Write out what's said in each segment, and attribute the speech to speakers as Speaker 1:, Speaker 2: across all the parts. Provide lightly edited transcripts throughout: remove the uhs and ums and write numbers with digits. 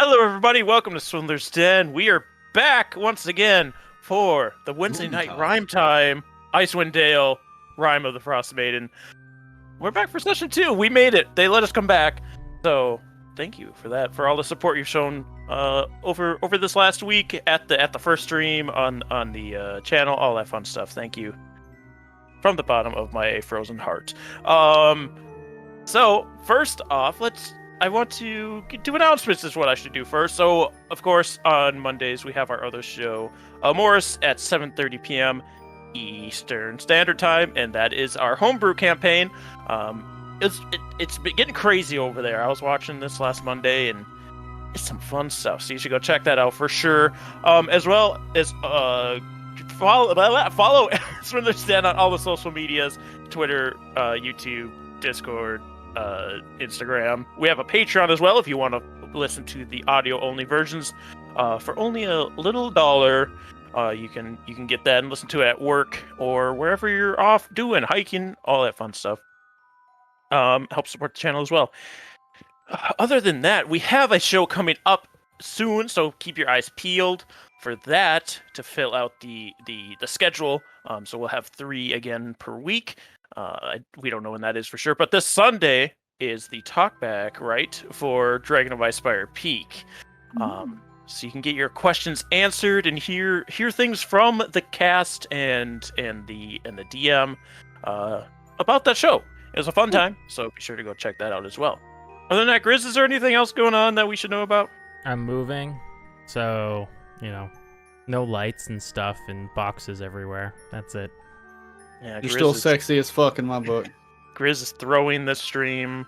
Speaker 1: Hello, everybody. Welcome to Swindler's Den. We are back once again for the Wednesday night rhyme time. Icewind Dale, Rime of the Frostmaiden. We're back for session 2. We made it. They let us come back. So thank you for that, for all the support you've shown over this last week at the first stream on the channel, all that fun stuff. Thank you from the bottom of my frozen heart. So first off, I want to do announcements is what I should do first. So, of course, on Mondays, we have our other show, Morris, at 7:30 p.m. Eastern Standard Time, and that is our homebrew campaign. It's been getting crazy over there. I was watching this last Monday, and it's some fun stuff, so you should go check that out for sure. As well as follow Swindler's Den on all the social medias, Twitter, YouTube, Discord, Instagram. We have a Patreon as well if you want to listen to the audio-only versions. For only a little dollar, you can get that and listen to it at work or wherever you're off doing, hiking, all that fun stuff. Help support the channel as well. Other than that, we have a show coming up soon, so keep your eyes peeled for that to fill out the schedule. So we'll have 3 again per week. We don't know when that is for sure, but this Sunday is the talkback, right, for Dragon of Icespire Peak. So you can get your questions answered and hear things from the cast and the DM about that show. It was a fun time, so be sure to go check that out as well. Other than that, Grizz, is there anything else going on that we should know about?
Speaker 2: I'm moving, so, no lights and stuff and boxes everywhere. That's it.
Speaker 1: Yeah,
Speaker 3: You're still sexy as fuck in my book.
Speaker 1: Grizz is throwing the stream,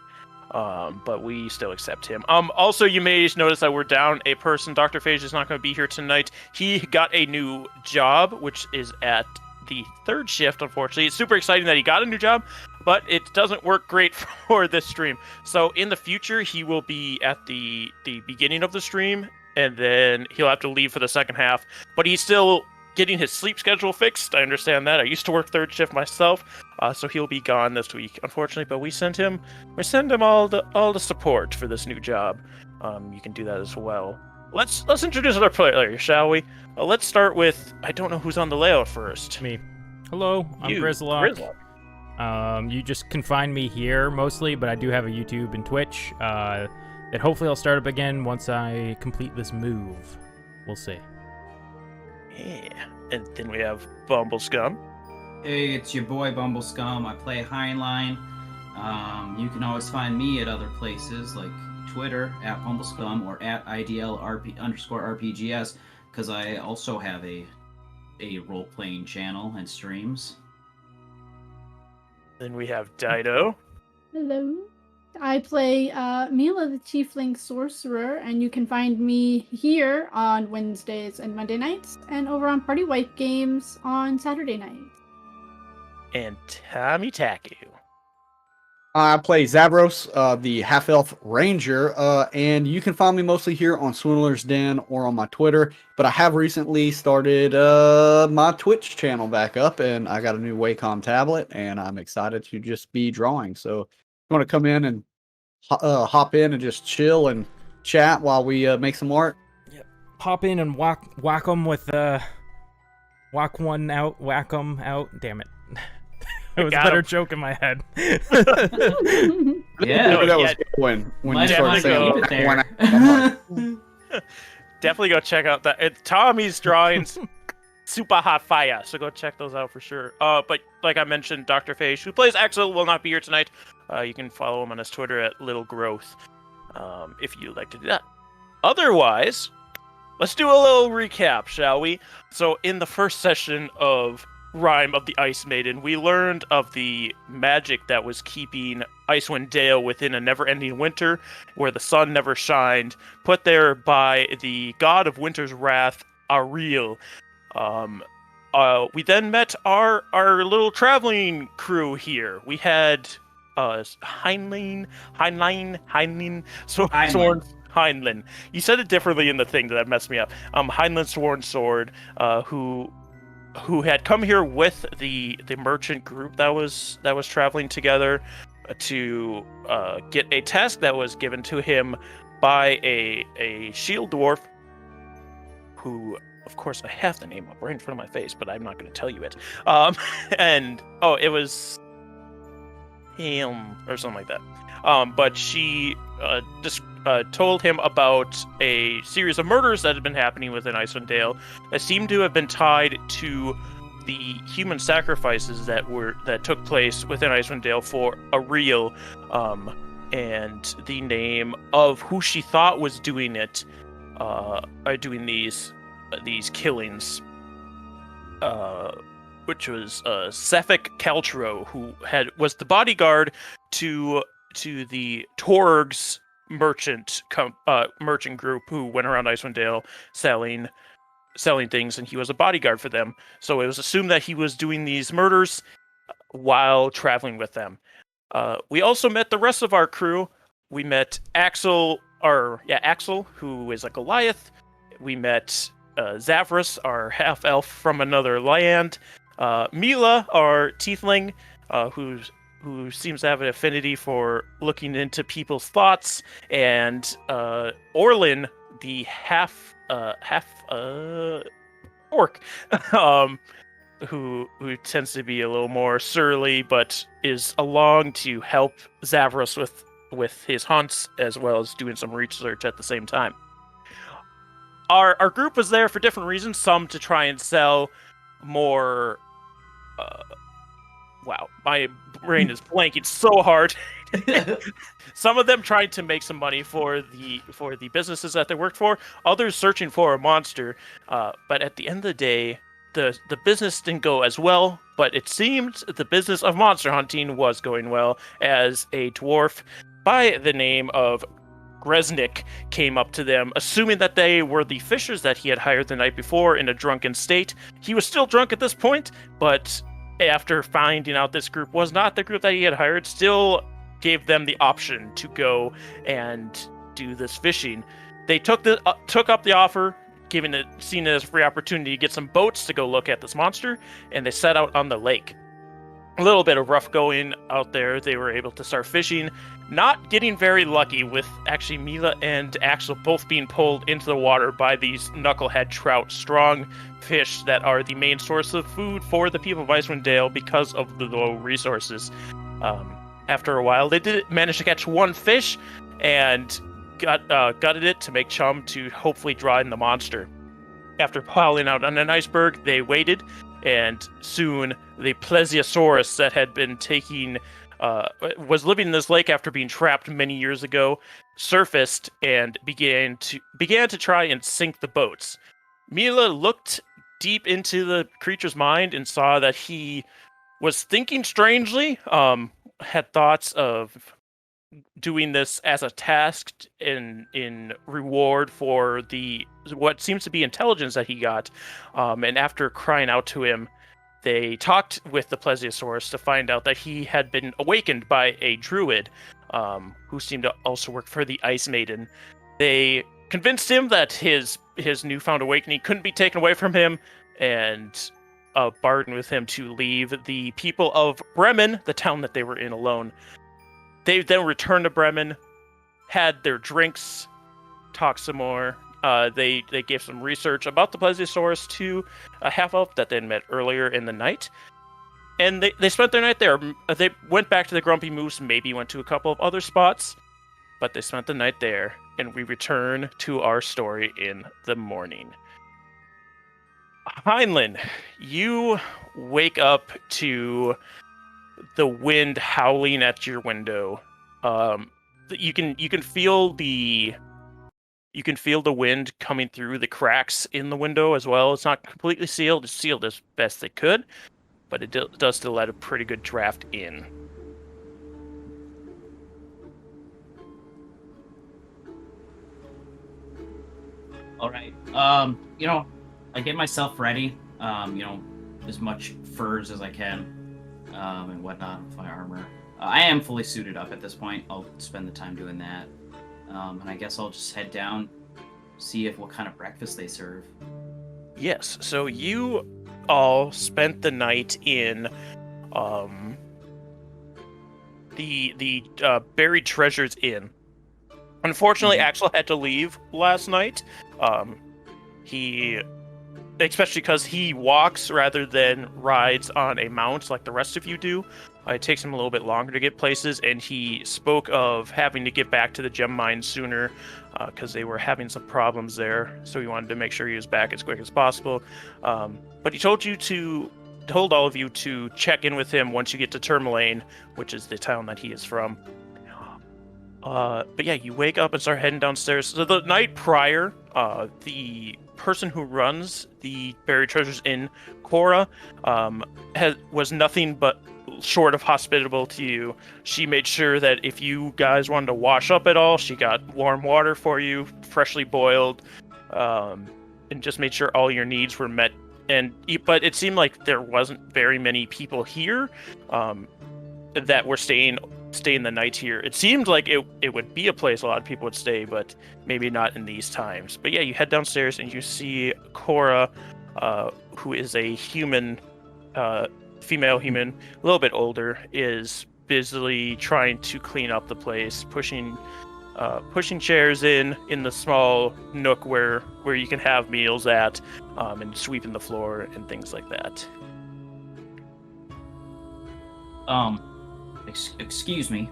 Speaker 1: but we still accept him. Also, you may notice that we're down a person. Dr. Phage is not going to be here tonight. He got a new job, which is at the 3rd shift, unfortunately. It's super exciting that he got a new job, but it doesn't work great for this stream. So in the future, he will be at the beginning of the stream, and then he'll have to leave for the second half. But he's still getting his sleep schedule fixed. I understand that. I used to work 3rd shift myself, so he'll be gone this week, unfortunately. But we send him all the support for this new job. You can do that as well. Let's introduce our player, shall we? Let's start with, I don't know who's on the layout first.
Speaker 2: Me. Hello, I'm Grizlocke. You just can find me here mostly, but I do have a YouTube and Twitch. And hopefully I'll start up again once I complete this move. We'll see.
Speaker 1: Yeah, and then we have Bumbleskum.
Speaker 4: Hey, it's your boy Bumbleskum. I play Heinlein. You can always find me at other places like Twitter at Bumbleskum or at IDL_RPGS, because I also have a role-playing channel and streams.
Speaker 1: Then we have Dyto.
Speaker 5: Hello. I play Mila, the Tiefling Sorcerer, and you can find me here on Wednesdays and Monday nights, and over on Party Wipe Games on Saturday nights.
Speaker 1: And TommieTaco.
Speaker 3: I play Zavros, the half-elf ranger, and you can find me mostly here on Swindler's Den or on my Twitter, but I have recently started my Twitch channel back up, and I got a new Wacom tablet, and I'm excited to just be drawing. So if you want to come in and hop in and just chill and chat while we make some art?
Speaker 2: Yep. Hop in and whack them with whack one out, whack them out. Damn it. It was a better joke in my head.
Speaker 4: Yeah,
Speaker 3: that was when you started saying
Speaker 4: there.
Speaker 1: Definitely go check out that. Tommie's drawings, super hot fire. So go check those out for sure. But like I mentioned, Dr. Phage, who plays Axel, will not be here tonight. You can follow him on his Twitter at Little Growth, if you'd like to do that. Otherwise, let's do a little recap, shall we? So in the first session of Rime of the Ice Maiden, we learned of the magic that was keeping Icewind Dale within a never-ending winter, where the sun never shined, put there by the god of winter's wrath, Ariel. We then met our little traveling crew here. We had Heinlein. You said it differently in the thing that messed me up. Heinlein Sworn Sword, who had come here with the merchant group that was traveling together to get a task that was given to him by a shield dwarf who, of course, I have the name up right in front of my face, but I'm not going to tell you it. It was him or something like that. But she just told him about a series of murders that had been happening within Icewind Dale that seemed to have been tied to the human sacrifices that took place within Icewind Dale for a real, and the name of who she thought was doing it, doing these killings, which was Sefik Caltro, who was the bodyguard to the Torgs merchant group who went around Icewind Dale selling things, and he was a bodyguard for them. So it was assumed that he was doing these murders while traveling with them. We also met the rest of our crew. We met Axel, who is a Goliath. We met Zavras, our half-elf from another land. Mila, our tiefling, who seems to have an affinity for looking into people's thoughts, and Orlin, the half orc, who tends to be a little more surly, but is along to help Zavros with his hunts, as well as doing some research at the same time. Our group was there for different reasons. Some to try and sell more. Wow, my brain is blanking so hard. Some of them tried to make some money for the businesses that they worked for. Others searching for a monster. But at the end of the day, the business didn't go as well. But it seemed the business of monster hunting was going well, as a dwarf by the name of Grizlocke came up to them, assuming that they were the fishers that he had hired the night before in a drunken state. He was still drunk at this point, but after finding out this group was not the group that he had hired, still gave them the option to go and do this fishing. They took up the offer, seen it as a free opportunity to get some boats to go look at this monster, and they set out on the lake. A little bit of rough going out there. They were able to start fishing, not getting very lucky, with actually Mila and Axel both being pulled into the water by these knucklehead trout, strong fish that are the main source of food for the people of Icewind Dale because of the low resources. After a while, they did manage to catch one fish and gutted it to make chum to hopefully draw in the monster. After piling out on an iceberg, they waited, and soon the plesiosaurus that had been was living in this lake after being trapped many years ago, surfaced and began to try and sink the boats. Mila looked deep into the creature's mind and saw that he was thinking strangely, had thoughts of doing this as a task in reward for what seems to be intelligence that he got. And after crying out to him, they talked with the plesiosaurus to find out that he had been awakened by a druid, who seemed to also work for the Ice Maiden. They convinced him that his newfound awakening couldn't be taken away from him, and bargained with him to leave the people of Bremen, the town that they were in, alone. They then returned to Bremen, had their drinks, talked some more. They gave some research about the plesiosaurus to a half-elf that they had met earlier in the night. And they spent their night there. They went back to the Grumpy Moose, maybe went to a couple of other spots, but they spent the night there, and we return to our story in the morning. Heinlein, you wake up to the wind howling at your window. You can feel the wind coming through the cracks in the window as well. It's not completely sealed. It's sealed as best they could, but it does still let a pretty good draft in.
Speaker 4: All right. I get myself ready. As much furs as I can, and whatnot with my armor. I am fully suited up at this point. I'll spend the time doing that. And I guess I'll just head down, see what kind of breakfast they serve.
Speaker 1: Yes, so you all spent the night in the Buried Treasures Inn. Unfortunately, Axel had to leave last night. Especially because he walks rather than rides on a mount like the rest of you do. It takes him a little bit longer to get places, and he spoke of having to get back to the gem mine sooner because they were having some problems there. So he wanted to make sure he was back as quick as possible. But he told all of you to check in with him once you get to Tourmaline, which is the town that he is from. But yeah, you wake up and start heading downstairs. So the night prior, the person who runs the Buried Treasures Inn, Cora, was nothing but short of hospitable to you. She made sure that if you guys wanted to wash up at all, she got warm water for you, freshly boiled, and just made sure all your needs were met. But it seemed like there wasn't very many people here that were staying the night here. It seemed like it would be a place a lot of people would stay, but maybe not in these times. But yeah, you head downstairs and you see Cora, who is a human, female human, a little bit older, is busily trying to clean up the place, pushing chairs in the small nook where you can have meals at, and sweeping the floor and things like that.
Speaker 4: Excuse me.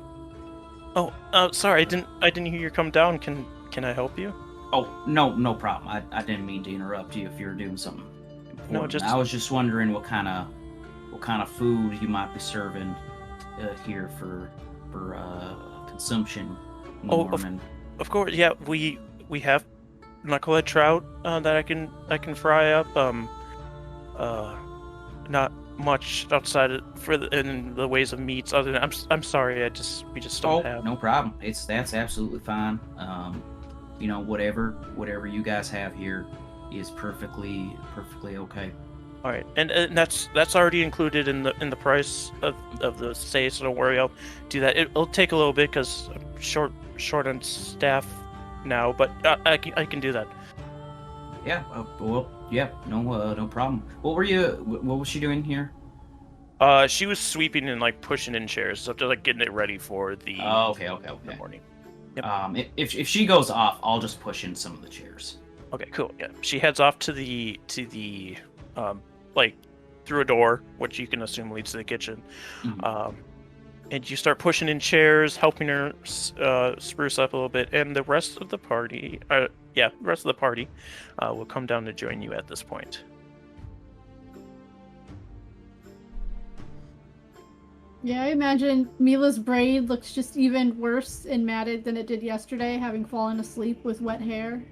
Speaker 1: Oh, sorry, I didn't hear you come down. Can I help you?
Speaker 4: Oh, no problem. I didn't mean to interrupt you if you were doing something important.
Speaker 1: No,
Speaker 4: I was just wondering what kind of food you might be serving here for consumption in the morning.
Speaker 1: Of course, yeah. We have knucklehead trout that I can fry up. Not much outside in the ways of meats. Other than I'm sorry, we just don't have.
Speaker 4: No problem. That's absolutely fine. Whatever you guys have here is perfectly okay.
Speaker 1: All right, and that's already included in the price of the stay. So don't worry, I'll do that. It'll take a little bit because I'm short on staff now, but I can do that.
Speaker 4: Yeah. No problem. What was she doing here?
Speaker 1: She was sweeping and pushing in chairs, so just getting it ready for the.
Speaker 4: Oh, okay.
Speaker 1: The morning. Yep.
Speaker 4: If she goes off, I'll just push in some of the chairs.
Speaker 1: Okay, cool. Yeah, she heads off to the through a door, which you can assume leads to the kitchen. Mm-hmm. And you start pushing in chairs, helping her spruce up a little bit, and the rest of the party, will come down to join you at this point.
Speaker 5: Yeah, I imagine Mila's braid looks just even worse and matted than it did yesterday, having fallen asleep with wet hair.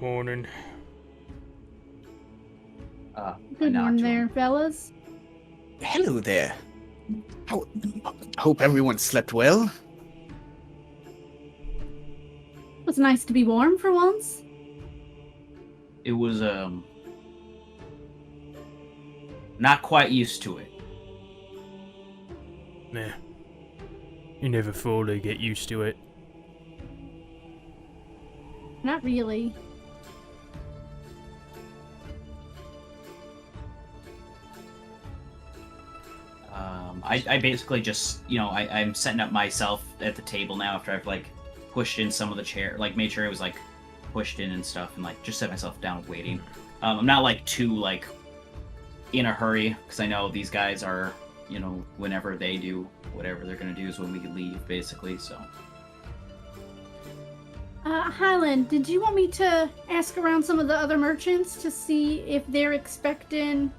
Speaker 2: Morning.
Speaker 5: Good morning there, fellas.
Speaker 3: Hello there. Hope everyone slept well.
Speaker 5: It was nice to be warm for once.
Speaker 4: It was not quite used to it.
Speaker 2: Nah. You never fully get used to it.
Speaker 5: Not really.
Speaker 4: I basically just, I'm setting up myself at the table now after I've pushed in some of the chair, made sure it was pushed in and stuff, and just set myself down waiting. I'm not too in a hurry because I know these guys are, whenever they do whatever they're gonna do is when we leave, basically. So.
Speaker 5: Highland, did you want me to ask around some of the other merchants to see if they're expecting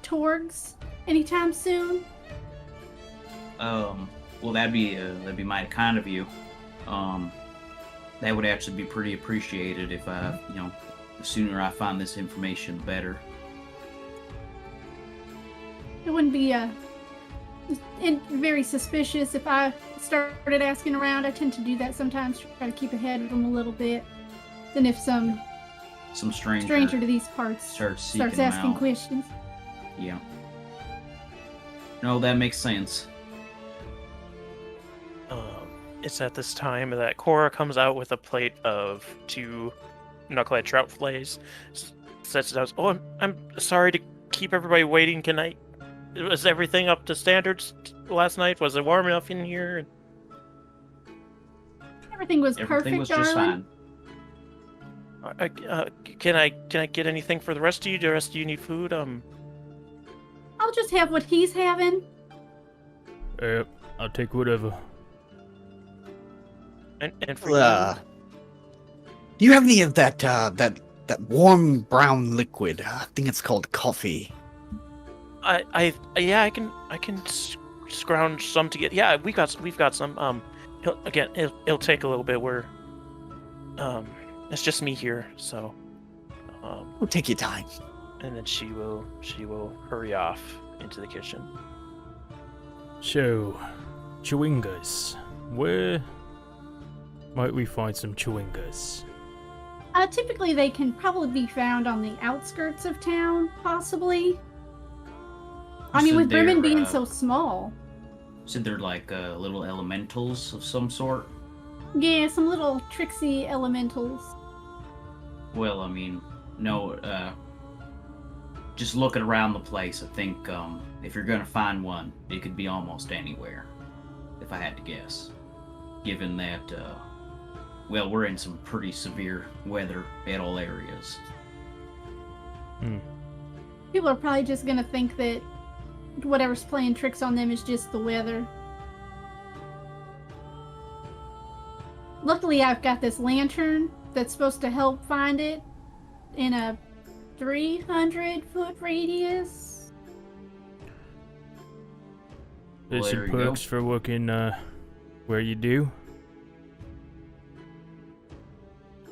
Speaker 5: torgs anytime soon?
Speaker 4: Well, that'd be mighty kind of you. That would actually be pretty appreciated if the sooner I find this information, the better.
Speaker 5: It wouldn't be very suspicious if I started asking around. I tend to do that sometimes, try to keep ahead of them a little bit. Then if some stranger to these parts starts asking questions.
Speaker 4: Yeah. No, that makes sense.
Speaker 1: It's at this time that Cora comes out with a plate of 2 knucklehead trout fillets. Sets it out. Oh, I'm sorry to keep everybody waiting. Can I Was everything up to standards last night? Was it warm enough in here?
Speaker 5: Everything was perfect,
Speaker 4: Everything was just
Speaker 5: darling.
Speaker 4: fine.
Speaker 1: Can I get anything for the rest of you? Do the rest of you need food?
Speaker 5: I'll just have what he's having.
Speaker 2: I'll take whatever.
Speaker 1: And for
Speaker 3: do you have any of that that warm brown liquid? I think it's called coffee.
Speaker 1: I can scrounge some to get. Yeah, we've got some. It'll take a little bit. It's just me here, so.
Speaker 3: We'll take your time.
Speaker 1: And then she will hurry off into the kitchen.
Speaker 2: So, chewingas. Where might we find some chewingas?
Speaker 5: Typically they can probably be found on the outskirts of town, possibly. I mean, with Bremen being so small.
Speaker 4: So they're like little elementals of some sort?
Speaker 5: Yeah, some little tricksy elementals.
Speaker 4: Well, I mean, no, just looking around the place, I think if you're gonna find one, it could be almost anywhere, if I had to guess. Given that, well, we're in some pretty severe weather at all areas.
Speaker 5: People are probably just gonna think that whatever's playing tricks on them is just the weather. Luckily, I've got this lantern that's supposed to help find it in a 300-foot radius.
Speaker 2: There's
Speaker 4: Well,
Speaker 2: some
Speaker 4: there you
Speaker 2: perks
Speaker 4: go.
Speaker 2: for working where you do.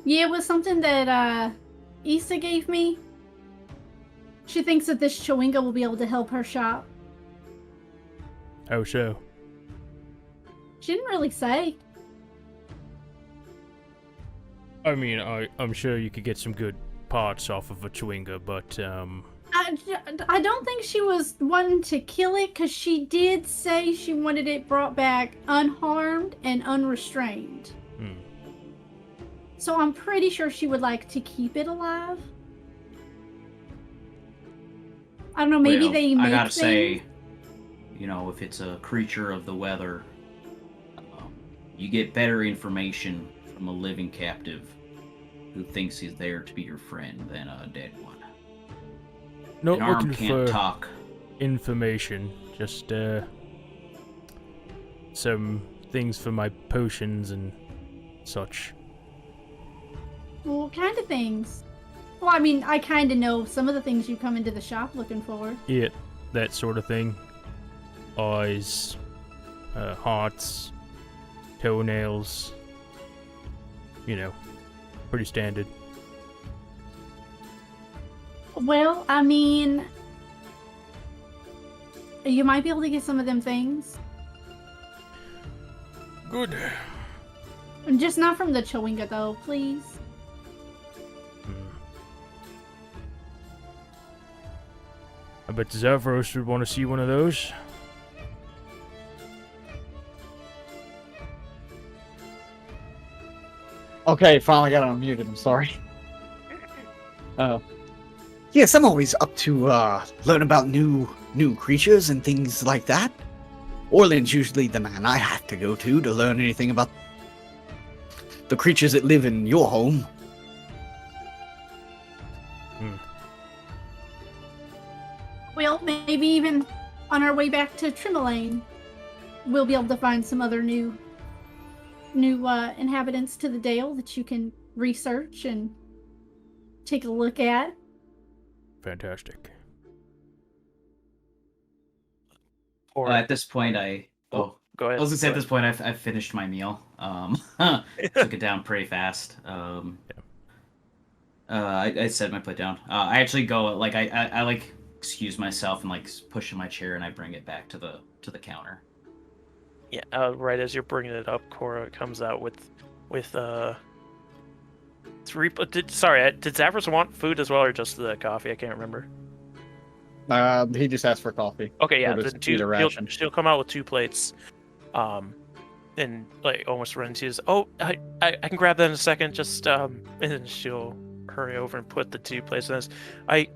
Speaker 5: Yeah, it was something that Issa gave me. She thinks that this chewinga will be able to help her shop.
Speaker 2: How so?
Speaker 5: She didn't really say.
Speaker 2: I mean, I'm sure you could get some good parts off of a chewinga, but
Speaker 5: I don't think she was wanting to kill it, because she did say she wanted it brought back unharmed and unrestrained. So I'm pretty sure she would like to keep it alive. I don't know, maybe
Speaker 4: Well,
Speaker 5: they make
Speaker 4: I gotta
Speaker 5: things...
Speaker 4: say, you know, if it's a creature of the weather, you get better information from a living captive who thinks he's there to be your friend than a dead one.
Speaker 2: not
Speaker 4: An arm
Speaker 2: looking
Speaker 4: can't
Speaker 2: for
Speaker 4: talk.
Speaker 2: information. Just some things for my potions and such.
Speaker 5: Well, what kind of things? Well, I mean, I kind of know some of the things you come into the shop looking for.
Speaker 2: Yeah, that sort of thing. Eyes, hearts, toenails. You know, pretty standard.
Speaker 5: Well, I mean, you might be able to get some of them things.
Speaker 2: Good.
Speaker 5: Just not from the chewinga, though, please.
Speaker 2: I bet Zavros would want to see one of those.
Speaker 3: Okay, finally got unmuted. I'm sorry. Yes, I'm always up to learn about new creatures and things like that. Orland's usually the man I have to go to learn anything about the creatures that live in your home.
Speaker 5: Well, maybe even on our way back to Trimmelane, we'll be able to find some other new inhabitants to the Dale that you can research and take a look at.
Speaker 2: Fantastic.
Speaker 1: Or
Speaker 4: At this point,
Speaker 1: go
Speaker 4: I
Speaker 1: ahead.
Speaker 4: was gonna say at this point, I've finished my meal. Took it down pretty fast. I set my plate down. I actually go like I like excuse myself and like push in my chair and I bring it back to the counter.
Speaker 1: Yeah, right as you're bringing it up, Cora comes out with three. Did Zavros want food as well, or just the coffee? I can't remember.
Speaker 3: He just asked for coffee.
Speaker 1: Okay, yeah,
Speaker 3: Or
Speaker 1: then
Speaker 3: just eat a
Speaker 1: she'll
Speaker 3: ration.
Speaker 1: come out with 2 plates, and like almost runs. She's, oh, I can grab that in a second. Just and then she'll hurry over and put the 2 plates in this. I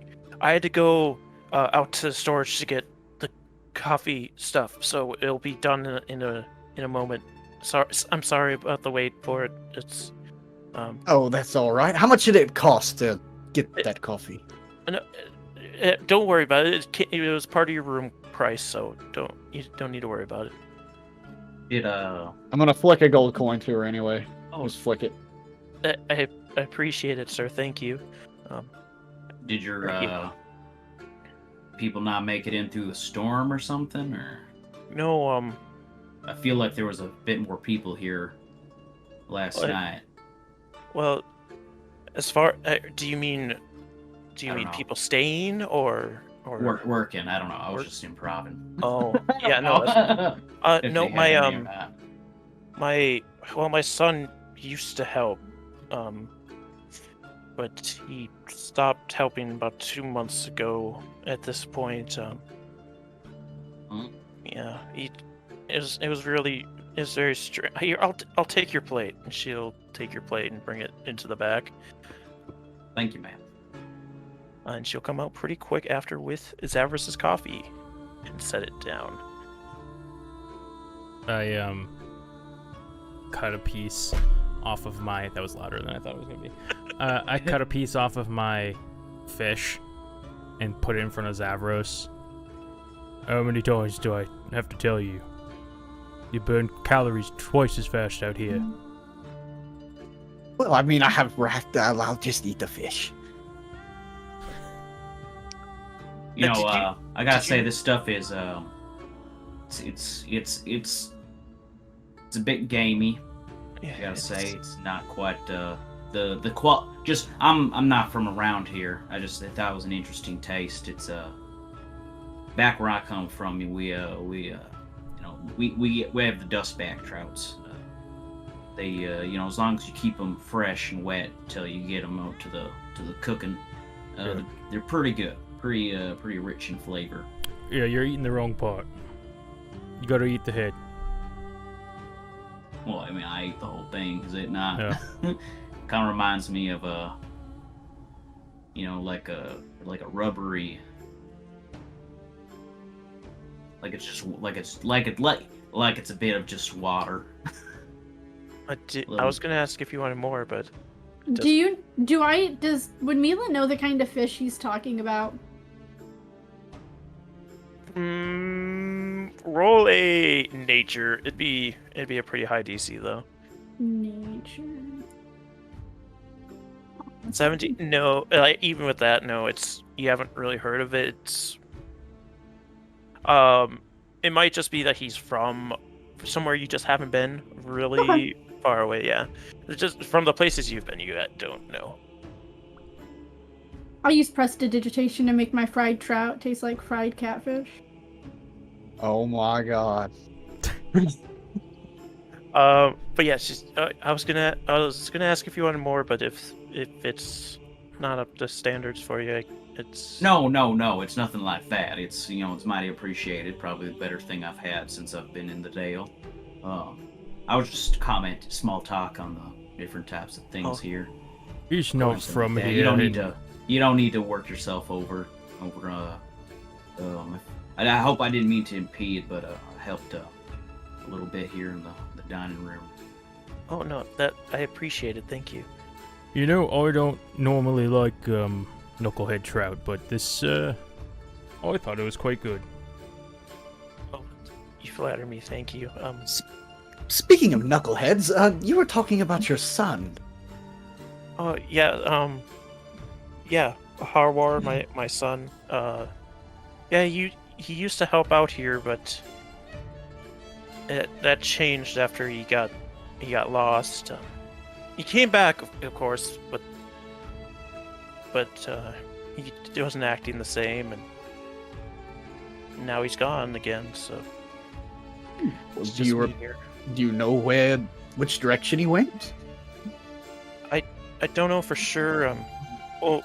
Speaker 1: had to go out to the storage to get coffee stuff, so it'll be done in a moment. Sorry, I'm sorry about the wait for it. It's
Speaker 3: Oh, that's all right. How much did it cost to get that coffee?
Speaker 1: no, don't worry about it. It was part of your room price, so you don't need to worry about it.
Speaker 3: I'm gonna flick a gold coin to her anyway. Just flick it.
Speaker 1: I appreciate it, sir. Thank you.
Speaker 4: Did your people not make it in through the storm or something? Or
Speaker 1: No,
Speaker 4: I feel like there was a bit more people here last night.
Speaker 1: Well, as far do you mean people staying or
Speaker 4: working? I don't know. I was just improving.
Speaker 1: Oh, yeah, no. No, my son used to help, but he stopped helping about 2 months ago. At this point, yeah, it was very strange. Here, I'll take your plate, and she'll take your plate and bring it into the back.
Speaker 4: Thank you, ma'am.
Speaker 1: And she'll come out pretty quick after with Zavros's coffee and set it down.
Speaker 2: I cut a piece off of my. That was louder than I thought it was gonna be. I cut a piece off of my fish and put it in front of Zavros. How many times do I have to tell you? You burn calories twice as fast out here.
Speaker 3: Well, I mean, I'll just eat the fish.
Speaker 4: You know, I gotta say, this stuff is it's a bit gamey.
Speaker 1: Yeah,
Speaker 4: I gotta say, it's not quite the just I'm not from around here. I just thought it was an interesting taste. It's back where I come from, we have the dustback trouts. They as long as you keep them fresh and wet till you get them out to the cooking, they're pretty good, pretty rich in flavor.
Speaker 2: Yeah, you're eating the wrong part. You gotta eat the head.
Speaker 4: Well, I mean, I ate the whole thing. Is it not?
Speaker 2: Yeah.
Speaker 4: Kind of reminds me of like a rubbery, like it's a bit of just water.
Speaker 1: I was gonna ask if you wanted more, but
Speaker 5: would Mila know the kind of fish he's talking about?
Speaker 1: Roll a nature. It'd be a pretty high DC though.
Speaker 5: Nature.
Speaker 1: 17. No, even with that, no. You haven't really heard of it. It's it might just be that he's from somewhere you just haven't been really far away. Yeah, it's just from the places you've been, you don't know.
Speaker 5: I'll use prestidigitation to make my fried trout taste like fried catfish.
Speaker 3: Oh my god.
Speaker 1: But yeah, I was gonna ask if you wanted more, but if it's not up to standards for you, it's
Speaker 4: no, it's nothing like that. It's it's mighty appreciated. Probably the better thing I've had since I've been in the Dale. I was just commenting, small talk on the different types of things here.
Speaker 2: He's not from here.
Speaker 4: You don't need to work yourself over. I hope I didn't mean to impede, but I helped a little bit here in the dining room.
Speaker 1: Oh no, that I appreciate it. Thank you.
Speaker 2: I don't normally like knucklehead trout, but this I thought it was quite good.
Speaker 1: Oh, you flatter me. Thank you.
Speaker 3: Speaking of knuckleheads, you were talking about your son.
Speaker 1: Oh yeah, yeah, Harwar, my son. Yeah, he used to help out here, but that changed after he got lost. He came back, of course, but he wasn't acting the same, and now he's gone again. So,
Speaker 3: Well, do you know which direction he went?
Speaker 1: I don't know for sure. Well,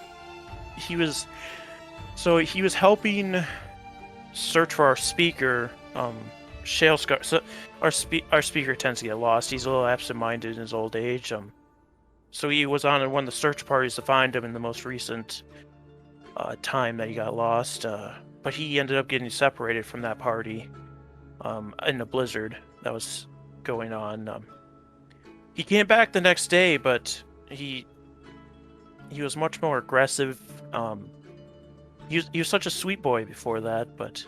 Speaker 1: he was helping search for our speaker. Shale Scar. So our speaker tends to get lost. He's a little absent-minded in his old age. So he was on one of the search parties to find him in the most recent time that he got lost. but he ended up getting separated from that party in a blizzard that was going on. He came back the next day, but he was much more aggressive. He was such a sweet boy before that, but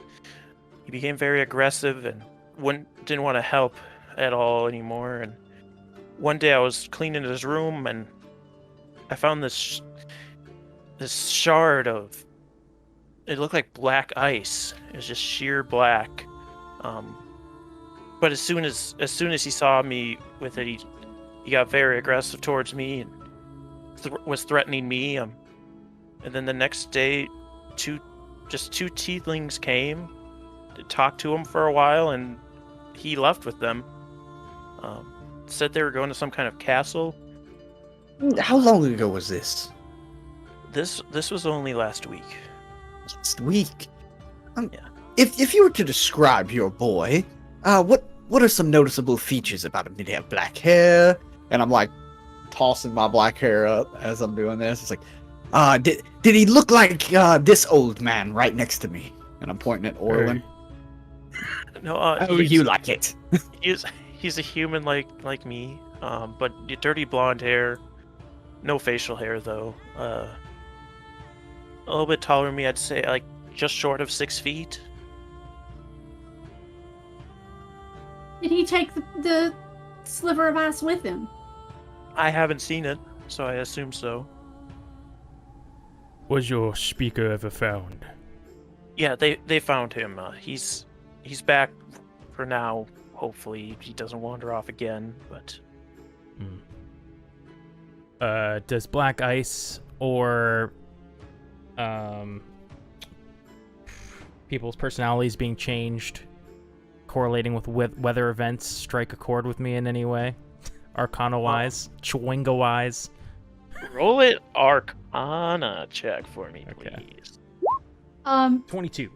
Speaker 1: he became very aggressive and didn't want to help at all anymore. And one day I was cleaning his room and I found this shard of, it looked like black ice. It was just sheer black. But as soon as he saw me with it, he got very aggressive towards me and was threatening me. And then the next day, two tieflings came to talk to him for a while, and he left with them. Said they were going to some kind of castle.
Speaker 3: How long ago was this?
Speaker 1: This was only last week.
Speaker 3: Last week?
Speaker 1: Yeah.
Speaker 3: If you were to describe your boy, what are some noticeable features about him? Did he have black hair? And I'm like tossing my black hair up as I'm doing this. It's like, did he look like this old man right next to me? And I'm pointing at Orlin.
Speaker 1: No,
Speaker 3: How you like it?
Speaker 1: he's a human like me, but dirty blonde hair, no facial hair though. A little bit taller than me, I'd say, like just short of 6 feet.
Speaker 5: Did he take the sliver of ice with him?
Speaker 1: I haven't seen it, so I assume so.
Speaker 2: Was your speaker ever found?
Speaker 1: Yeah, they found him. He's back for now. Hopefully, he doesn't wander off again. But
Speaker 2: does black ice or people's personalities being changed, correlating with weather events, strike a chord with me in any way? Arcana-wise, Chwinga-wise.
Speaker 1: Roll it Arcana check for me, please.
Speaker 2: 22.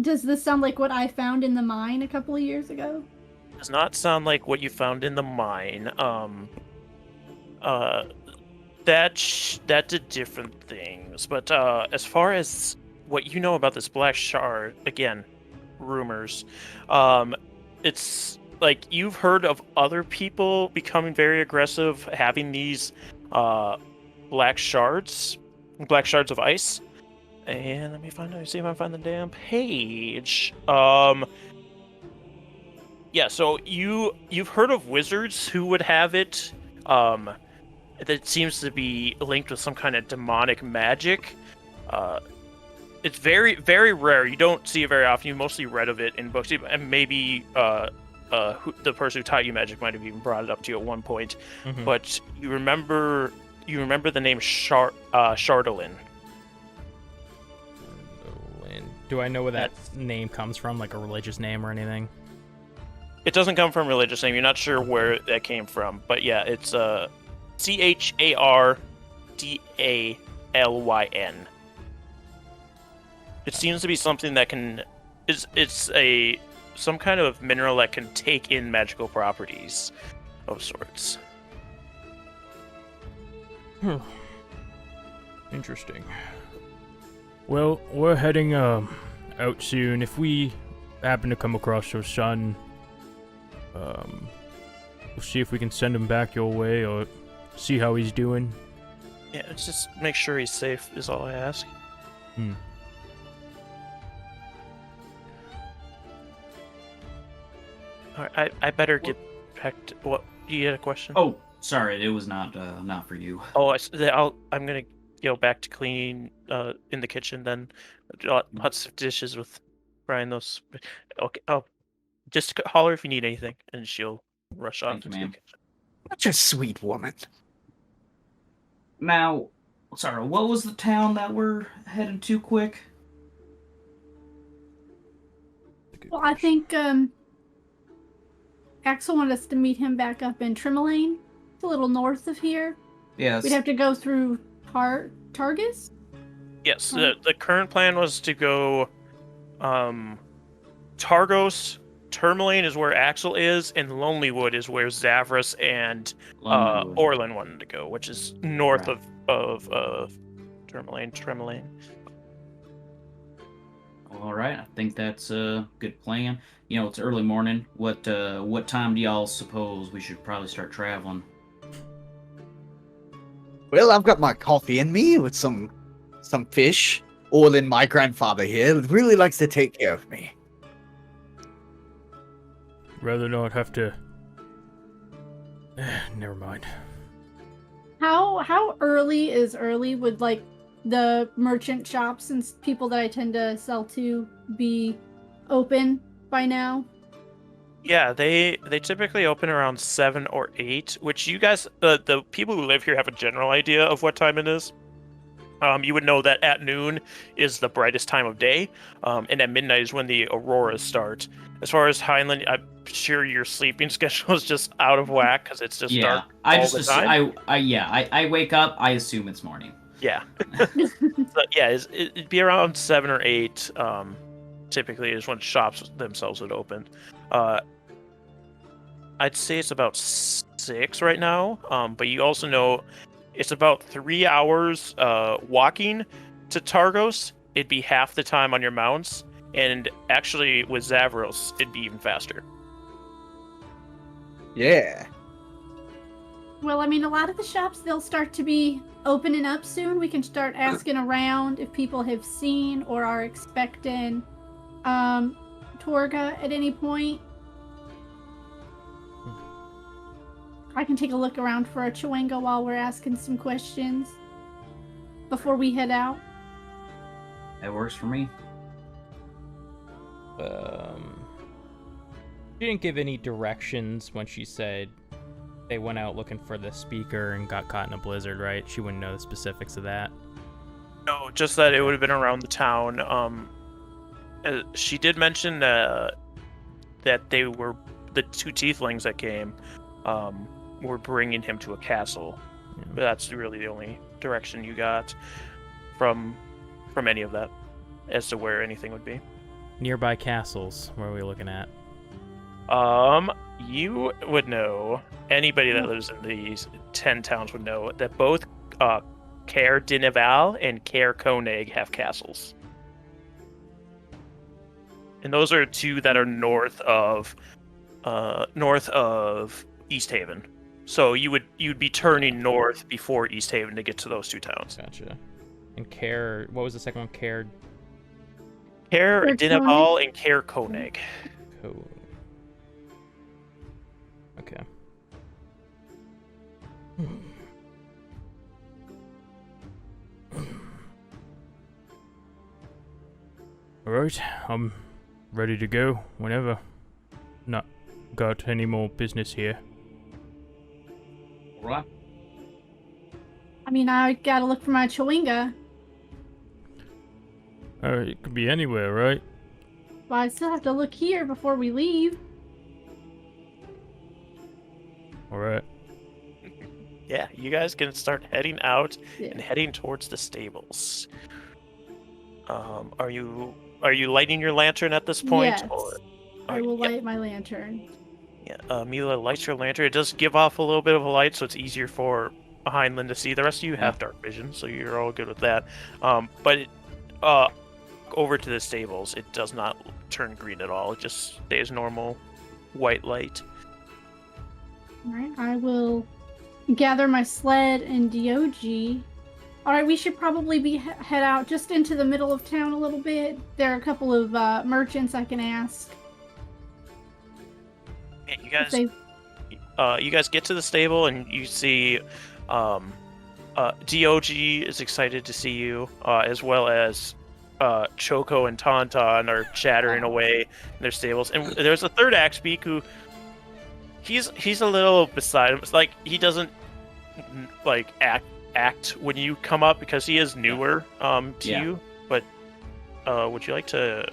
Speaker 5: Does this sound like what I found in the mine a couple of years ago?
Speaker 1: Does not sound like what you found in the mine. That did different things. But as far as what you know about this black shard, again, rumors. It's like you've heard of other people becoming very aggressive, having these black shards of ice. And let me see if I find the damn page. Yeah, so you've heard of wizards who would have it. That seems to be linked with some kind of demonic magic. It's very, very rare. You don't see it very often. You mostly read of it in books, and maybe the person who taught you magic might have even brought it up to you at one point. Mm-hmm. But you remember the name Chardolin.
Speaker 2: Do I know where that name comes from, like a religious name or anything?
Speaker 1: It doesn't come from a religious name. You're not sure where that came from, but yeah, it's Chardalyn. It seems to be something that it's some kind of mineral that can take in magical properties of sorts.
Speaker 2: Interesting. Well, we're heading out soon. If we happen to come across your son, we'll see if we can send him back your way or see how he's doing.
Speaker 1: Yeah, just make sure he's safe is all I ask. Alright, I better get back to... What? You had a question?
Speaker 4: Oh, sorry, it was not for you.
Speaker 1: Oh, I'm gonna go back to cleaning in the kitchen then. Lots of dishes with Brian. Those. Okay. Oh, just holler if you need anything, and she'll rush off to the kitchen.
Speaker 3: Such a sweet woman.
Speaker 4: Now, sorry, what was the town that we're headed to quick?
Speaker 5: Well, I think Axel wanted us to meet him back up in Tremelaine. It's a little north of here.
Speaker 4: Yes.
Speaker 5: We'd have to go through Targus?
Speaker 1: Yes, the current plan was to go Targos, Tourmaline is where Axel is, and Lonelywood is where Zavras and Orlin wanted to go, which is north of Tourmaline.
Speaker 4: All right, I think that's a good plan. You know, it's early morning. What time do y'all suppose we should probably start traveling?
Speaker 3: Well, I've got my coffee in me with some fish. Orlin, my grandfather here, really likes to take care of me.
Speaker 2: Rather not have to. Never mind.
Speaker 5: How early is early? Would like the merchant shops and people that I tend to sell to be open by now?
Speaker 1: Yeah, they typically open around 7 or 8, which you guys, the people who live here, have a general idea of what time it is. You would know that at noon is the brightest time of day, and at midnight is when the auroras start. As far as Heinlein, I'm sure your sleeping schedule is just out of whack because it's just dark the time.
Speaker 4: I wake up, I assume it's morning.
Speaker 1: Yeah. So, yeah, it'd be around 7 or 8, typically is when shops themselves would open. I'd say it's about 6 right now, but you also know it's about 3 hours walking to Targos. It'd be half the time on your mounts, and actually with Zavros, it'd be even faster.
Speaker 3: Yeah.
Speaker 5: Well, I mean, a lot of the shops, they'll start to be opening up soon. We can start asking around if people have seen or are expecting Torga at any point. I can take a look around for a Chewinga while we're asking some questions before we head out.
Speaker 4: That works for me.
Speaker 2: She didn't give any directions when she said they went out looking for the speaker and got caught in a blizzard, right? She wouldn't know the specifics of that.
Speaker 1: No, just that it would have been around the town. She did mention that they were the 2 tieflings that came. Were bringing him to a castle. Yeah. But that's really the only direction you got from any of that as to where anything would be.
Speaker 2: Nearby castles, where are we looking at?
Speaker 1: You would know, anybody that lives in these 10 towns would know that both Caer Dineval and Caer Koenig have castles. And those are 2 that are north of East Haven. So you'd be turning north before East Haven to get to those 2 towns.
Speaker 2: Gotcha. And Caer, what was the second one? Caer
Speaker 1: Dineval and Caer Koenig.
Speaker 2: Okay. Alright, I'm ready to go whenever. Not got any more business here.
Speaker 4: Right.
Speaker 5: I mean, I gotta look for my Chewinga.
Speaker 2: It could be anywhere, right?
Speaker 5: Well, I still have to look here before we leave.
Speaker 2: Alright.
Speaker 1: Yeah, you guys can start heading out and heading towards the stables. Are you lighting your lantern at this point?
Speaker 5: Yes. I will light my lantern.
Speaker 1: Yeah, Mila lights your lantern. It does give off a little bit of a light, so it's easier for Heinlein to see. The rest of you have dark vision, so you're all good with that. But over to the stables, it does not turn green at all. It just stays normal white light.
Speaker 5: Alright, I will gather my sled and DOG. Alright, we should probably head out just into the middle of town a little bit. There are a couple of merchants I can ask.
Speaker 1: Yeah, you guys get to the stable and you see DOG is excited to see you, as well as Choco and Tauntaun are chattering away in their stables. And there's a third Axbeak who he's a little beside him. It's like he doesn't like act when you come up because he is newer to you. But would you like to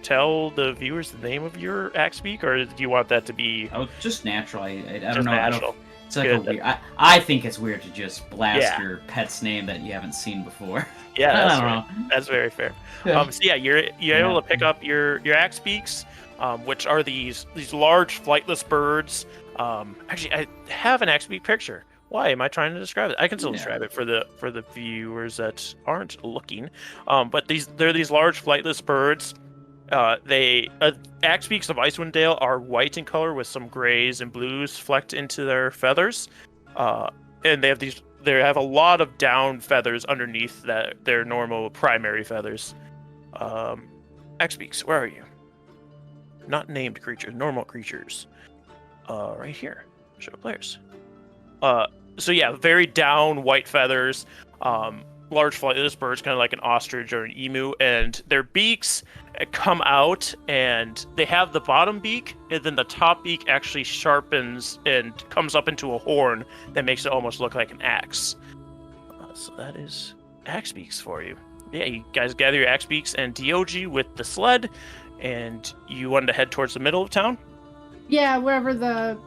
Speaker 1: tell the viewers the name of your Axbeak, or do you want that to be
Speaker 4: just natural? I don't know.
Speaker 1: Natural.
Speaker 4: It's like a weird. I think it's weird to just blast your pet's name that you haven't seen before.
Speaker 1: Yeah, I don't know. That's very fair. So yeah, you're able to pick up your Axbeaks, which are these large flightless birds. Actually, I have an Axbeak picture. Why am I trying to describe it? I can still
Speaker 4: Yeah.
Speaker 1: describe it for the viewers that aren't looking. But they're these large flightless birds. They axe beaks of Icewind Dale are white in color with some grays and blues flecked into their feathers. And they have a lot of down feathers underneath their normal primary feathers. Axe beaks, where are you? Not named creatures, normal creatures. Right here. Show players. So yeah, very down white feathers. Large flightless birds, kind of like an ostrich or an emu, and their beaks come out, and they have the bottom beak, and then the top beak actually sharpens and comes up into a horn that makes it almost look like an axe. So that is axe beaks for you. Yeah, you guys gather your axe beaks and DOG with the sled, and you wanted to head towards the middle of town?
Speaker 5: Yeah, wherever the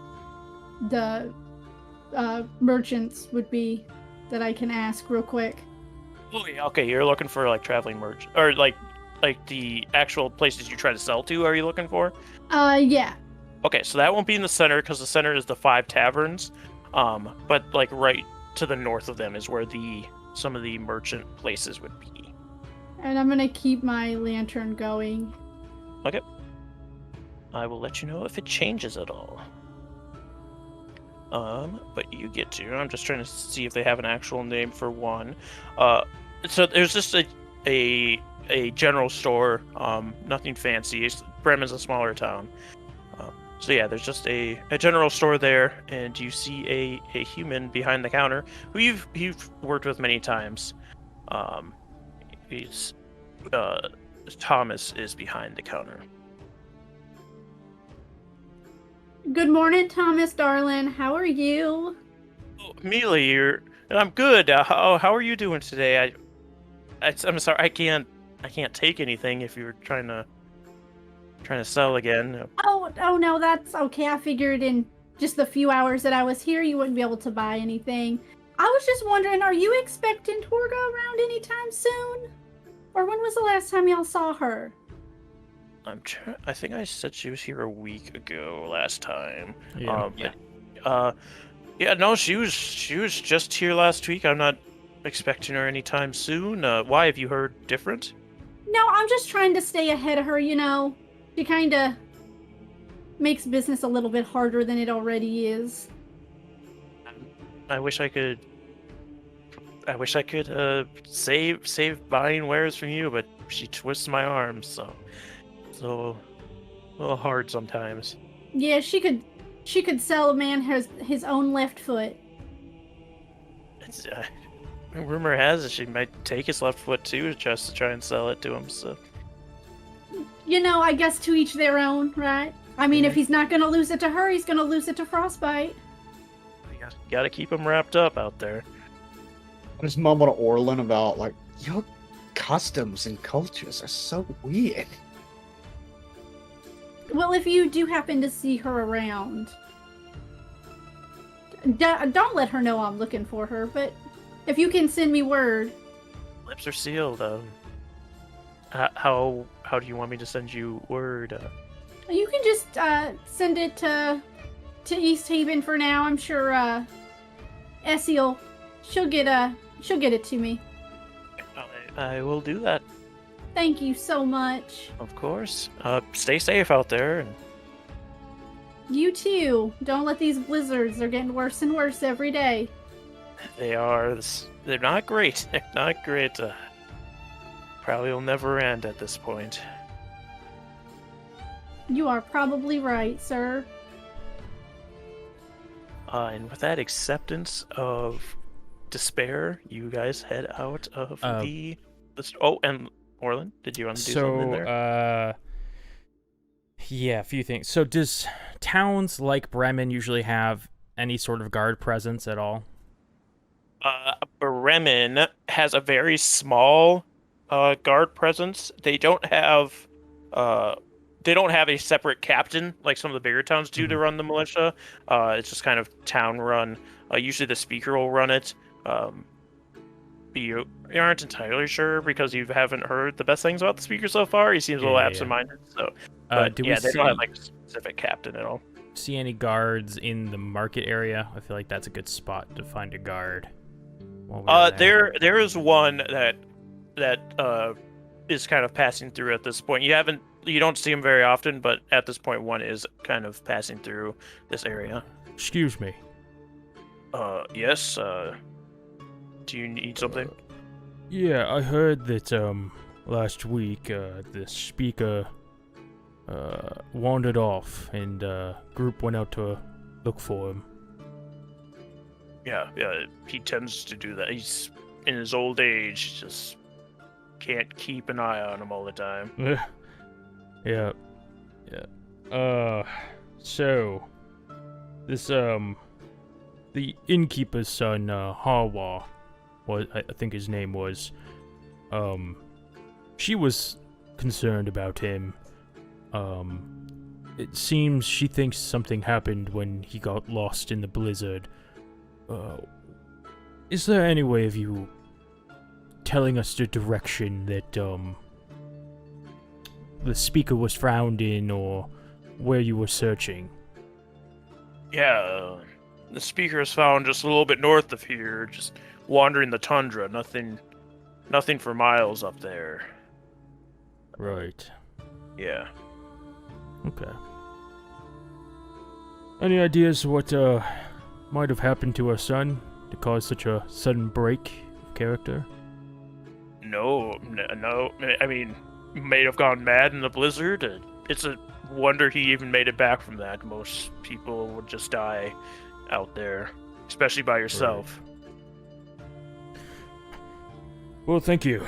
Speaker 5: merchants would be that I can ask real quick.
Speaker 1: Oh yeah, okay. You're looking for like traveling merch, or like the actual places you try to sell to. Are you looking for?
Speaker 5: Yeah.
Speaker 1: Okay, so that won't be in the center because the center is the 5 taverns. But like right to the north of them is where some of the merchant places would be.
Speaker 5: And I'm gonna keep my lantern going.
Speaker 1: Okay. I will let you know if it changes at all. But you get to. I'm just trying to see if they have an actual name for one. So there's just a general store. Nothing fancy. Bremen's a smaller town. So yeah, there's just a general store there, and you see a human behind the counter who you've worked with many times. He's Thomas is behind the counter.
Speaker 5: Good morning, Thomas, darling. How are you?
Speaker 1: Oh, Amelia, I'm good. How are you doing today? I'm sorry, I can't take anything if you're trying to sell again.
Speaker 5: Oh no, that's okay. I figured in just the few hours that I was here, you wouldn't be able to buy anything. I was just wondering, are you expecting Torga around anytime soon? Or when was the last time y'all saw her?
Speaker 1: I think I said she was here a week ago last time.
Speaker 2: Yeah.
Speaker 1: No, she was just here last week. I'm not expecting her anytime soon. Why, have you heard different?
Speaker 5: No, I'm just trying to stay ahead of her, you know. She kind of makes business a little bit harder than it already is.
Speaker 1: I wish I could save buying wares from you, but she twists my arms, so a little hard sometimes.
Speaker 5: Yeah, she could sell a man his own left foot.
Speaker 1: It's, rumor has it she might take his left foot too, just to try and sell it to him. So,
Speaker 5: you know, I guess to each their own, right? I mean, if he's not gonna lose it to her, he's gonna lose it to Frostbite.
Speaker 1: You gotta keep him wrapped up out there.
Speaker 3: I just mumble to Orlin about like your customs and cultures are so weird.
Speaker 5: Well, if you do happen to see her around, don't let her know I'm looking for her, but if you can send me word.
Speaker 1: Lips are sealed. How do you want me to send you word?
Speaker 5: You can just send it to East Haven for now. I'm sure Essie she'll get it to me.
Speaker 1: I will do that.
Speaker 5: Thank you so much.
Speaker 1: Of course. Stay safe out there. And
Speaker 5: you too. Don't let these blizzards. They're getting worse and worse every day.
Speaker 1: They are. They're not great. They're not great. Probably will never end at this point.
Speaker 5: You are probably right, sir.
Speaker 1: And with that acceptance of despair, you guys head out of the. Oh, and Orlin, did you want to do something there?
Speaker 2: Yeah, a few things. So, does towns like Bremen usually have any sort of guard presence at all?
Speaker 1: Bremen has a very small guard presence. They don't have a separate captain like some of the bigger towns do to run the militia. It's just kind of town run. Usually the speaker will run it. You aren't entirely sure because you haven't heard the best things about the speaker so far. He seems a little absent-minded. So, but
Speaker 2: they
Speaker 1: don't have like a specific captain at all.
Speaker 2: see any guards in the market area? I feel like that's a good spot to find a guard.
Speaker 1: There is one that is kind of passing through at this point. You don't see him very often, but at this point, one is kind of passing through this area.
Speaker 2: Excuse me.
Speaker 1: Yes. Do you need something?
Speaker 2: Yeah, I heard that last week the speaker wandered off, and group went out to look for him.
Speaker 1: Yeah, he tends to do that. He's in his old age, just can't keep an eye on him all the time.
Speaker 2: Yeah. So this the innkeeper's son, Hawa, I think his name was, she was concerned about him. It seems she thinks something happened when he got lost in the blizzard. Is there any way of you telling us the direction that, the speaker was found in, or where you were searching?
Speaker 1: Yeah, the speaker is found just a little bit north of here, just wandering the tundra. Nothing for miles up there.
Speaker 2: Right.
Speaker 1: Yeah.
Speaker 2: Okay. Any ideas what might have happened to our son to cause such a sudden break of character?
Speaker 1: No. I mean, may have gone mad in the blizzard. It's a wonder he even made it back from that. Most people would just die out there, especially by yourself.
Speaker 2: Right. Well, thank you.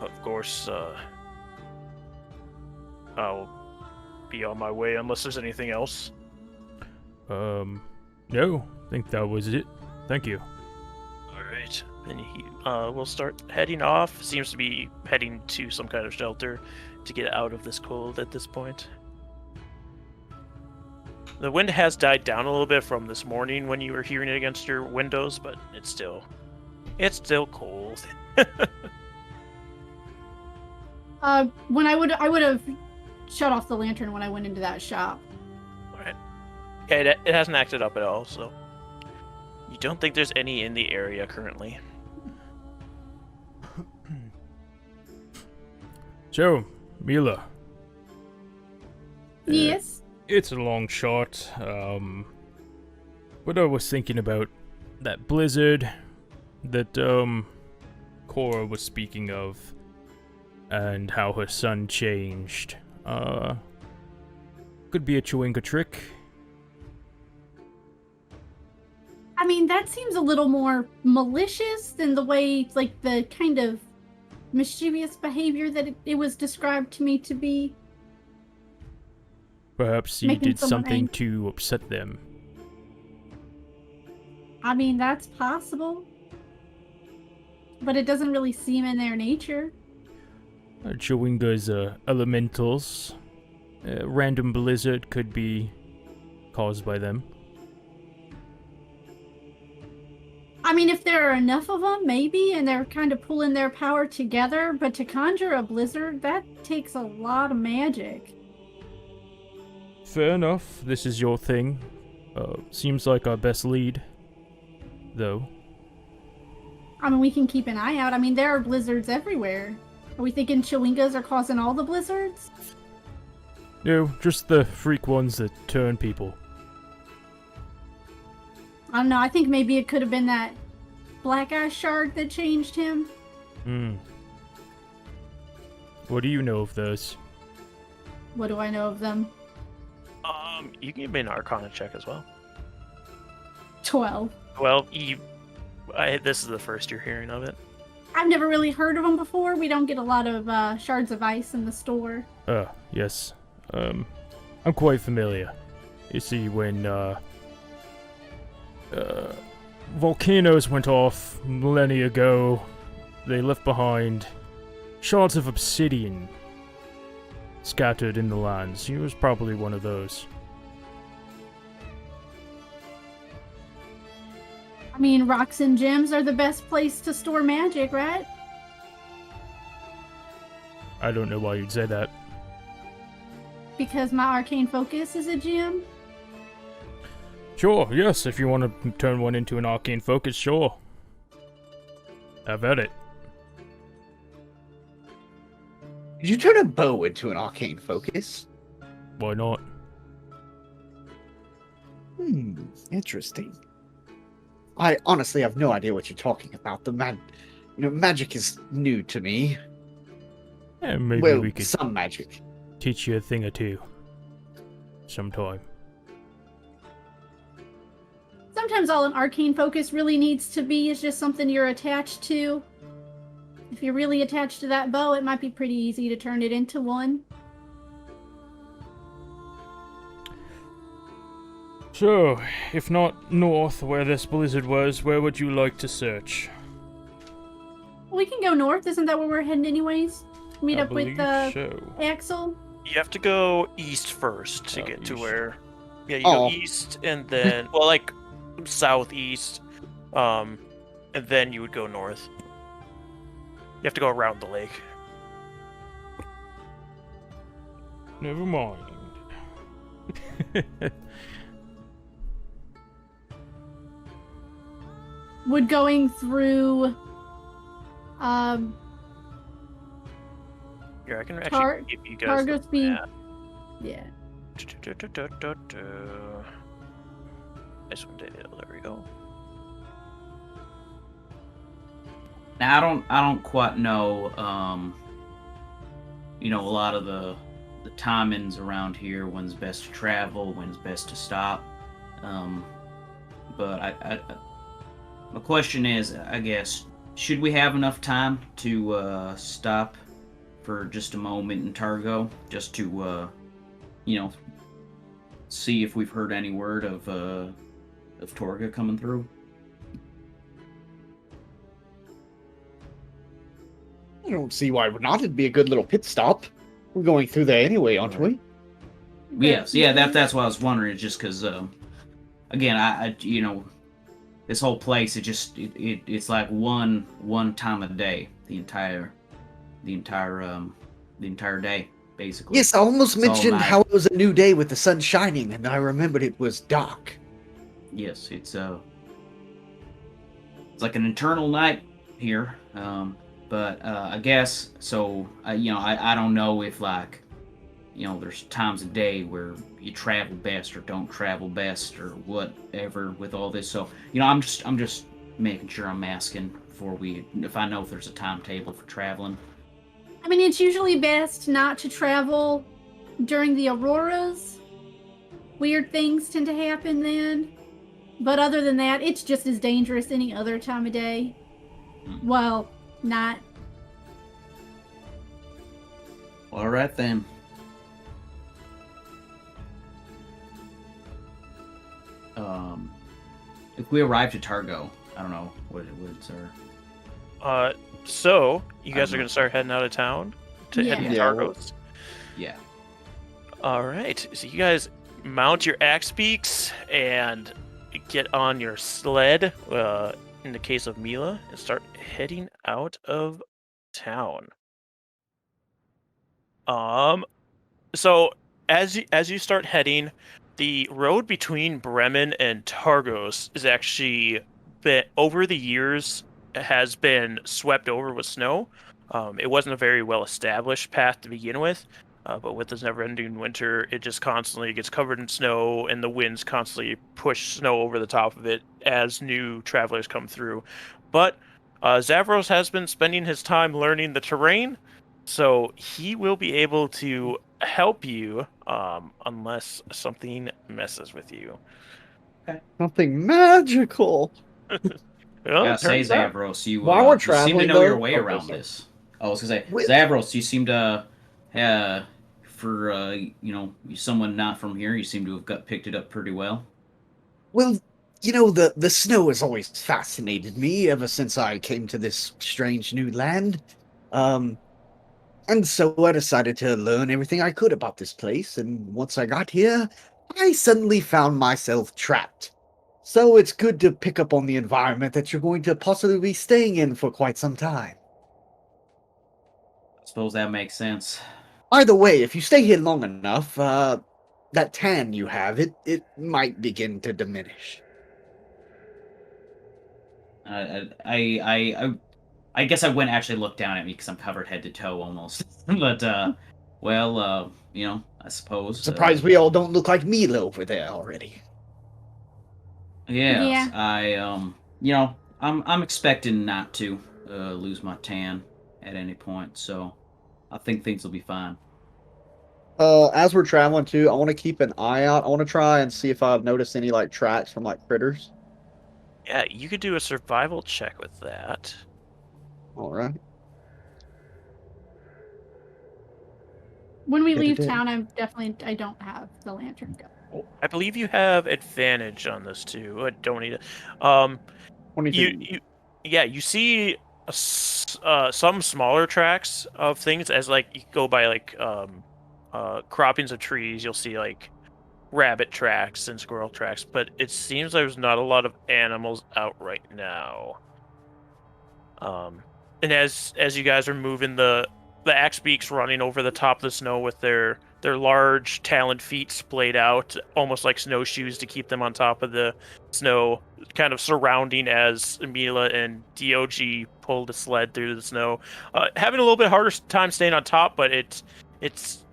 Speaker 1: Of course, I'll be on my way unless there's anything else.
Speaker 2: No, I think that was it. Thank you.
Speaker 1: Alright, and he will start heading off. Seems to be heading to some kind of shelter to get out of this cold at this point. The wind has died down a little bit from this morning when you were hearing it against your windows, but it's still cold.
Speaker 5: When I would have shut off the lantern when I went into that shop.
Speaker 1: Alright. Yeah, it hasn't acted up at all, so you don't think there's any in the area currently.
Speaker 2: So, Mila.
Speaker 5: Yes?
Speaker 2: It's a long shot, but I was thinking about that blizzard that, Cora was speaking of, and how her son changed. Could be a Chewinga trick.
Speaker 5: I mean, that seems a little more malicious than the way, like, the kind of mischievous behavior that it was described to me to be.
Speaker 2: Perhaps you did something to upset them.
Speaker 5: I mean, that's possible. But it doesn't really seem in their nature.
Speaker 2: Chewinga's elementals. A random blizzard could be caused by them.
Speaker 5: I mean, if there are enough of them, maybe, and they're kind of pulling their power together, but to conjure a blizzard, that takes a lot of magic.
Speaker 2: Fair enough. This is your thing. Seems like our best lead, though.
Speaker 5: I mean, we can keep an eye out. I mean, there are blizzards everywhere. Are we thinking Chewingas are causing all the blizzards?
Speaker 2: No, just the freak ones that turn people.
Speaker 5: I don't know. I think maybe it could have been that black ice shard that changed him.
Speaker 2: What do you know of those?
Speaker 5: What do I know of them?
Speaker 1: You can give me an Arcana check as well.
Speaker 5: 12.
Speaker 1: Well, this is the first you're hearing of it.
Speaker 5: I've never really heard of them before. We don't get a lot of shards of ice in the store.
Speaker 2: Yes. I'm quite familiar. You see, when volcanoes went off millennia ago, they left behind shards of obsidian scattered in the lands. He was probably one of those.
Speaker 5: I mean, rocks and gems are the best place to store magic, right?
Speaker 2: I don't know why you'd say that.
Speaker 5: Because my arcane focus is a gem.
Speaker 2: Sure, yes, if you want to turn one into an arcane focus, sure. Have at it.
Speaker 3: Did you turn a bow into an arcane focus?
Speaker 2: Why not?
Speaker 3: Interesting. I honestly have no idea what you're talking about. Magic is new to me.
Speaker 2: Yeah, maybe we could
Speaker 3: some magic.
Speaker 2: teach you a thing or two. Sometime.
Speaker 5: Sometimes all an arcane focus really needs to be is just something you're attached to. If you're really attached to that bow, it might be pretty easy to turn it into one.
Speaker 2: So, if not north, where this blizzard was, where would you like to search?
Speaker 5: We can go north. Isn't that where we're heading anyways? Meet up with Axel?
Speaker 1: You have to go east first to get to
Speaker 2: east.
Speaker 1: where... Yeah, you go east and then... well, like, southeast. And then you would go north. You have to go around the lake.
Speaker 2: Never mind.
Speaker 5: Would going through...
Speaker 1: Here, I can actually give you guys
Speaker 5: Targo
Speaker 1: the
Speaker 5: speed.
Speaker 1: map.
Speaker 5: Yeah.
Speaker 1: Icewind Dale, there we go.
Speaker 4: Now I don't quite know a lot of the timings around here, when's best to travel, when's best to stop. But my question is, I guess, should we have enough time to stop for just a moment in Targo, just to see if we've heard any word of Torga coming through?
Speaker 3: I don't see why not. It'd be a good little pit stop. We're going through there anyway, aren't we?
Speaker 4: Yes, yeah, that's what I was wondering. It's just because, again, I this whole place, it's like one time of day, the entire day, basically.
Speaker 3: Yes, I almost
Speaker 4: It's all
Speaker 3: mentioned
Speaker 4: night.
Speaker 3: how it was a new day with the sun shining, and I remembered it was dark.
Speaker 4: Yes, it's like an eternal night here. But I guess so. I don't know if there's times of day where you travel best or don't travel best or whatever with all this. So I'm just making sure I'm asking if I know if there's a timetable for traveling.
Speaker 5: I mean, it's usually best not to travel during the auroras. Weird things tend to happen then. But other than that, it's just as dangerous any other time of day. Well, not.
Speaker 4: All right then. If we arrived at Targo, I don't know what it would, sir.
Speaker 1: So you guys are gonna start heading out of town to head to
Speaker 5: Yeah.
Speaker 1: Targos.
Speaker 4: Yeah.
Speaker 1: All right. So you guys mount your axe beaks and get on your sled. In the case of Mila, and start heading out of town. So as you start heading, the road between Bremen and Targos is actually over the years has been swept over with snow. It wasn't a very well established path to begin with, but with this never-ending winter, it just constantly gets covered in snow, and the winds constantly push snow over the top of it as new travelers come through. But Zavros has been spending his time learning the terrain, so he will be able to help you unless something messes with you.
Speaker 3: Something magical.
Speaker 1: Well,
Speaker 4: Yeah, say
Speaker 3: turns out,
Speaker 4: Zavros, you
Speaker 3: while we're
Speaker 4: you seem to
Speaker 3: traveling,
Speaker 4: know your
Speaker 3: though-
Speaker 4: way
Speaker 3: Oh,
Speaker 4: around
Speaker 3: sorry.
Speaker 4: this. I was gonna say,
Speaker 3: Wait.
Speaker 4: Zavros, you seem to, for someone not from here, you seem to have picked it up pretty well.
Speaker 3: Well, the snow has always fascinated me ever since I came to this strange new land. And so I decided to learn everything I could about this place, and once I got here, I suddenly found myself trapped. So it's good to pick up on the environment that you're going to possibly be staying in for quite some time.
Speaker 4: I suppose that makes sense.
Speaker 3: Either way, if you stay here long enough, that tan you have, it might begin to diminish.
Speaker 4: I guess I wouldn't actually look down at me because I'm covered head to toe almost. But I suppose.
Speaker 3: Surprised we all don't look like Mila over there already.
Speaker 4: Yes,
Speaker 5: Yeah.
Speaker 4: I'm expecting not to lose my tan at any point, so I think things will be fine.
Speaker 3: As we're traveling too, I want to keep an eye out. I want to try and see if I've noticed any like tracks from like critters.
Speaker 1: Yeah, you could do a survival check with that.
Speaker 3: All right.
Speaker 5: When we leave town, I don't have the lantern go.
Speaker 1: I believe you have advantage on this too. I don't need it.
Speaker 3: 22.
Speaker 1: You see some smaller tracks of things as like you go by like croppings of trees. You'll see like rabbit tracks and squirrel tracks, but it seems there's not a lot of animals out right now. And as you guys are moving, the Axebeaks running over the top of the snow with their large taloned feet splayed out, almost like snowshoes to keep them on top of the snow, kind of surrounding as Mila and DOG pull the sled through the snow. Having a little bit harder time staying on top, but it's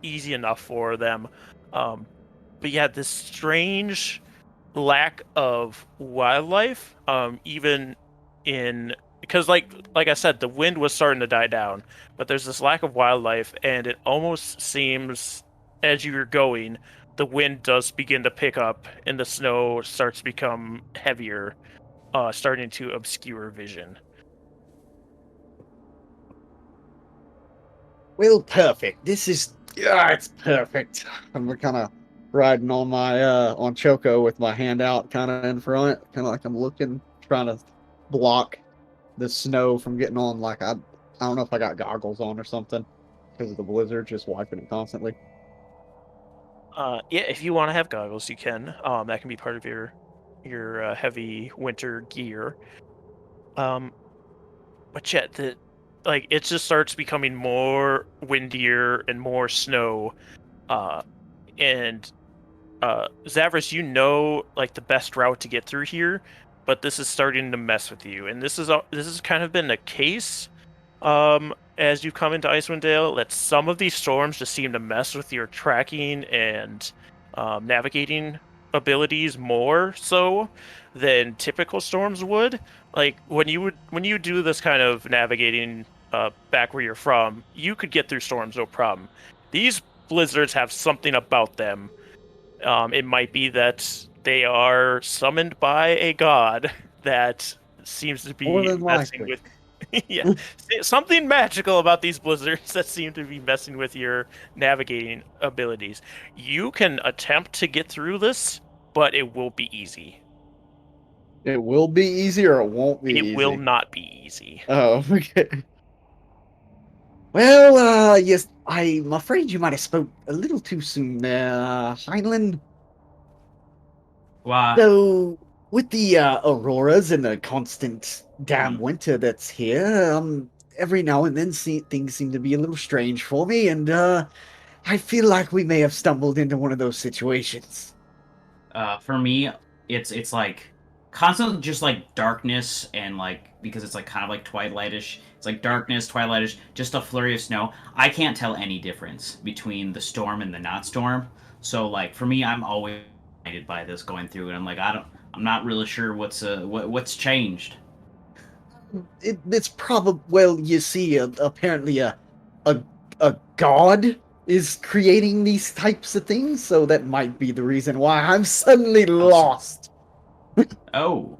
Speaker 1: easy enough for them. But yeah, this strange lack of wildlife, even in... Because, like I said, the wind was starting to die down, but there's this lack of wildlife, and it almost seems, as you're going, the wind does begin to pick up, and the snow starts to become heavier, starting to obscure vision.
Speaker 3: Well, perfect. This is... it's perfect. I'm kind of riding on my on Choco with my hand out kind of in front, kind of like I'm looking, trying to block the snow from getting on. Like I don't know if I got goggles on or something because of the blizzard, just wiping it constantly.
Speaker 1: Yeah, if you want to have goggles, you can. That can be part of your heavy winter gear. But yeah, it just starts becoming more windier and more snow. And Zavras, like the best route to get through here, but this is starting to mess with you. And this has kind of been a case, as you come into Icewind Dale, that some of these storms just seem to mess with your tracking and navigating abilities more so than typical storms would. Like when you do this kind of navigating back where you're from, you could get through storms no problem. These blizzards have something about them. It might be that they are summoned by a god that seems to be messing with... yeah, something magical about these blizzards that seem to be messing with your navigating abilities. You can attempt to get through this, but it will be easy.
Speaker 3: It will be easy, or it won't be easy?
Speaker 1: It will not be easy.
Speaker 3: Oh, okay. Well, yes, I'm afraid you might have spoke a little too soon there, Heinlein.
Speaker 4: Wow.
Speaker 3: So, with the auroras and the constant damn winter that's here, every now and then things seem to be a little strange for me, and I feel like we may have stumbled into one of those situations.
Speaker 4: For me, it's like constant just like darkness, and like because it's like kind of like twilightish. It's like darkness, twilightish, just a flurry of snow. I can't tell any difference between the storm and the not storm. So like for me, I'm always excited by this going through, and I'm like I'm not really sure what's changed.
Speaker 3: It's probably, well, you see, apparently a god is creating these types of things, so that might be the reason why I'm suddenly lost.
Speaker 4: Oh.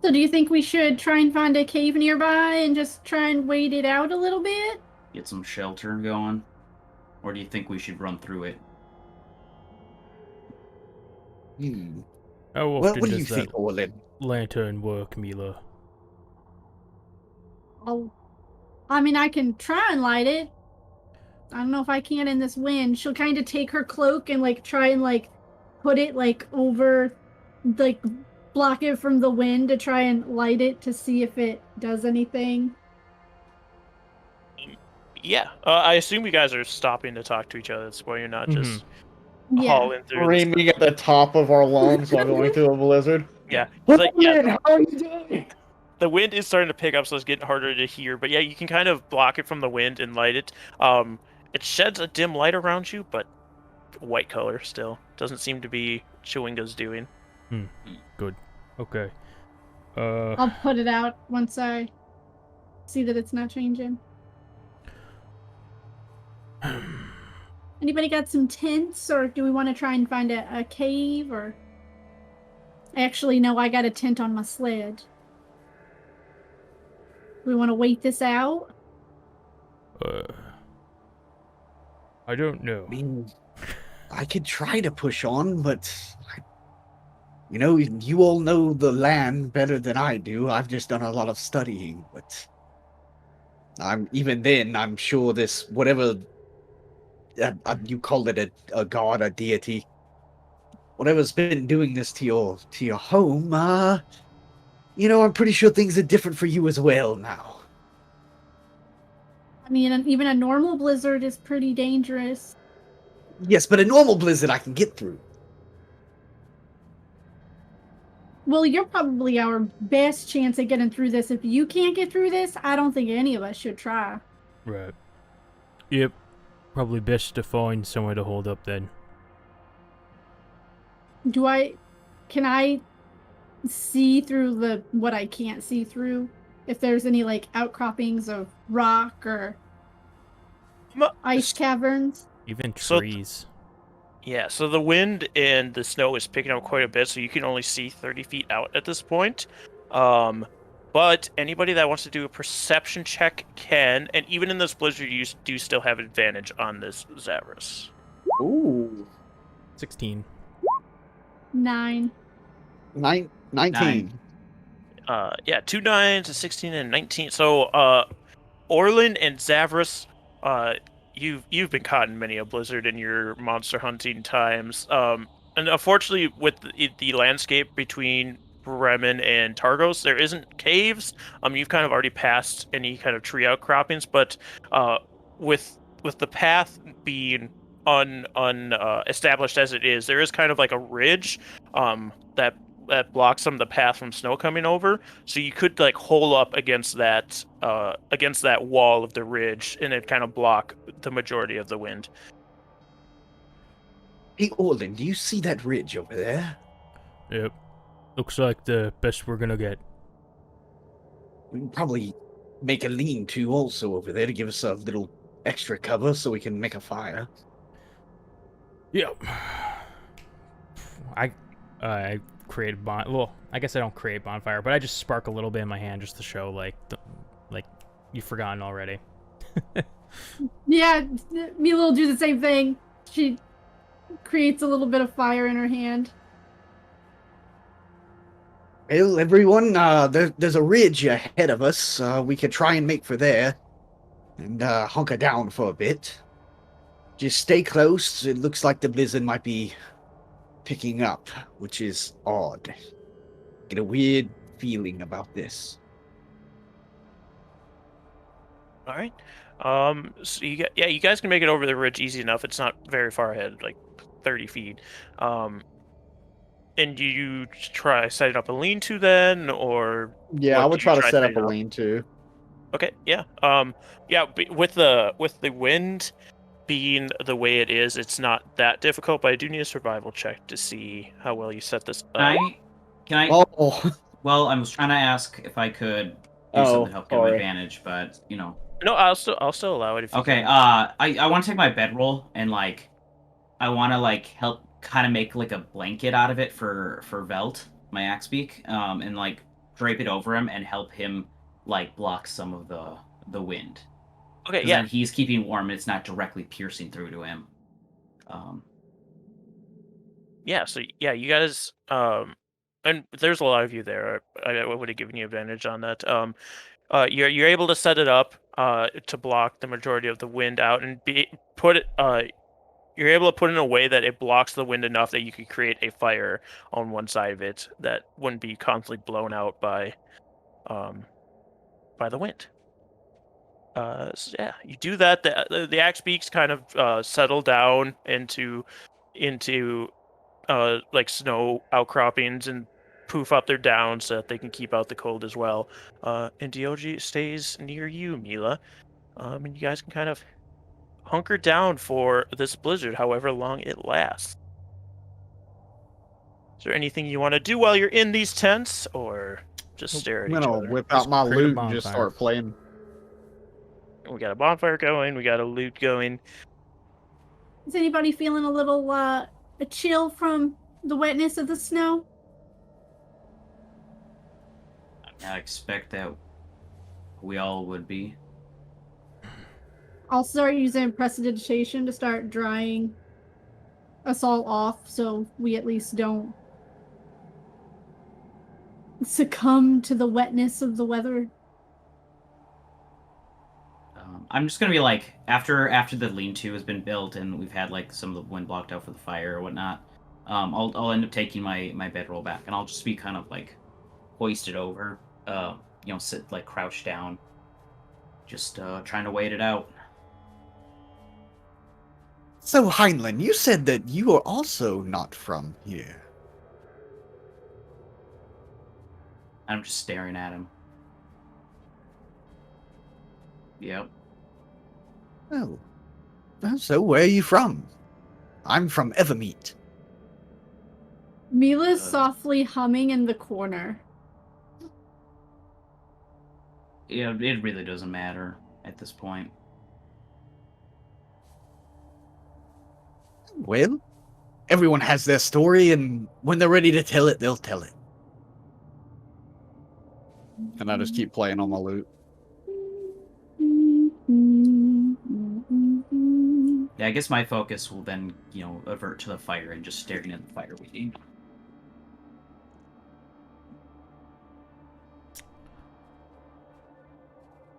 Speaker 5: So do you think we should try and find a cave nearby and just try and wait it out a little bit?
Speaker 4: Get some shelter going? Or do you think we should run through it?
Speaker 2: How
Speaker 3: What
Speaker 2: often
Speaker 3: do you
Speaker 2: does
Speaker 3: think,
Speaker 2: that
Speaker 3: Orlin?
Speaker 2: lantern work, Mila?
Speaker 5: Oh, I mean, I can try and light it. I don't know if I can in this wind. She'll kind of take her cloak and like try and like put it like over, like block it from the wind to try and light it to see if it does anything.
Speaker 1: Yeah, I assume you guys are stopping to talk to each other. That's why you're not just hauling through this.
Speaker 3: Screaming at the top of our lungs while going through a blizzard.
Speaker 1: Yeah, it's like,
Speaker 3: How are you doing?
Speaker 1: the wind is starting to pick up, so it's getting harder to hear. But yeah, you can kind of block it from the wind and light it. It sheds a dim light around you, but white color still. Doesn't seem to be Chewinga's doing.
Speaker 2: Good. Okay.
Speaker 5: I'll put it out once I see that it's not changing. Anybody got some tents, or do we want to try and find a cave? Or actually, no, I got a tent on my sled. We want to wait this out?
Speaker 2: I don't know.
Speaker 3: I mean, I could try to push on, but you know, you all know the land better than I do. I've just done a lot of studying, but even then, I'm sure this whatever you call it a god, a deity, whatever's been doing this to your home, you know, I'm pretty sure things are different for you as well now.
Speaker 5: I mean, even a normal blizzard is pretty dangerous.
Speaker 3: Yes, but a normal blizzard I can get through.
Speaker 5: Well, you're probably our best chance at getting through this. If you can't get through this, I don't think any of us should try.
Speaker 2: Right. Yep. Probably best to find somewhere to hold up then.
Speaker 5: Can I see through what I can't see through? If there's any, like, outcroppings of rock or ice caverns?
Speaker 2: Even trees.
Speaker 1: Yeah, so the wind and the snow is picking up quite a bit, so you can only see 30 feet out at this point. But anybody that wants to do a perception check can, and even in this blizzard, you do still have advantage on this Zavros.
Speaker 3: Ooh.
Speaker 2: 16.
Speaker 5: 9.
Speaker 3: 19.
Speaker 4: 9.
Speaker 1: Yeah, 2 9s, a 16, and 19. So, Orlin and Zavros, you've been caught in many a blizzard in your monster hunting times. And unfortunately, with the landscape between Bremen and Targos, there isn't caves. You've kind of already passed any kind of tree outcroppings, but with the path being established as it is, there is kind of like a ridge that blocks some of the path from snow coming over. So you could like hole up against that wall of the ridge, and it kind of block the majority of the wind.
Speaker 3: Hey, Orlin, do you see that ridge over there?
Speaker 2: Yep. Looks like the best we're gonna get.
Speaker 3: We can probably make a lean-to also over there to give us a little extra cover so we can make a fire.
Speaker 2: Yep. I create well, I guess I don't create bonfire, but I just spark a little bit in my hand just to show like you've forgotten already.
Speaker 5: Yeah, Mila will do the same thing. She creates a little bit of fire in her hand.
Speaker 3: Well, everyone, there's a ridge ahead of us. We could try and make for there and hunker down for a bit. Just stay close. It looks like the blizzard might be picking up, which is odd. Get a weird feeling about this.
Speaker 1: All right. So you guys can make it over the ridge easy enough. It's not very far ahead, like 30 feet. And you try setting up a lean-to then, or
Speaker 3: yeah, I would try to set up a lean-to.
Speaker 1: Okay, yeah. Yeah, with the wind being the way it is, it's not that difficult, but I do need a survival check to see how well you set this up.
Speaker 4: Can I?
Speaker 3: Oh.
Speaker 4: Well, I was trying to ask if I could do something to help give advantage, but you know.
Speaker 1: No, I'll still allow it if you
Speaker 4: okay,
Speaker 1: can.
Speaker 4: I want to take my bedroll and like I want to like help kind of make like a blanket out of it for Velt, my Axebeak, and like drape it over him and help him like block some of the wind.
Speaker 1: Okay, yeah.
Speaker 4: Then he's keeping warm. It's not directly piercing through to him.
Speaker 1: Yeah. So yeah, you guys. And there's a lot of you there. I would have given you advantage on that. You're able to set it up to block the majority of the wind out and you're able to put it in a way that it blocks the wind enough that you could create a fire on one side of it that wouldn't be constantly blown out by the wind. So yeah, you do that. The Axebeaks kind of settle down into into like snow outcroppings and poof up their down so that they can keep out the cold as well. And Diogi stays near you, Mila. And you guys can kind of hunker down for this blizzard, however long it lasts. Is there anything you want to do while you're in these tents, or just stare at
Speaker 3: I'm
Speaker 1: each
Speaker 3: gonna
Speaker 1: other?
Speaker 3: whip out my
Speaker 2: create a
Speaker 3: loot and just
Speaker 2: bonfire.
Speaker 3: start playing.
Speaker 1: We got a bonfire going. We got a loot going.
Speaker 5: Is anybody feeling a little a chill from the wetness of the snow?
Speaker 4: I expect that we all would be.
Speaker 5: I'll start using prestidigitation to start drying us all off, so we at least don't succumb to the wetness of the weather.
Speaker 4: I'm just gonna be like, after the lean-to has been built and we've had like some of the wind blocked out for the fire or whatnot, I'll end up taking my bedroll back and I'll just be kind of like hoisted over, sit like crouched down, just trying to wait it out.
Speaker 3: So, Heinlein, you said that you are also not from here.
Speaker 4: I'm just staring at him. Yep.
Speaker 3: Oh. So, where are you from? I'm from Evermeet.
Speaker 5: Mila's softly humming in the corner.
Speaker 4: Yeah, it really doesn't matter at this point.
Speaker 3: Well, everyone has their story, and when they're ready to tell it, they'll tell it. And I just keep playing on my loot.
Speaker 4: Yeah, I guess my focus will then, avert to the fire and just staring at the fire waiting.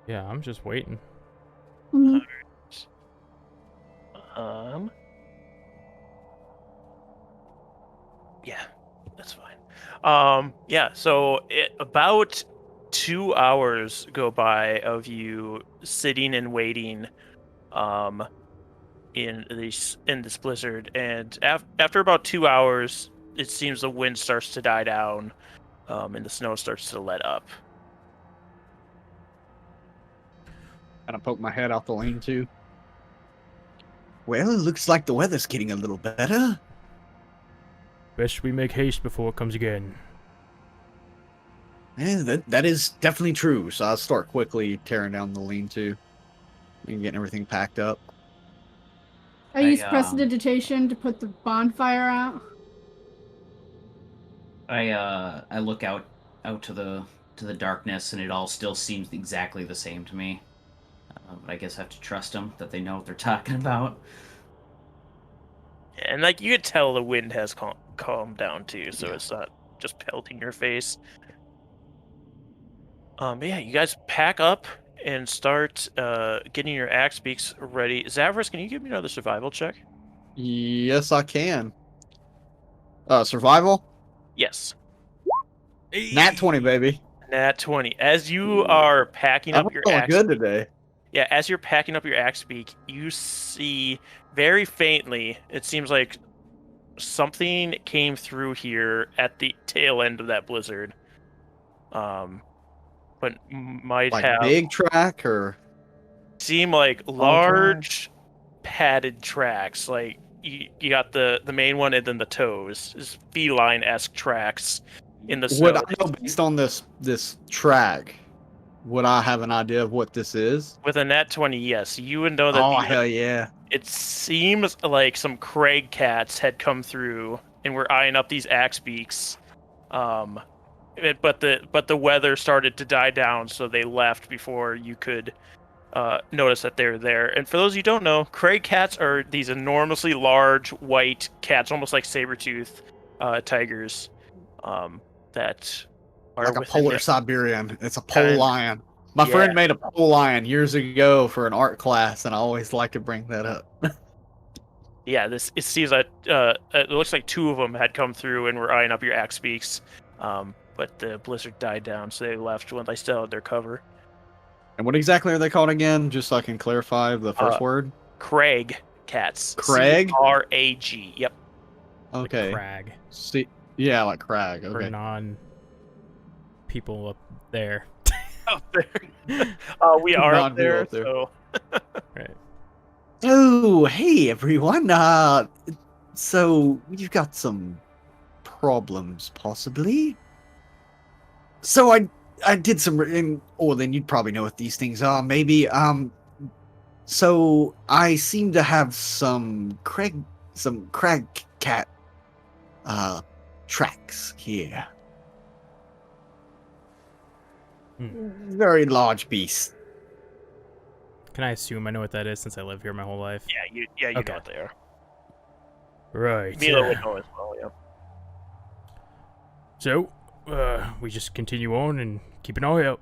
Speaker 2: Yeah, I'm just waiting.
Speaker 5: Mhm.
Speaker 1: Yeah, that's fine. Yeah, so about 2 hours go by of you sitting and waiting, in this blizzard, and after about 2 hours, it seems the wind starts to die down, and the snow starts to let up.
Speaker 3: And I poke my head out the lean-to. Well, it looks like the weather's getting a little better.
Speaker 2: Best we make haste before it comes again.
Speaker 3: Yeah, that is definitely true. So I'll start quickly tearing down the lean-to and getting everything packed up.
Speaker 5: I use prestidigitation to put the bonfire out.
Speaker 4: I look out to the darkness, and it all still seems exactly the same to me. But I guess I have to trust them that they know what they're talking about.
Speaker 1: And like you could tell, the wind has calmed down too, so it's not just pelting your face. But yeah, you guys pack up and start getting your axe beaks ready. Zavras, can you give me another survival check?
Speaker 3: Yes, I can. Survival?
Speaker 1: Yes.
Speaker 3: Nat 20, baby.
Speaker 1: Nat 20. As you are packing up your
Speaker 3: feeling
Speaker 1: axe,
Speaker 3: good today.
Speaker 1: yeah, as you're packing up your axe beak, you see very faintly, it seems like something came through here at the tail end of that blizzard. But might
Speaker 3: Like
Speaker 1: have
Speaker 3: big track or
Speaker 1: seem like large padded tracks. Like you got the main one and then the toes. Is feline-esque tracks in the snow.
Speaker 3: would I know based on this track? Would I have an idea of what this is?
Speaker 1: With a nat 20, yes, you would know that.
Speaker 3: Oh, hell yeah.
Speaker 1: It seems like some Craig cats had come through and were eyeing up these axe beaks. But the weather started to die down, so they left before you could notice that they were there. And for those of you who don't know, Craig cats are these enormously large white cats, almost like saber-tooth tigers, that are
Speaker 3: like a
Speaker 1: within
Speaker 3: polar
Speaker 1: the-
Speaker 3: Siberian. It's a pole lion. My friend made a pole lion years ago for an art class, and I always like to bring that up.
Speaker 1: Yeah, it seems like it looks like two of them had come through and were eyeing up your axe beaks, but the blizzard died down, so they left when they still had their cover.
Speaker 3: And what exactly are they called again? Just so I can clarify the first word.
Speaker 1: Craig cats.
Speaker 3: Craig?
Speaker 1: C-R-A-G. Yep.
Speaker 3: Okay.
Speaker 2: Like crag.
Speaker 3: See, yeah, like crag.
Speaker 2: For
Speaker 3: Okay.
Speaker 2: non-people up there.
Speaker 1: Up there. We are up there, so.
Speaker 2: Right.
Speaker 3: Oh, hey everyone. So you've got some problems, possibly. So I did some, or then you'd probably know what these things are. Maybe. So I seem to have some crag cat tracks here. Very large beast.
Speaker 2: Can I assume I know what that is since I live here my whole life?
Speaker 1: Yeah, you
Speaker 2: Okay.
Speaker 1: know what they are.
Speaker 2: Right.
Speaker 1: Mila would know as well, yeah.
Speaker 2: So, we just continue on and keep an eye out.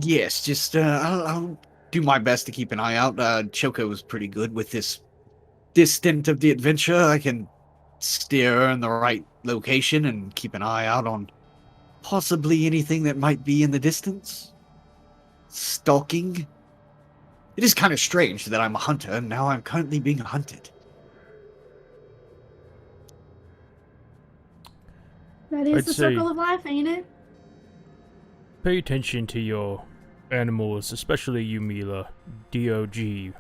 Speaker 3: Yes, just I'll do my best to keep an eye out. Choco was pretty good with this stint of the adventure. I can steer her in the right location and keep an eye out on possibly anything that might be in the distance. Stalking. It is kind of strange that I'm a hunter and now I'm currently being hunted.
Speaker 5: That is
Speaker 2: I'd
Speaker 5: the
Speaker 2: say-
Speaker 5: circle of life, ain't it?
Speaker 2: Pay attention to your animals, especially you, Mila. DOG.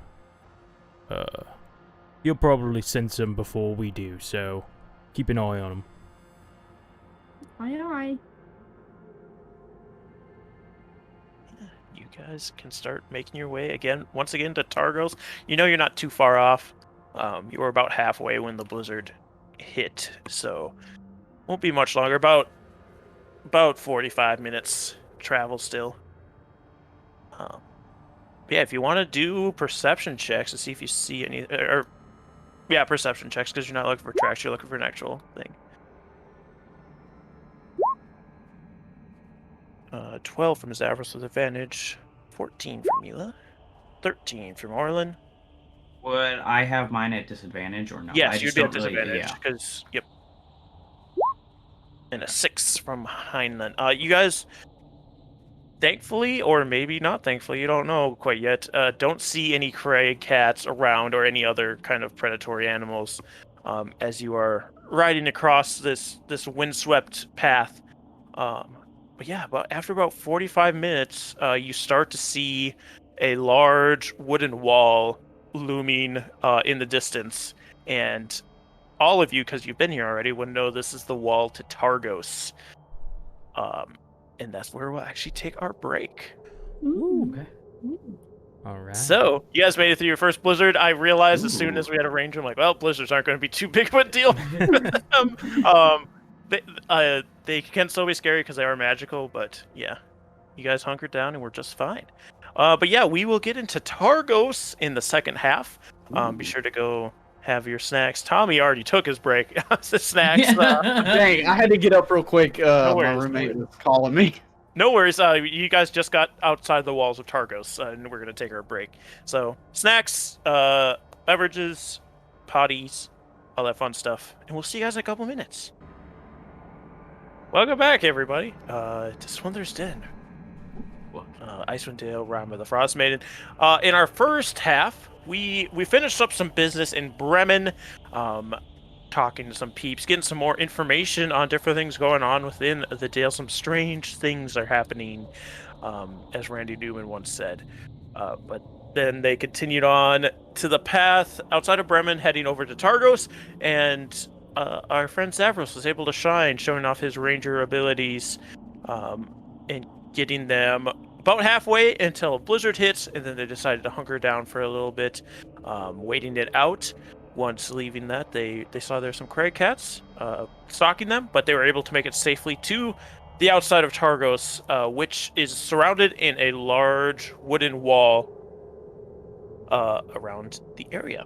Speaker 2: You'll probably sense them before we do, so keep an eye on them.
Speaker 5: Aye.
Speaker 1: You guys can start making your way once again to Targos. You know you're not too far off. You were about halfway when the blizzard hit, so won't be much longer. About 45 minutes travel still. Yeah, if you want to do perception checks to see if you see any, perception checks, because you're not looking for tracks, you're looking for an actual thing. 12 from Zavros with advantage, 14 from Mila, 13 from Orlin.
Speaker 4: Would I have mine at disadvantage or no?
Speaker 1: Yes, you'd be at
Speaker 4: don't really-
Speaker 1: disadvantage, because, yep. And a 6 from Heinlein. You guys, thankfully, or maybe not thankfully, you don't know quite yet, don't see any crag cats around or any other kind of predatory animals as you are riding across this windswept path. But yeah, after about 45 minutes, you start to see a large wooden wall looming in the distance, and all of you, because you've been here already, would know this is the wall to Targos. And that's where we'll actually take our break.
Speaker 5: Ooh.
Speaker 4: Okay.
Speaker 2: All right.
Speaker 1: So, you guys made it through your first blizzard. I realized as soon as we had a range, I'm like, well, blizzards aren't going to be too big of a deal. They can still be scary because they are magical, but yeah, you guys hunkered down and we're just fine. But yeah, we will get into Targos in the second half. Be sure to go have your snacks. Tommy already took his break. The snacks.
Speaker 3: Dang, I had to get up real quick.
Speaker 1: No
Speaker 3: My
Speaker 1: worries,
Speaker 3: roommate was calling me.
Speaker 1: No worries. You guys just got outside the walls of Targos, and we're gonna take our break. So snacks, beverages, potties, all that fun stuff, and we'll see you guys in a couple minutes. Welcome back, everybody, to Swindler's Den. Icewind Dale, Rime of the Frostmaiden. In our first half, we finished up some business in Bremen, talking to some peeps, getting some more information on different things going on within the Dale. Some strange things are happening, as Randy Newman once said. But then they continued on to the path outside of Bremen, heading over to Targos, and our friend Zavros was able to shine, showing off his ranger abilities, and getting them about halfway until a blizzard hits, and then they decided to hunker down for a little bit, waiting it out. Once leaving that, they saw there's some crag cats stalking them, but they were able to make it safely to the outside of Targos, which is surrounded in a large wooden wall around the area.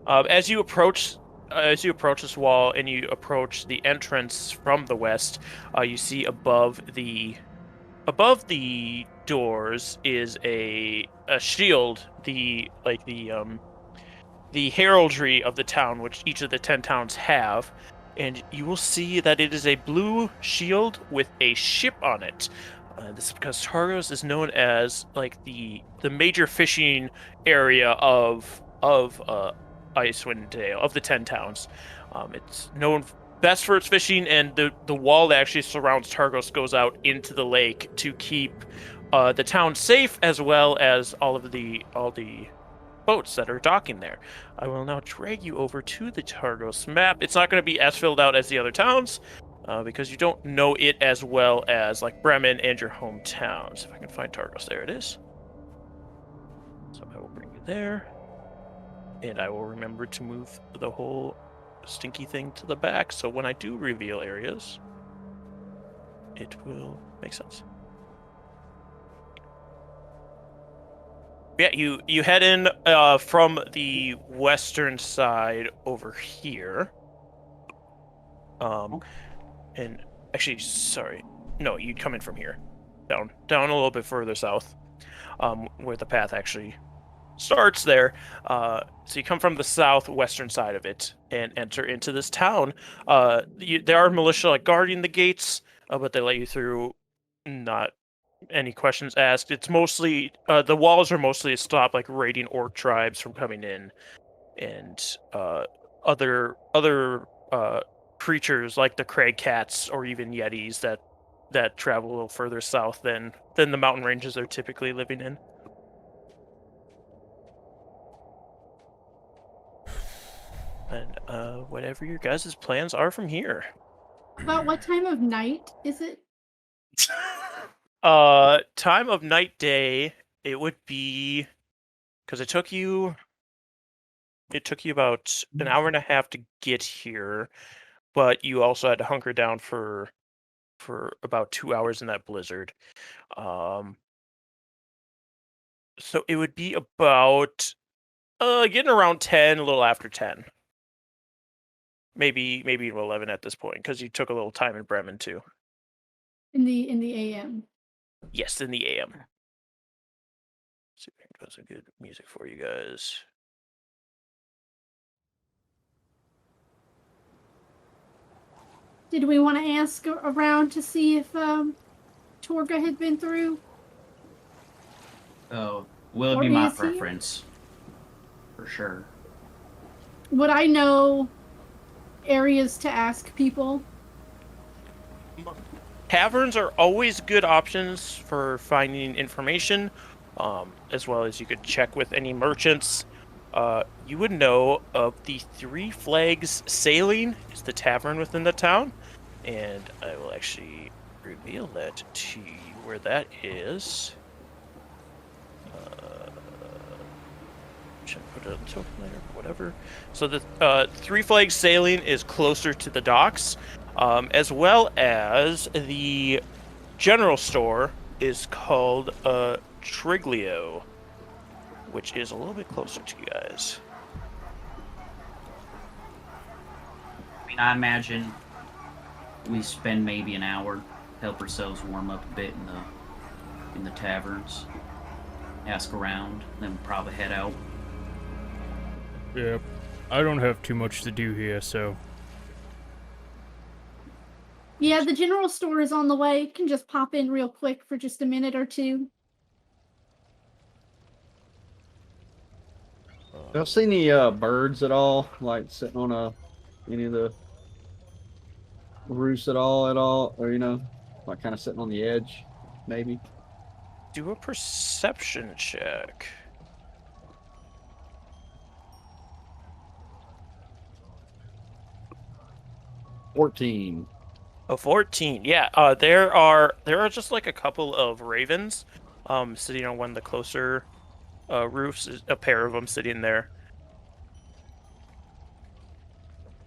Speaker 1: As you approach this wall and you approach the entrance from the west, you see above the doors is a shield, the heraldry of the town, which each of the 10 towns have, and you will see that it is a blue shield with a ship on it. This is because Targos is known as like the major fishing area of Icewind Dale, of the 10 towns. It's known best for its fishing, and the wall that actually surrounds Targos goes out into the lake to keep the town safe, as well as all the boats that are docking there. I will now drag you over to the Targos map. It's not going to be as filled out as the other towns, because you don't know it as well as like Bremen and your hometowns. If I can find Targos, there it is. So I will bring you there, and I will remember to move the whole stinky thing to the back, so when I do reveal areas, it will make sense. Yeah, you head in from the western side over here. And actually, sorry, no, you'd come in from here, down a little bit further south, where the path actually starts there. So you come from the southwestern side of it and enter into this town. There are militia like guarding the gates, but they let you through, not any questions asked. It's mostly the walls are mostly to stop like raiding orc tribes from coming in, and other creatures like the crag cats or even yetis that travel a little further south than the mountain ranges they're typically living in. And whatever your guys' plans are from here.
Speaker 5: About what time of night is it?
Speaker 1: Time of night, day, it would be, because it took you about an hour and a half to get here, but you also had to hunker down for about 2 hours in that blizzard. So it would be about getting around 10, a little after 10. Maybe 11 at this point, because you took a little time in Bremen too.
Speaker 5: In the AM.
Speaker 1: Yes, in the AM. See if I can put some good music for you guys.
Speaker 5: Did we want to ask around to see if Torga had been through?
Speaker 4: Oh, will be my preference. For sure.
Speaker 5: Would I know areas to ask people?
Speaker 1: Taverns are always good options for finding information, as well as you could check with any merchants. You would know of the Three Flags Sailing is the tavern within the town, and I will actually reveal that to you where that is. Should I put it on the token later? Whatever. So the Three Flags Sailing is closer to the docks, as well as the general store is called Triglio, which is a little bit closer to you guys.
Speaker 4: I mean, I imagine we spend maybe an hour, help ourselves warm up a bit in the taverns, ask around, then probably head out.
Speaker 2: Yeah, I don't have too much to do here, so...
Speaker 5: Yeah, the general store is on the way. Can just pop in real quick for just a minute or two.
Speaker 3: Y'all see any birds at all, like sitting on any of the roofs at all, or like kind of sitting on the edge, maybe?
Speaker 1: Do a perception check.
Speaker 3: 14.
Speaker 1: A 14, yeah. There are just like a couple of ravens, sitting on one of the closer roofs. A pair of them sitting there.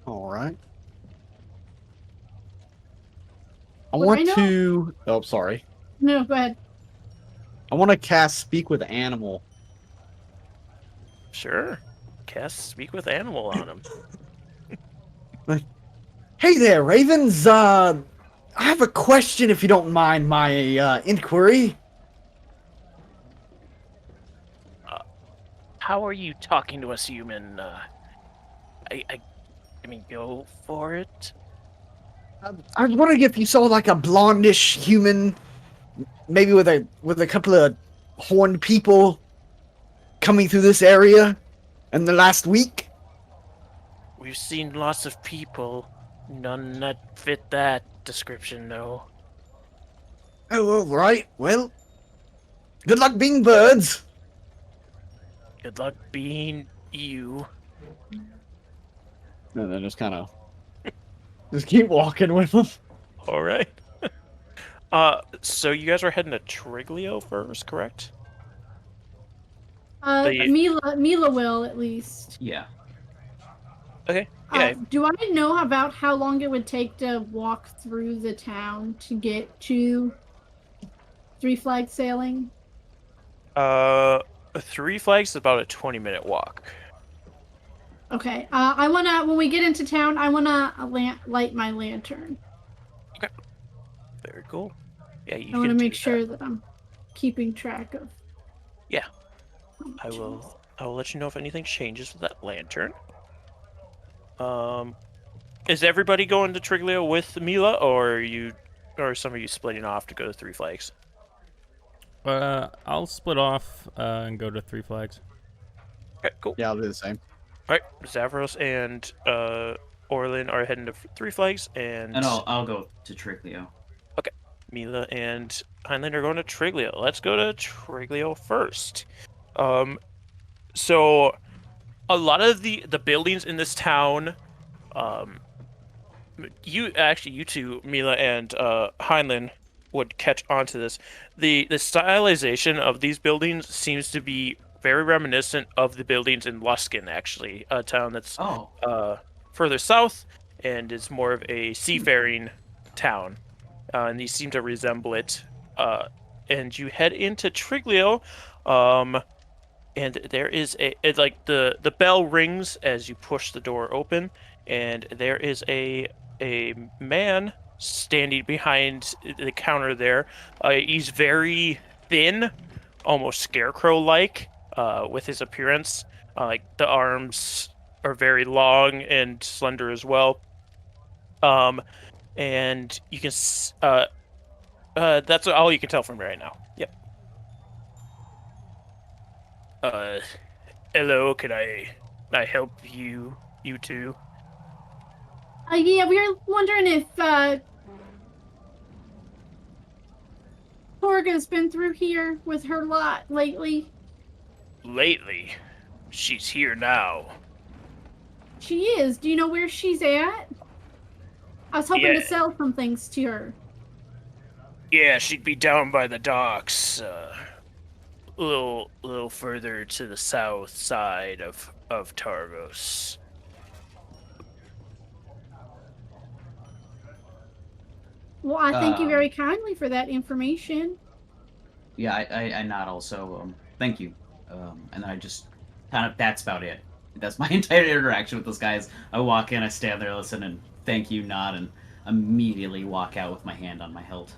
Speaker 3: All right. I want to. Oh, sorry.
Speaker 5: No, go ahead.
Speaker 3: I want to cast Speak with Animal.
Speaker 1: Sure. Cast Speak with Animal on him.
Speaker 3: Hey there, Ravens. I have a question, if you don't mind my inquiry.
Speaker 1: How are you talking to us, human? I mean, go for it.
Speaker 3: I was wondering if you saw like a blondish human, maybe with a couple of horned people coming through this area in the last week.
Speaker 1: we've seen lots of people. None that fit that description, though.
Speaker 3: Oh, all right. Well, good luck being birds.
Speaker 1: Good luck being you.
Speaker 3: And then just kind of just keep walking with them.
Speaker 1: All right. So you guys are heading to Triglio first, correct?
Speaker 5: Mila will at least.
Speaker 4: Yeah.
Speaker 1: Okay. Yeah.
Speaker 5: Do I know about how long it would take to walk through the town to get to Three Flags Sailing?
Speaker 1: Three Flags is about a 20-minute walk.
Speaker 5: Okay. I wanna when we get into town, I wanna light my lantern.
Speaker 1: Okay. Very cool. Yeah, you
Speaker 5: I want to
Speaker 1: can
Speaker 5: make
Speaker 1: do
Speaker 5: sure
Speaker 1: that.
Speaker 5: that I'm keeping track of.
Speaker 1: Yeah. I will let you know if anything changes with that lantern. Is everybody going to Triglio with Mila, or are some of you splitting off to go to Three Flags?
Speaker 2: I'll split off and go to Three Flags.
Speaker 1: Okay, cool.
Speaker 3: Yeah, I'll do the same.
Speaker 1: All right, Zavros and Orlin are heading to Three Flags, and
Speaker 4: I'll go to Triglio.
Speaker 1: Mila and Heinlein are going to Triglio. Let's go to Triglio first. So a lot of the buildings in this town, you two, Mila and Heinlein, would catch on to this. The stylization of these buildings seems to be very reminiscent of the buildings in Luskin, actually, a town that's further south and is more of a seafaring town. And these seem to resemble it. And you head into Triglio, and there is it's like the bell rings as you push the door open, and there is a man standing behind the counter there. He's very thin, almost scarecrow-like, with his appearance. Like the arms are very long and slender as well. And you can that's all you can tell from me right now. Yep. Hello, can I help you two?
Speaker 5: Yeah, we were wondering if Torga's been through here with her lot lately.
Speaker 1: Lately? She's here now.
Speaker 5: She is. Do you know where she's at? I was hoping
Speaker 1: Yeah.
Speaker 5: to sell some things to her.
Speaker 1: Yeah, she'd be down by the docks, a little further to the south side of Targos.
Speaker 5: Well, I thank you very kindly for that information.
Speaker 4: Yeah, I nod also. Thank you. And then I just that's about it. That's my entire interaction with those guys. I walk in, I stand there, listen, and thank you, nod, and immediately walk out with my hand on my hilt.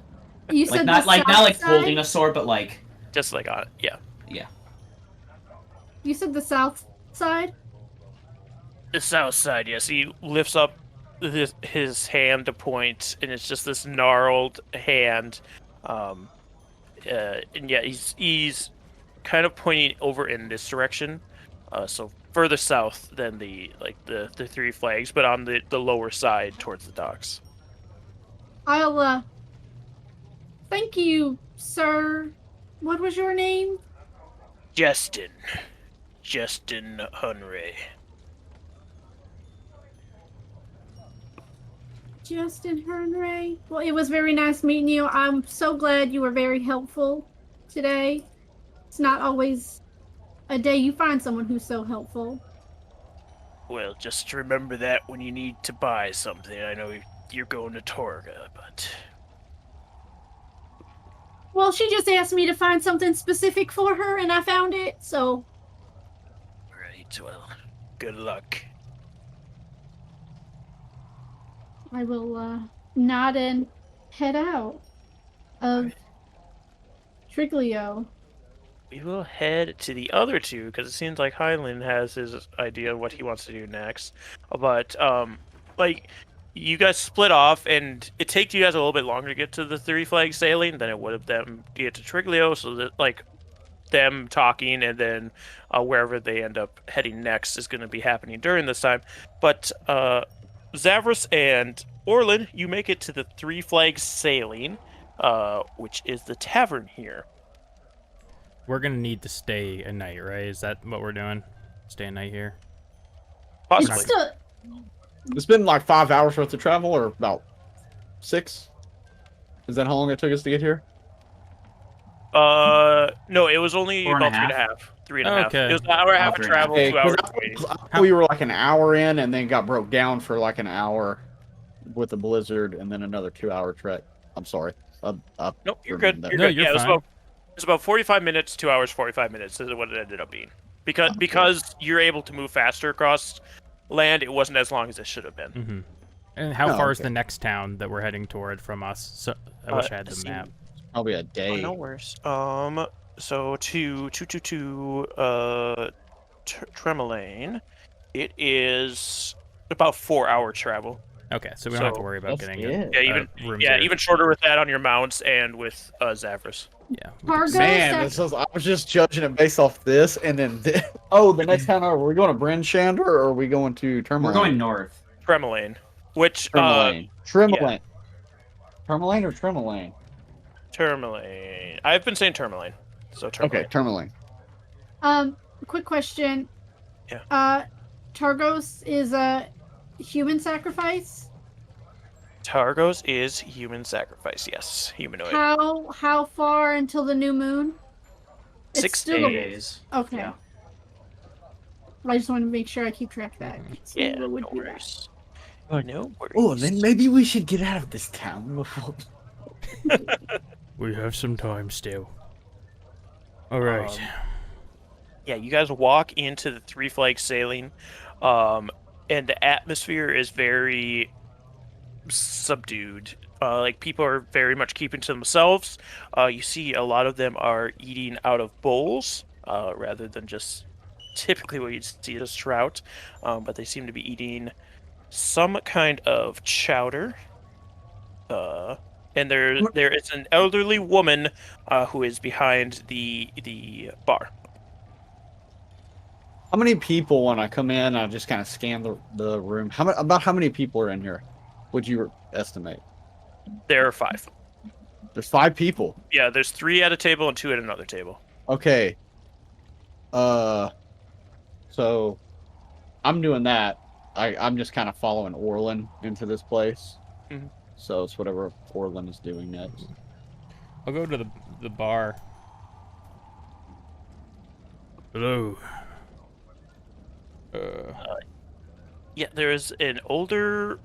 Speaker 5: You
Speaker 4: Like
Speaker 5: said
Speaker 4: not
Speaker 5: the
Speaker 4: like
Speaker 5: south
Speaker 4: not like
Speaker 5: side?
Speaker 4: holding a sword, but like
Speaker 1: Just like on yeah.
Speaker 4: yeah.
Speaker 5: You said the south side?
Speaker 1: The south side, yes. He lifts up his hand to point, and it's just this gnarled hand. And yeah, he's kind of pointing over in this direction, so further south than the Three Flags, but on the lower side towards the docks.
Speaker 5: I'll thank you, sir. What was your name?
Speaker 1: Justin Hunray.
Speaker 5: Justin Hernray. Well, it was very nice meeting you. I'm so glad you were very helpful today. It's not always a day you find someone who's so helpful.
Speaker 1: Well, just remember that when you need to buy something. I know you're going to Torga, but
Speaker 5: Well, she just asked me to find something specific for her, and I found it, so...
Speaker 1: right, well, good luck.
Speaker 5: I will, nod and head out of Triglio.
Speaker 1: We will head to the other two, because it seems like Heinlein has his idea of what he wants to do next. But, like, you guys split off, and it takes you guys a little bit longer to get to the Three Flags Sailing than it would have them to get to Triglio, so that, like, them talking, and then wherever they end up heading next is going to be happening during this time. But Zavros and Orlin, you make it to the Three Flags Sailing, which is the tavern here.
Speaker 2: We're gonna need to stay a night, right? Is that what we're doing? Stay a night here?
Speaker 1: Possibly.
Speaker 3: It's been like 5 hours worth of travel, or about 6. Is that how long it took us to get here?
Speaker 1: No, it was only
Speaker 4: 4 and
Speaker 1: about
Speaker 4: a
Speaker 1: 3.5. 3.5.
Speaker 2: Okay.
Speaker 1: It was an hour and a half of
Speaker 4: Okay.
Speaker 1: travel,
Speaker 3: Okay,
Speaker 1: 2 hours
Speaker 3: 'cause
Speaker 1: of waiting.
Speaker 3: I thought we were like an hour in, and then got broke down for like an hour with the blizzard, and then another 2-hour trek. I'm sorry.
Speaker 1: Nope, you're good.
Speaker 3: that.
Speaker 1: You're
Speaker 2: No,
Speaker 1: good.
Speaker 2: you're
Speaker 1: Yeah,
Speaker 2: fine.
Speaker 1: it's about 45 minutes, 2 hours, 45 minutes is what it ended up being. Because you're able to move faster across land, it wasn't as long as it should have been.
Speaker 2: Mm-hmm. And how
Speaker 3: Oh,
Speaker 2: far is
Speaker 3: okay.
Speaker 2: the next town that we're heading toward from us? So I wish I had the map.
Speaker 3: Probably a day.
Speaker 1: No worries. So to Tremolane, it is about 4-hour travel.
Speaker 2: Okay, so we don't have to
Speaker 1: So,
Speaker 2: worry about
Speaker 3: that's
Speaker 2: getting
Speaker 3: it.
Speaker 1: Yeah,
Speaker 2: rooms
Speaker 1: yeah,
Speaker 2: there.
Speaker 1: even shorter with that on your mounts and with Zavros.
Speaker 2: Yeah.
Speaker 5: Cargo
Speaker 3: Man,
Speaker 5: sec-
Speaker 3: I was just judging it based off this, and then the next time over, are we going to Bryn Shander, or are we going to Tourmaline?
Speaker 4: We're going north.
Speaker 1: Tremolane, which
Speaker 3: Tourmaline. Tourmaline. Tourmaline or Tourmaline?
Speaker 1: Tourmaline. I've been saying Tourmaline. So Tourmaline.
Speaker 3: Okay, Tourmaline.
Speaker 5: quick question.
Speaker 1: Yeah.
Speaker 5: Targos is a human sacrifice.
Speaker 1: Targos is human sacrifice. Yes, humanoid.
Speaker 5: How far until the new moon? It's
Speaker 1: 6
Speaker 5: still a-
Speaker 1: days.
Speaker 5: Okay.
Speaker 4: Yeah.
Speaker 5: I just want to make sure I keep track of that. So
Speaker 1: Yeah,
Speaker 5: what would
Speaker 1: no
Speaker 5: be that?
Speaker 1: worries.
Speaker 3: Like,
Speaker 1: No worries.
Speaker 3: Oh, then maybe we should get out of this town before.
Speaker 2: We have some time still. All right.
Speaker 1: Yeah, you guys walk into the Three Flags Sailing, and the atmosphere is very subdued. Like, people are very much keeping to themselves. You see a lot of them are eating out of bowls, rather than just typically what you'd see as trout. But they seem to be eating some kind of chowder. And there is an elderly woman who is behind the bar.
Speaker 3: How many people, when I come in, I just kind of scan the room? About how many people are in here? Would you estimate?
Speaker 1: There are 5.
Speaker 3: There's 5 people.
Speaker 1: Yeah, there's 3 at a table and 2 at another table.
Speaker 3: Okay. So I'm doing that. I'm just kind of following Orlin into this place.
Speaker 1: Mhm.
Speaker 3: So it's whatever Orlin is doing next.
Speaker 2: I'll go to the bar. Hello.
Speaker 1: Yeah, there is an older.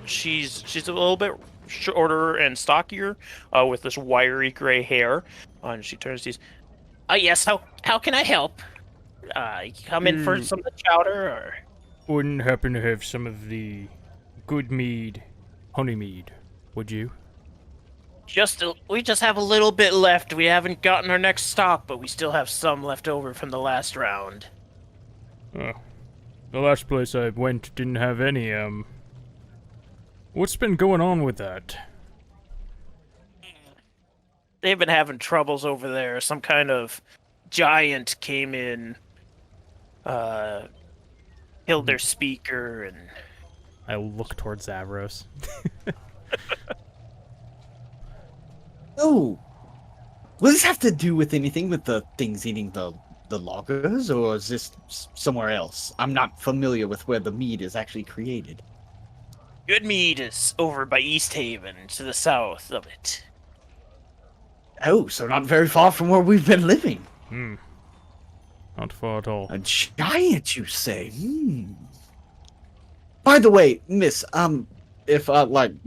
Speaker 1: She's a little bit shorter and stockier, with this wiry gray hair. And she turns to you. Yes. How can I help? You come in for some of the chowder, or
Speaker 2: Wouldn't happen to have some of the good mead, honey mead, would you?
Speaker 1: we just have a little bit left. We haven't gotten our next stock, but we still have some left over from the last round.
Speaker 2: Oh. The last place I went didn't have any, What's been going on with that?
Speaker 1: They've been having troubles over there. Some kind of giant came in, killed their speaker, and
Speaker 2: I look towards Zavros.
Speaker 3: Oh, will this have to do with anything with the things eating the loggers, or is this somewhere else? I'm not familiar with where the meat is actually created.
Speaker 1: good mead is over by East Haven, to the south of it.
Speaker 3: Oh, so not very far from where we've been living.
Speaker 2: Not far at all.
Speaker 3: A giant, you say? By the way, miss, if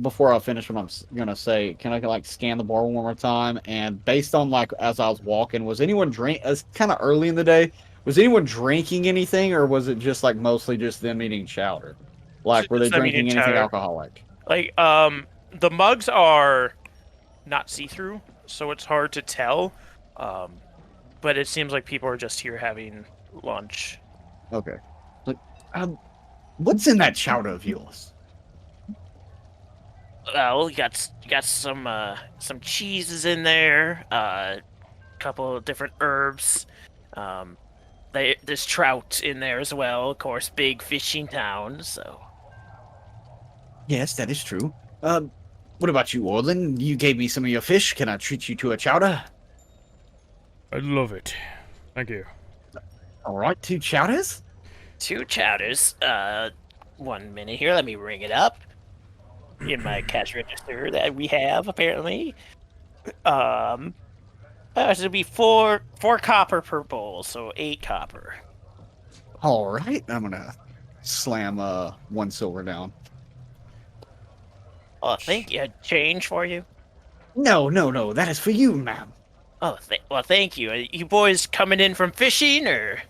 Speaker 3: before I finish what I'm gonna say, can I scan the bar one more time? And based on as I was walking, was anyone it's kind of early in the day, was anyone drinking anything, or was it just mostly just them eating chowder? Were they
Speaker 1: Just them
Speaker 3: drinking
Speaker 1: eating
Speaker 3: anything
Speaker 1: chowder.
Speaker 3: alcoholic?
Speaker 1: The mugs are not see-through, so it's hard to tell. But it seems like people are just here having lunch.
Speaker 3: Okay. What's in that chowder of yours?
Speaker 1: Well, you got some cheeses in there, couple of different herbs. There's trout in there as well, of course, big fishing town, so.
Speaker 3: Yes, that is true. What about you, Orlin? You gave me some of your fish. Can I treat you to a chowder?
Speaker 2: I'd love it. Thank you.
Speaker 3: All right, 2 chowders?
Speaker 1: 2 chowders. 1 minute here. Let me ring it up in my cash register that we have apparently. It'll be 4 copper per bowl, so 8 copper.
Speaker 3: All right, I'm gonna slam 1 silver down.
Speaker 1: Oh, thank you. Change for you?
Speaker 3: No, that is for you, ma'am.
Speaker 1: Oh, well, thank you. Are you boys coming in from fishing, or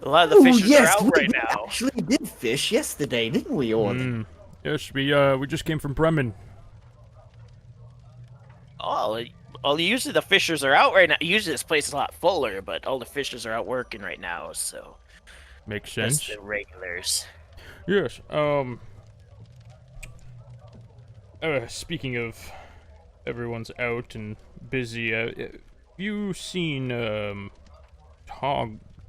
Speaker 1: a lot of the fishers are out right now?
Speaker 3: Actually did fish yesterday, didn't we, Orlin?
Speaker 2: Yes, we just came from Bremen.
Speaker 1: Oh, usually the fishers are out right now. Usually this place is a lot fuller, but all the fishers are out working right now, so.
Speaker 2: Makes sense.
Speaker 1: That's the regulars.
Speaker 2: Yes, speaking of everyone's out and busy, have you seen,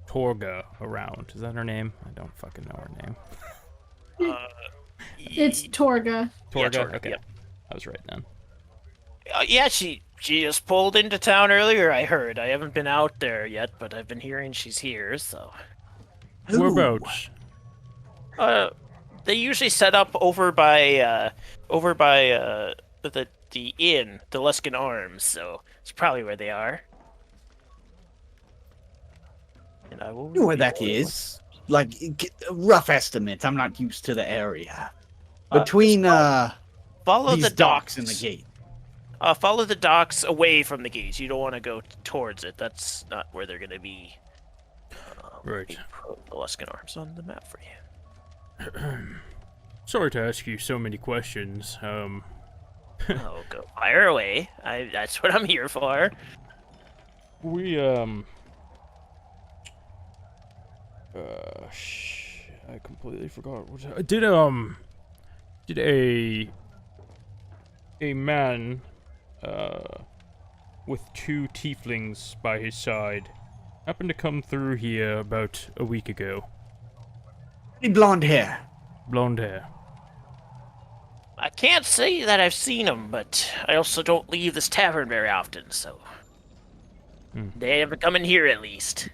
Speaker 2: Torga around? Is that her name? I don't fucking know her name.
Speaker 5: It's Torga.
Speaker 2: Torga?
Speaker 1: Yeah, Torga,
Speaker 2: okay.
Speaker 1: yep.
Speaker 2: I was right then.
Speaker 1: Yeah, she just pulled into town earlier, I heard. I haven't been out there yet, but I've been hearing she's here, so.
Speaker 2: Whereabouts?
Speaker 1: They usually set up over by the inn, the Luskin Arms, so it's probably where they are. And I will
Speaker 3: You know where that is? Like, a rough estimate. I'm not used to the area. Between
Speaker 1: follow
Speaker 3: these
Speaker 1: the
Speaker 3: docks and the gate.
Speaker 1: Follow the docks away from the gates. You don't want to go towards it. That's not where they're gonna be.
Speaker 2: Right.
Speaker 1: Put the Luskin Arms on the map for you.
Speaker 2: Sorry to ask you so many questions.
Speaker 1: Oh, go fire away. That's what I'm here for.
Speaker 2: We, I completely forgot. Did a man, with 2 tieflings by his side happen to come through here about a week ago?
Speaker 3: Blonde hair.
Speaker 2: Blonde hair.
Speaker 1: I can't say that I've seen them, but I also don't leave this tavern very often, so. They haven't come in here at least.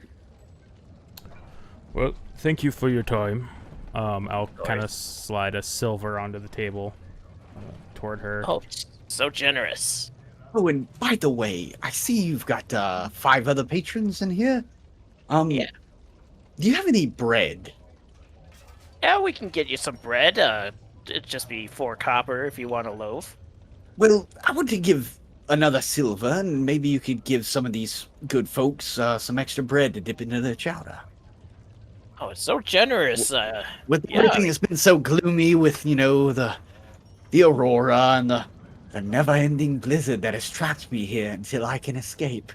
Speaker 2: Well, thank you for your time. I'll kind of slide a silver onto the table toward her.
Speaker 1: Oh, so generous.
Speaker 3: Oh, and by the way, I see you've got 5 other patrons in here.
Speaker 1: Yeah.
Speaker 3: Do you have any bread?
Speaker 1: Yeah, we can get you some bread. It'd just be 4 copper if you want a loaf.
Speaker 3: Well, I want to give another silver, and maybe you could give some of these good folks some extra bread to dip into their chowder.
Speaker 1: Oh, it's so generous.
Speaker 3: With everything that's been so gloomy with, the aurora and the never-ending blizzard that has trapped me here until I can escape.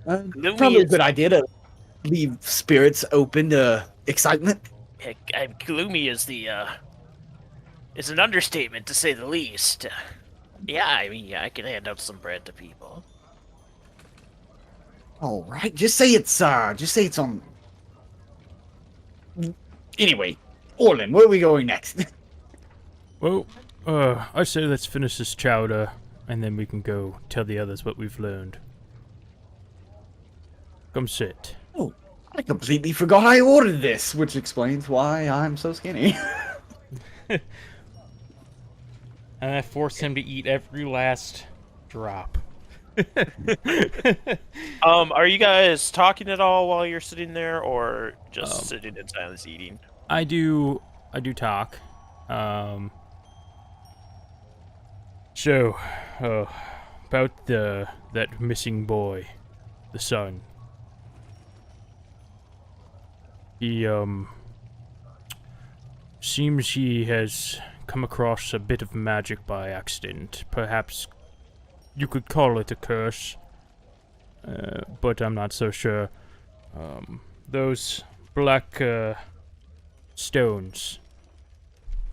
Speaker 3: Probably a good idea to leave spirits open to excitement.
Speaker 1: Gloomy is is an understatement to say the least. I can hand out some bread to people.
Speaker 3: All right, just say it's on. Anyway, Orlin, where are we going next?
Speaker 2: Well, I say let's finish this chowder, and then we can go tell the others what we've learned. Come sit.
Speaker 3: Oh, I completely forgot I ordered this, which explains why I'm so skinny.
Speaker 2: And I forced him to eat every last drop.
Speaker 1: Are you guys talking at all while you're sitting there, or just sitting in silence eating?
Speaker 2: I do talk. So, about that missing boy, the son. He seems he has come across a bit of magic by accident. Perhaps you could call it a curse, but I'm not so sure. Those black stones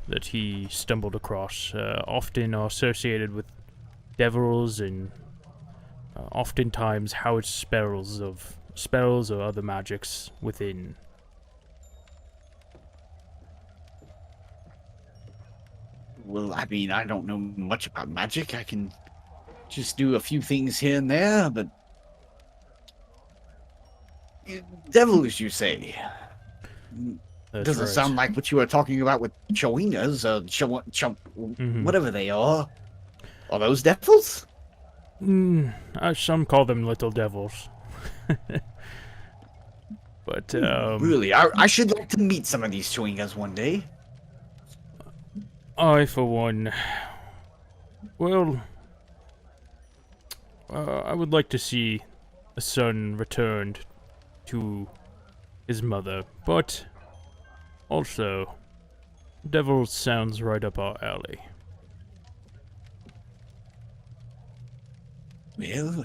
Speaker 2: that he stumbled across often are associated with devils and oftentimes house spells or other magics within.
Speaker 3: Well, I mean, I don't know much about magic. I can just do a few things here and there, but devils, you say?
Speaker 2: That's
Speaker 3: Doesn't
Speaker 2: right.
Speaker 3: sound like what you were talking about with Chowinas, whatever they are. Are those devils?
Speaker 2: Some call them little devils. But,
Speaker 3: Really, I should like to meet some of these Chowinas one day.
Speaker 2: I, for one... Well... I would like to see a son returned to his mother, but... Also... Devil sounds right up our alley.
Speaker 3: Well,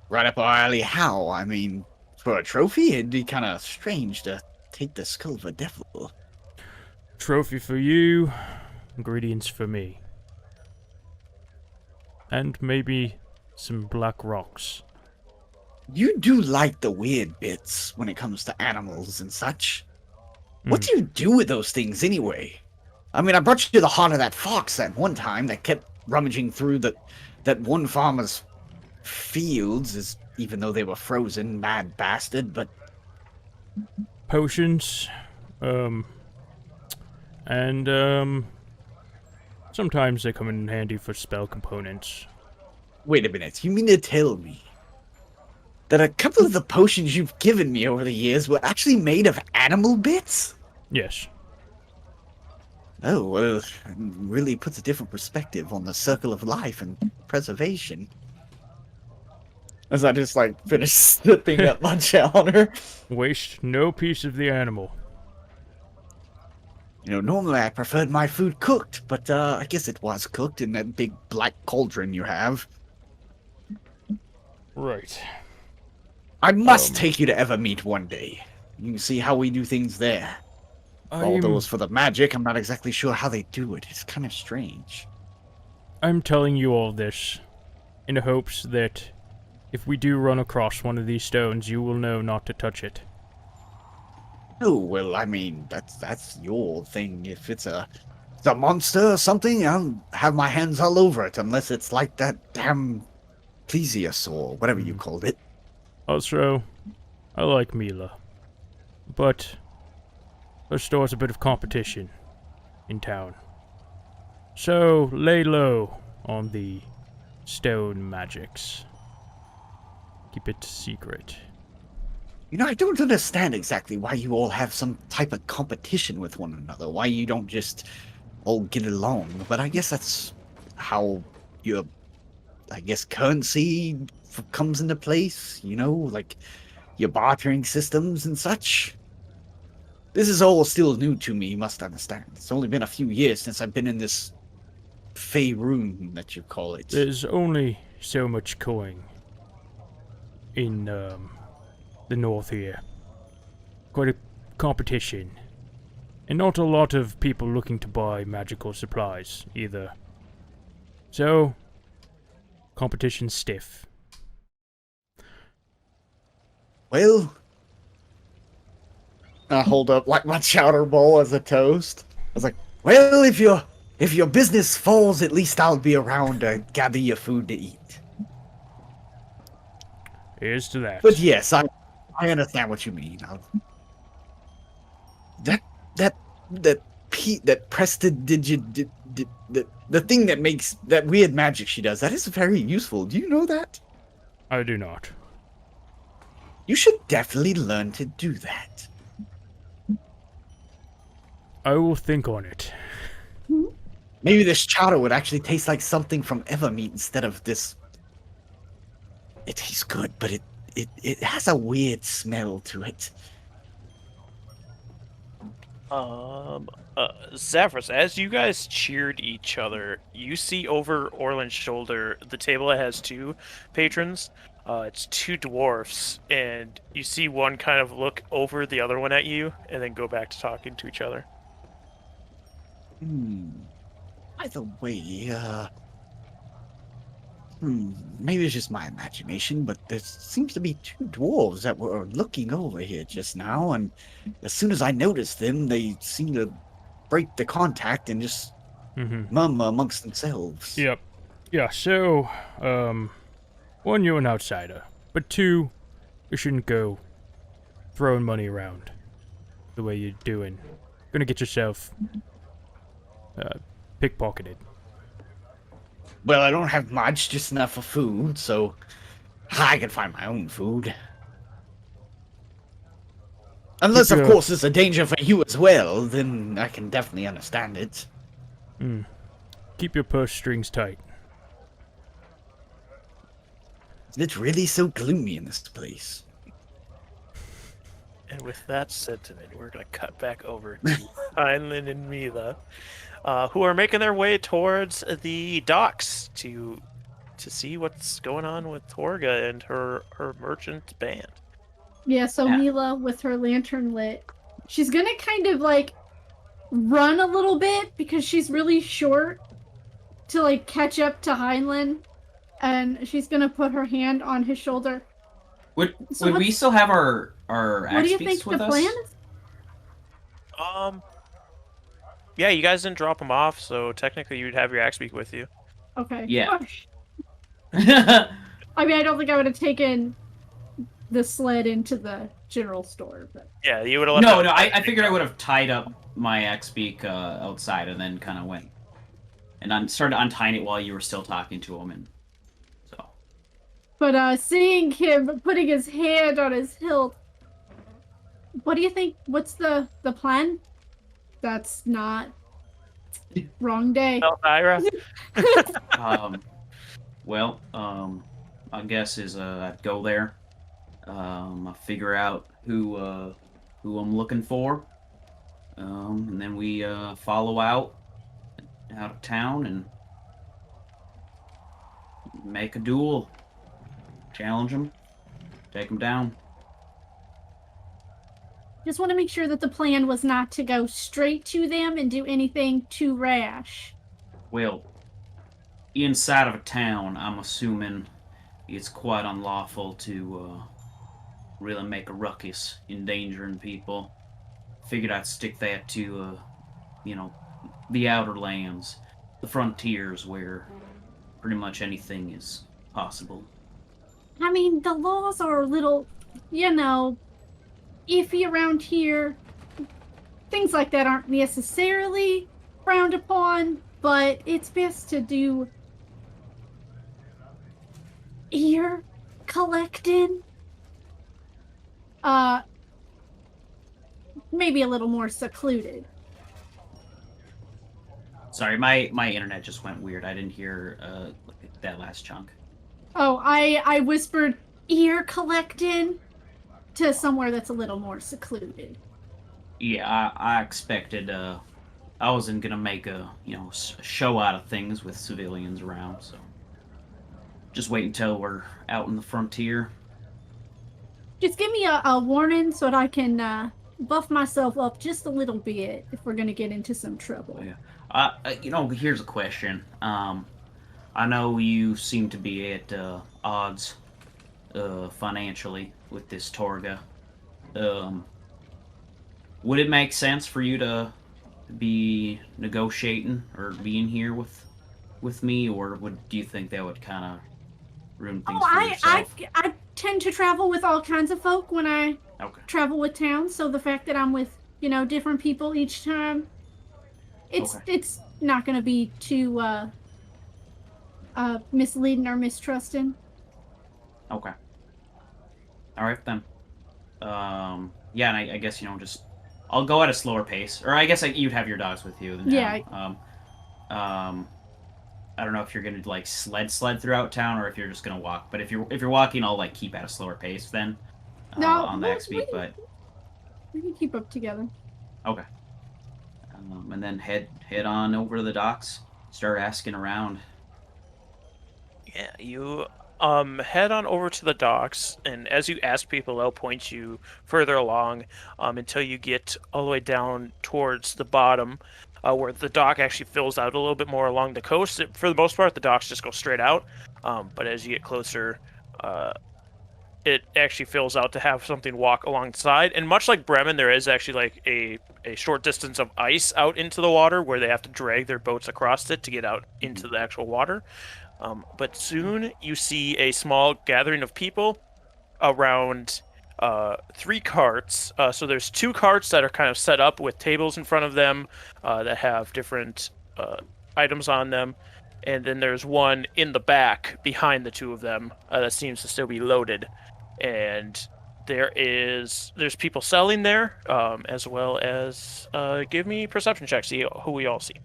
Speaker 3: right up our alley how? I mean, for a trophy, it'd be kind of strange to take the skull of a devil.
Speaker 2: Trophy for you, ingredients for me. And maybe some black rocks.
Speaker 3: You do like the weird bits when it comes to animals and such. What do you do with those things anyway? I mean, I brought you to the heart of that fox that one time that kept rummaging through that one farmer's fields, even though they were frozen, mad bastard, but...
Speaker 2: Potions, and sometimes they come in handy for spell components.
Speaker 3: Wait a minute, you mean to tell me that a couple of the potions you've given me over the years were actually made of animal bits?
Speaker 2: Yes.
Speaker 3: Oh, well, it really puts a different perspective on the circle of life and preservation. As I just, finish sipping up my chowder.
Speaker 2: Waste no piece of the animal.
Speaker 3: You know, normally I preferred my food cooked, but I guess it was cooked in that big black cauldron you have.
Speaker 2: Right.
Speaker 3: I must take you to Evermeet one day. You can see how we do things there. Although as for the magic, I'm not exactly sure how they do it. It's kind of strange.
Speaker 2: I'm telling you all this in the hopes that if we do run across one of these stones, you will know not to touch it.
Speaker 3: Oh, well, I mean, that's your thing. If it's a monster or something, I'll have my hands all over it, unless it's like that damn plesiosaur, whatever you called it.
Speaker 2: Also, I like Mila, but there stores a bit of competition in town. So, lay low on the stone magics. Keep it secret.
Speaker 3: You know, I don't understand exactly why you all have some type of competition with one another. Why you don't just all get along. But I guess that's how your, currency comes into place. You know, like your bartering systems and such. This is all still new to me, you must understand. It's only been a few years since I've been in this fey room that you call it.
Speaker 2: There's only so much coin in the north here. Quite a competition. And not a lot of people looking to buy magical supplies, either. So, competition's stiff.
Speaker 3: Well, I hold up my chowder bowl as a toast. I was like, well, if your business falls, at least I'll be around to gather your food to eat.
Speaker 2: Here's to that.
Speaker 3: But yes, I understand what you mean. That prestidigit, the thing that makes that weird magic she does, that is very useful. Do you know that?
Speaker 2: I do not.
Speaker 3: You should definitely learn to do that.
Speaker 2: I will think on it.
Speaker 3: Maybe this chowder would actually taste like something from Evermeet instead of this. It tastes good, but it has a weird smell to it.
Speaker 1: Zephyrs, as you guys cheered each other, you see over Orland's shoulder the table that has two patrons. It's two dwarfs, and you see one kind of look over the other one at you, and then go back to talking to each other.
Speaker 3: By the way, Maybe it's just my imagination, but there seems to be two dwarves that were looking over here just now, and as soon as I noticed them, they seem to break the contact and just murmur amongst themselves.
Speaker 2: Yep. Yeah, so, one, you're an outsider, but two, you shouldn't go throwing money around the way you're doing. Gonna get yourself pickpocketed.
Speaker 3: Well, I don't have much, just enough for food, so I can find my own food. Unless, of course, there's a danger for you as well, then I can definitely understand it.
Speaker 2: Keep your purse strings tight.
Speaker 3: It's really so gloomy in this place.
Speaker 1: And with that sentiment, we're going to cut back over to Heinlein and Mila, who are making their way towards the docks to see what's going on with Torga and her merchant band.
Speaker 5: Yeah, so Mila, with her lantern lit, she's gonna kind of, like, run a little bit because she's really short to, like, catch up to Heinlein, and she's gonna put her hand on his shoulder.
Speaker 4: Would we still have our
Speaker 5: what do you think the plan is?
Speaker 1: Yeah, you guys didn't drop them off, so technically you'd have your axe beak with you.
Speaker 5: Okay.
Speaker 4: Yeah.
Speaker 5: I mean, I don't think I would have taken the sled into the general store, but
Speaker 1: yeah, you would have left.
Speaker 4: No, I figured I would have tied up my axe beak outside and then kind of went and started untying it while you were still talking to him, and so.
Speaker 5: But seeing him putting his hand on his hilt, what do you think? What's the plan? That's not wrong day.
Speaker 1: Ira.
Speaker 4: Well, I guess is I'd go there. I figure out who I'm looking for, and then we follow out of town and make a duel, challenge them, take them down.
Speaker 5: Just want to make sure that the plan was not to go straight to them and do anything too rash.
Speaker 4: Well, inside of a town, I'm assuming it's quite unlawful to really make a ruckus, endangering people. Figured I'd stick that to, the outer lands, the frontiers, where pretty much anything is possible.
Speaker 5: I mean, the laws are a little, iffy around here. Things like that aren't necessarily frowned upon, but it's best to do ear collecting. Maybe a little more secluded.
Speaker 4: Sorry, my internet just went weird. I didn't hear that last chunk.
Speaker 5: Oh, I whispered ear collecting to somewhere that's a little more secluded.
Speaker 4: Yeah, I expected, I wasn't gonna make a, show out of things with civilians around, so just wait until we're out in the frontier.
Speaker 5: Just give me a warning so that I can buff myself up just a little bit if we're gonna get into some trouble.
Speaker 4: Yeah. Here's a question. I know you seem to be at odds financially with this Torga. Would it make sense for you to be negotiating or being here with me, or do you think that would kind of ruin things for yourself?
Speaker 5: I tend to travel with all kinds of folk when I travel with towns, so the fact that I'm with, different people each time, it's not going to be too misleading or mistrusting.
Speaker 4: Okay. All right, then. Yeah, and I guess, just... I'll go at a slower pace. Or I guess you'd have your dogs with you.
Speaker 5: Yeah.
Speaker 4: I don't know if you're going to, sled throughout town or if you're just going to walk. But if you're walking, I'll, keep at a slower pace then. On the X-Beat, but...
Speaker 5: We can keep up together.
Speaker 4: Okay. And then head on over to the docks. Start asking around.
Speaker 1: Yeah, you head on over to the docks, and as you ask people, they'll point you further along until you get all the way down towards the bottom. where the dock actually fills out a little bit more along the coast. For the most part, the docks just go straight out, but as you get closer, it actually fills out to have something walk alongside. And much like Bremen, there is actually like a short distance of ice out into the water where they have to drag their boats across it to get out into the actual water. But soon you see a small gathering of people around 3 carts. So there's 2 carts that are kind of set up with tables in front of them that have different items on them. And then there's one in the back behind the 2 of them that seems to still be loaded. And there's people selling there, as well as give me perception checks, see who we all see.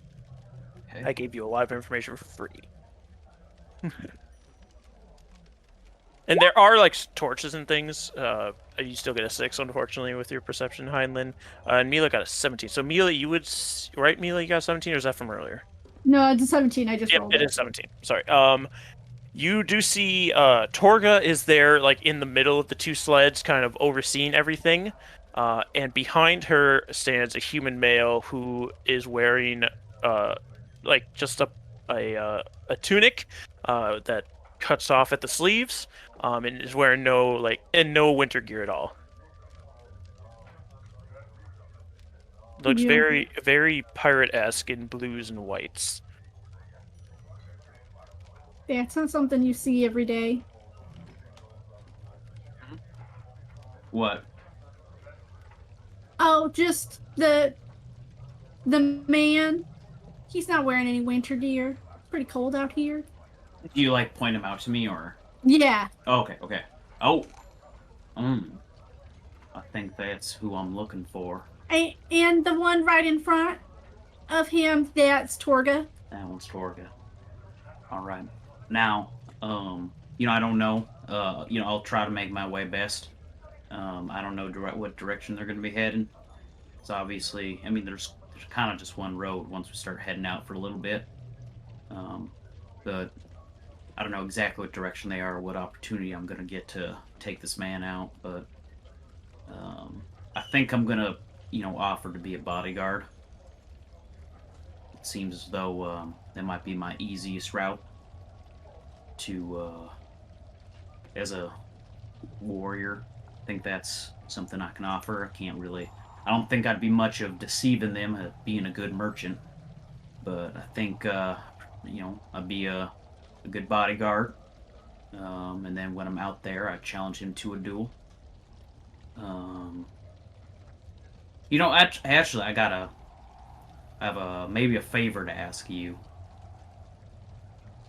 Speaker 1: Okay. I gave you a lot of information for free. And there are like torches and things. You still get a 6, unfortunately, with your perception, Heinlein. And Mila got a 17. So Mila, you would right? Mila, you got a 17, or is that from earlier?
Speaker 5: No, it's a 17. I just rolled
Speaker 1: it. It is 17. Sorry. You do see Torga is there, like in the middle of the 2 sleds, kind of overseeing everything. And behind her stands a human male who is wearing like just a tunic that cuts off at the sleeves, and is wearing no winter gear at all. Looks very, very pirate-esque in blues and whites.
Speaker 5: Yeah, it's not something you see every day.
Speaker 4: What?
Speaker 5: Oh, just the man. He's not wearing any winter gear. It's pretty cold out here.
Speaker 4: Do you like point him out to me, or?
Speaker 5: Yeah.
Speaker 4: Oh, okay. Oh. I think that's who I'm looking for.
Speaker 5: And the one right in front of him, that's Torga.
Speaker 4: That one's Torga. All right. Now, I don't know. I'll try to make my way best. I don't know what direction they're going to be heading. So obviously, I mean, there's kind of just one road once we start heading out for a little bit. But I don't know exactly what direction they are or what opportunity I'm going to get to take this man out. But I think I'm going to, offer to be a bodyguard. It seems as though that might be my easiest route to, as a warrior. I think that's something I can offer. I don't think I'd be much of deceiving them at being a good merchant, but I think, I'd be a good bodyguard. And then when I'm out there, I challenge him to a duel. Actually, I have maybe a favor to ask you.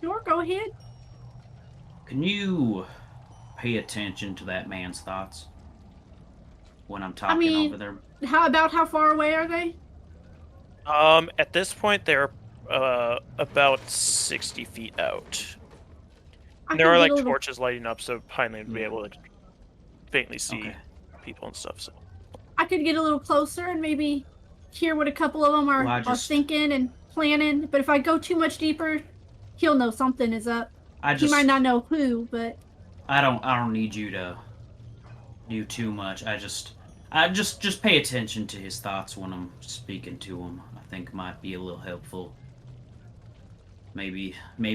Speaker 5: Sure, go ahead.
Speaker 4: Can you pay attention to that man's thoughts when I'm talking over there?
Speaker 5: How far away are they?
Speaker 1: At this point, they're about 60 feet out. There are like torches lighting up, so Heinlein would be able to faintly see people and stuff. So
Speaker 5: I could get a little closer and maybe hear what a couple of them are thinking and planning. But if I go too much deeper, he'll know something is up. He might not know who, but
Speaker 4: I don't need you to do too much. I just pay attention to his thoughts when I'm speaking to him. I think might be a little helpful. Maybe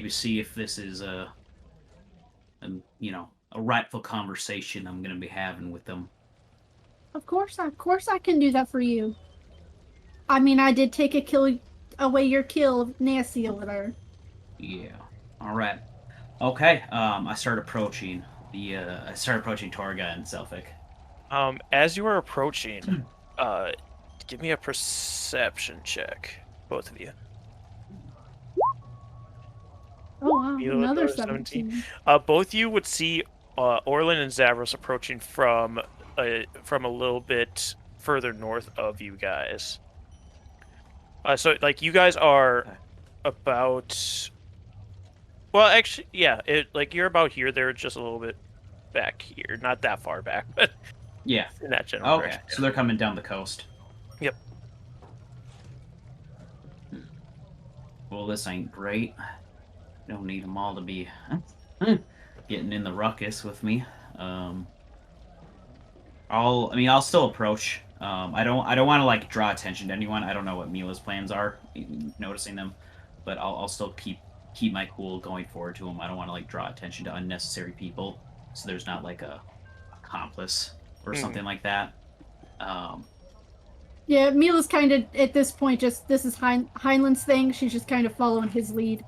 Speaker 4: see if this is a rightful conversation I'm going to be having with them.
Speaker 5: Of course I can do that for you. I mean, I did take away your kill of Nancy over there.
Speaker 4: Yeah. All right. Okay. I start approaching Torga and Selfic.
Speaker 1: As you are approaching, give me a perception check, both of you.
Speaker 5: Oh wow, another 17.
Speaker 1: Both you would see Orlin and Zavros approaching from a little bit further north of you guys. So like you guys are about. Well, actually, yeah. You're about here. They're just a little bit back here, not that far back, but
Speaker 4: yeah,
Speaker 1: in that general direction.
Speaker 4: So they're coming down the coast.
Speaker 1: Yep.
Speaker 4: Well, this ain't great. Don't need them all to be getting in the ruckus with me. I'll still approach I don't want to like draw attention to anyone. I don't know what Mila's plans are, noticing them, but I'll still keep my cool going forward to him. I don't want to like draw attention to unnecessary people, so there's not like a accomplice or something like that.
Speaker 5: Yeah, Mila's kind of at this point just this is Heinlein's thing. She's just kind of following his lead.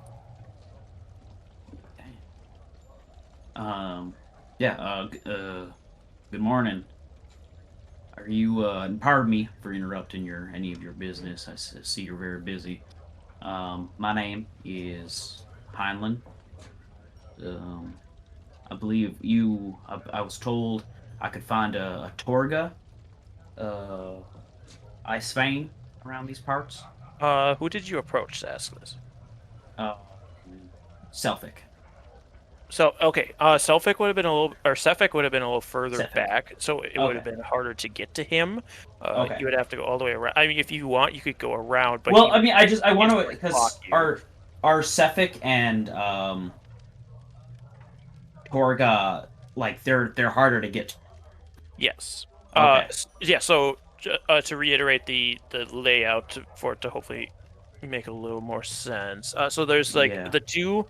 Speaker 4: Good morning. Are you, and pardon me for interrupting any of your business. I see you're very busy. My name is Heinlein. I believe I was told I could find a Torga, Icewind around these parts.
Speaker 1: Who did you approach to ask this?
Speaker 4: Selfic.
Speaker 1: So okay, Selfic would have been Sefik would have been a little further back, so it would have been harder to get to him. You would have to go all the way around. I mean, if you want, you could go around. But
Speaker 4: well, I mean, I want to because our Sefik and Torga, like they're harder to get to.
Speaker 1: Yes.
Speaker 4: Okay.
Speaker 1: Yeah. So to reiterate the layout for it to hopefully make a little more sense. So there's like the two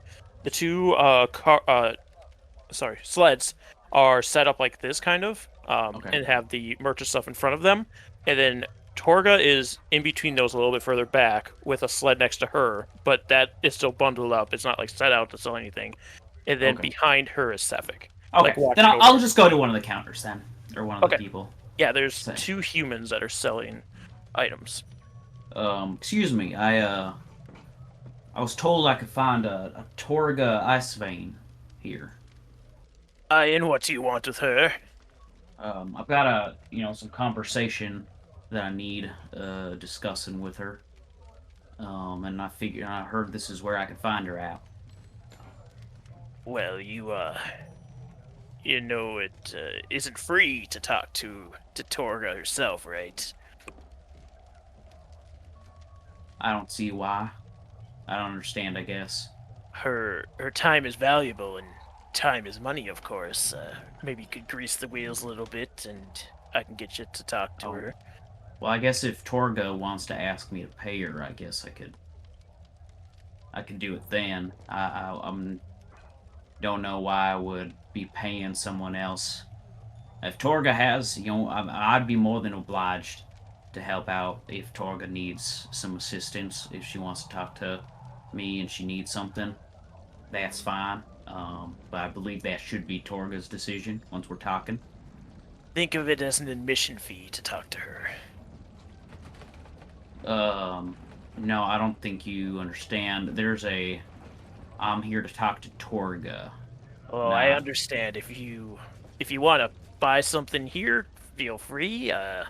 Speaker 1: sleds are set up like this kind of, and have the merchant stuff in front of them, and then Torga is in between those a little bit further back with a sled next to her, but that is still bundled up. It's not like set out to sell anything. And then behind her is Sefik.
Speaker 4: Okay, like, then I'll just go to one of the counters then, or one of the people.
Speaker 1: Yeah, there's two humans that are selling items.
Speaker 4: Excuse me, I was told I could find a Torga Icewind here.
Speaker 1: And what do you want with her?
Speaker 4: I've got some conversation that I need discussing with her. And I heard this is where I could find her at.
Speaker 1: Well, it isn't free to talk to Torga herself, right?
Speaker 4: I don't see why. I don't understand, I guess.
Speaker 1: Her time is valuable, and time is money, of course. Maybe you could grease the wheels a little bit, and I can get you to talk to her.
Speaker 4: Well, I guess if Torga wants to ask me to pay her, I guess I could do it then. I don't know why I would be paying someone else. If Torga has, I'd be more than obliged to help out if Torga needs some assistance. If she wants to talk to me and she needs something, that's fine. But I believe that should be Torga's decision once we're talking.
Speaker 1: Think of it as an admission fee to talk to her.
Speaker 4: No, I don't think you understand. I'm here to talk to Torga.
Speaker 1: Oh, I understand. If you want to buy something here, feel free. If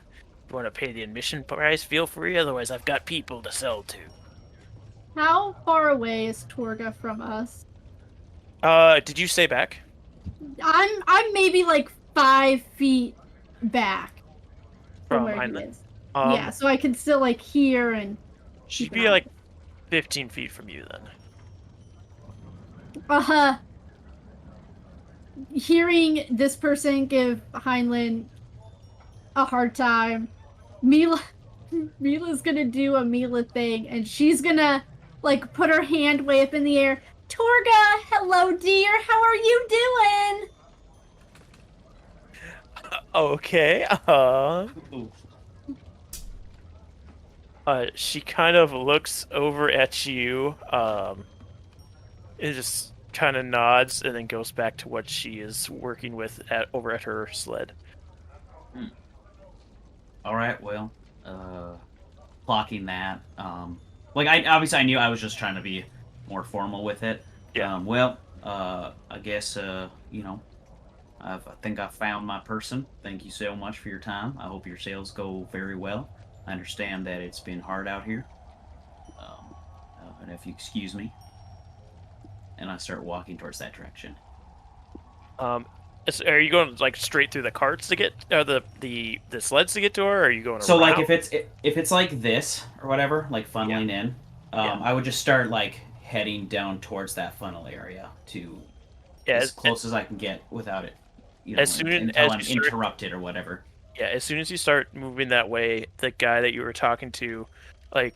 Speaker 1: you want to pay the admission price, feel free. Otherwise, I've got people to sell to.
Speaker 5: How far away is Torga from us?
Speaker 1: Did you say back?
Speaker 5: I'm maybe like 5 feet back from where he is. Yeah, so I can still like hear and.
Speaker 1: She'd be like 15 feet from you then.
Speaker 5: Hearing this person give Heinlein a hard time, Mila's gonna do a Mila thing, and she's gonna like put her hand way up in the air. Torga, hello dear, how are you doing?
Speaker 1: Okay. She kind of looks over at you, and just kind of nods, and then goes back to what she is working with over at her sled.
Speaker 4: All right, well, clocking that. I knew I was just trying to be more formal with it.
Speaker 1: Yeah.
Speaker 4: I guess I think I found my person. Thank you so much for your time. I hope your sales go very well. I understand that it's been hard out here. And if you excuse me, and I start walking towards that direction.
Speaker 1: Are you going like straight through the carts to get, or the sleds to get to her? Or are you going?
Speaker 4: So
Speaker 1: around?
Speaker 4: like if it's like this or whatever, like funneling in, I would just start like heading down towards that funnel area to as close as I can get without it. Until I'm interrupted or whatever.
Speaker 1: Yeah, as soon as you start moving that way, the guy that you were talking to, like,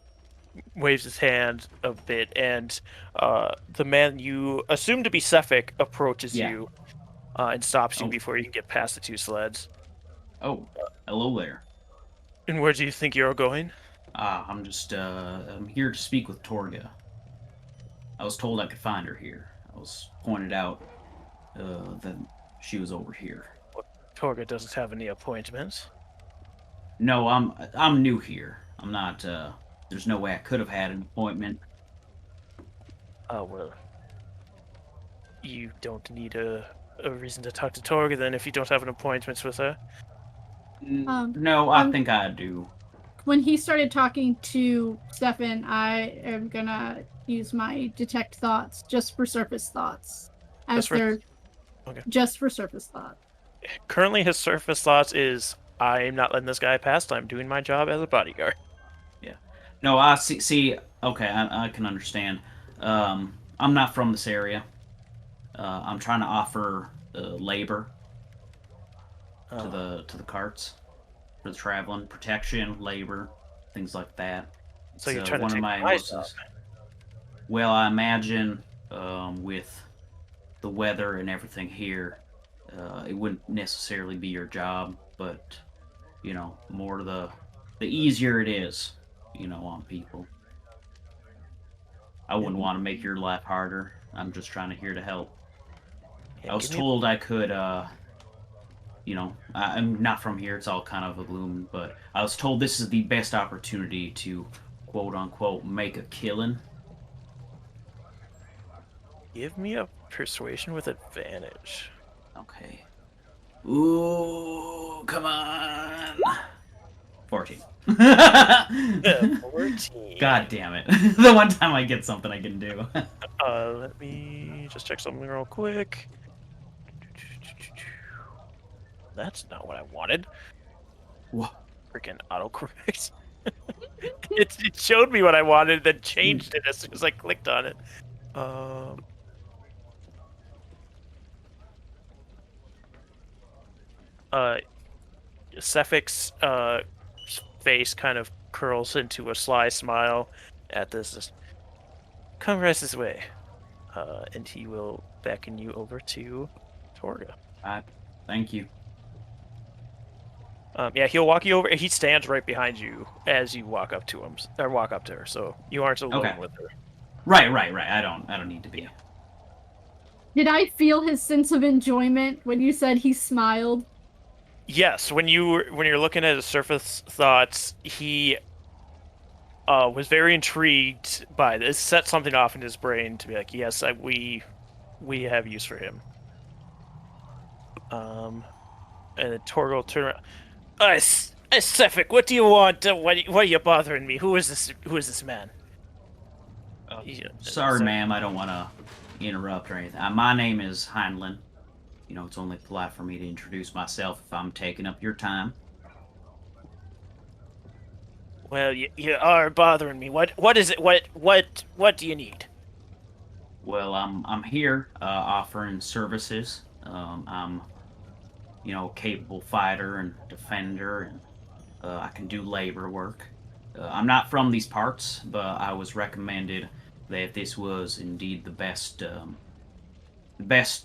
Speaker 1: waves his hand a bit, and the man you assume to be Cephik approaches
Speaker 4: Yeah.
Speaker 1: you and stops you
Speaker 4: Oh.
Speaker 1: before you can get past the two sleds.
Speaker 4: Oh, hello there.
Speaker 1: And where do you think you're going?
Speaker 4: I'm just, I'm here to speak with Torga. I was told I could find her here. I was pointed out that she was over here.
Speaker 1: Torga doesn't have any appointments.
Speaker 4: No, I'm new here. I'm not. There's no way I could have had an appointment.
Speaker 1: Oh, well. You don't need a reason to talk to Torga then if you don't have an appointment with her.
Speaker 4: No, I think I do.
Speaker 5: When he started talking to Stefan, I am gonna use my detect thoughts just for surface thoughts. Just for surface thought.
Speaker 1: Currently, his surface thoughts is, I'm not letting this guy pass. I'm doing my job as a bodyguard.
Speaker 4: Yeah. No, I see. Okay, I can understand. I'm not from this area. I'm trying to offer labor to the carts for the traveling, protection, labor, things like that.
Speaker 1: So you're trying to take my job.
Speaker 4: Well, I imagine with the weather and everything here, it wouldn't necessarily be your job, but you know, more the easier it is, you know, on people. I wouldn't want to make your life harder. I'm just trying to here to help.
Speaker 1: Yeah,
Speaker 4: I was told I could, you know, I'm not from here. It's all kind of a gloom, but I was told this is the best opportunity to, quote unquote, make a killing.
Speaker 1: Give me a persuasion with advantage.
Speaker 4: Okay. Ooh, come on. 14.
Speaker 1: 14.
Speaker 4: God damn it. The one time I get something I can do.
Speaker 1: Let me just check something real quick. That's not what I wanted.
Speaker 4: What?
Speaker 1: Freaking autocorrect. It showed me what I wanted, then changed it as soon as I clicked on it. Cephic's face kind of curls into a sly smile at this. Come rest this way. And he will beckon you over to Torga.
Speaker 4: Thank you.
Speaker 1: Yeah, he'll walk you over. He stands right behind you as you walk up to him, or walk up to her. So you aren't alone with her.
Speaker 4: Right. I don't need to be.
Speaker 5: Did I feel his sense of enjoyment when you said he smiled?
Speaker 1: Yes, when you're looking at his surface thoughts, he was very intrigued by this. Set something off in his brain to be like, yes, we have use for him. And then Torgo will turn around. Cephik, what do you want? Why are you bothering me? Who is this man?
Speaker 4: Sorry, ma'am. I don't want to interrupt or anything. My name is Heinlein. You know, it's only polite for me to introduce myself if I'm taking up your time.
Speaker 1: Well, you are bothering me. What is it? What do you need?
Speaker 4: Well, I'm here offering services. I'm, you know, a capable fighter and defender, and I can do labor work. I'm not from these parts, but I was recommended that this was indeed the best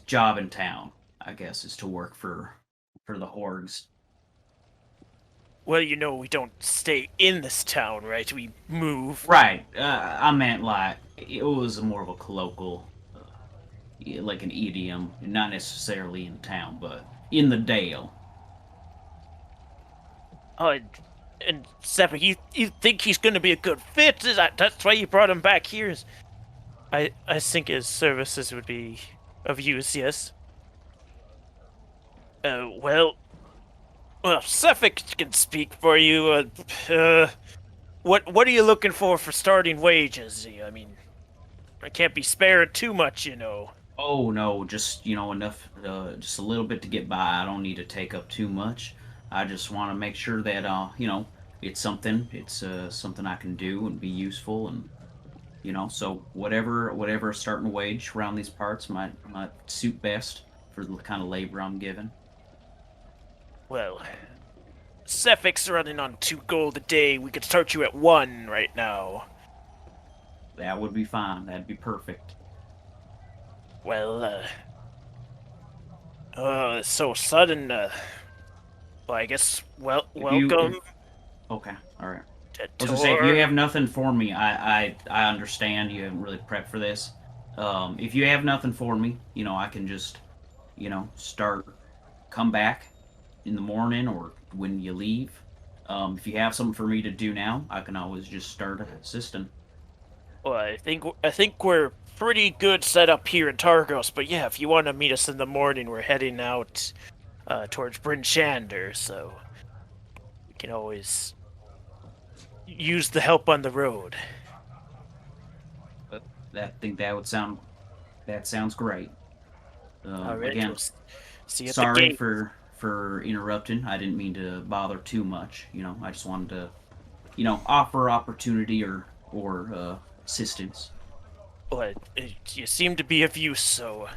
Speaker 4: job in town, I guess, is to work for the Horgs.
Speaker 1: Well, you know, we don't stay in this town, right? We move.
Speaker 4: Right. I meant, like, it was more of a colloquial, like an idiom, not necessarily in town, but in the Dale.
Speaker 1: Oh, and Cephik, you think he's going to be a good fit? That's why you brought him back here? I think his services would be of use, yes. Well, Cephik can speak for you. What are you looking for starting wages? I mean, I can't be spared too much, you know.
Speaker 4: Oh no, just, you know, enough, just a little bit to get by. I don't need to take up too much. I just want to make sure that, you know, it's something I can do and be useful, and, you know, so whatever starting wage around these parts might suit best for the kind of labor I'm given.
Speaker 1: Well, Cephic's running on 2 gold a day. We could start you at 1 right now.
Speaker 4: That would be fine. That'd be perfect.
Speaker 1: Well, it's so sudden. Well, I guess, welcome.
Speaker 4: Okay, alright.
Speaker 1: To
Speaker 4: I was gonna say, if
Speaker 1: Tor.
Speaker 4: you have nothing for me, I understand you haven't really prepped for this. If you have nothing for me, I can just, come back in the morning or when you leave. If you have something for me to do now, I can always just start assisting.
Speaker 1: Well, I think we're pretty good set up here in Targos, but yeah, if you want to meet us in the morning, we're heading out towards Bryn Shander, so we can always use the help on the road.
Speaker 4: But I think that sounds great.
Speaker 1: Alright,
Speaker 4: Again,
Speaker 1: we'll see you at the
Speaker 4: sorry
Speaker 1: gate.
Speaker 4: for interrupting. I didn't mean to bother too much. I just wanted to, offer opportunity or assistance.
Speaker 1: Well, you seem to be of use, so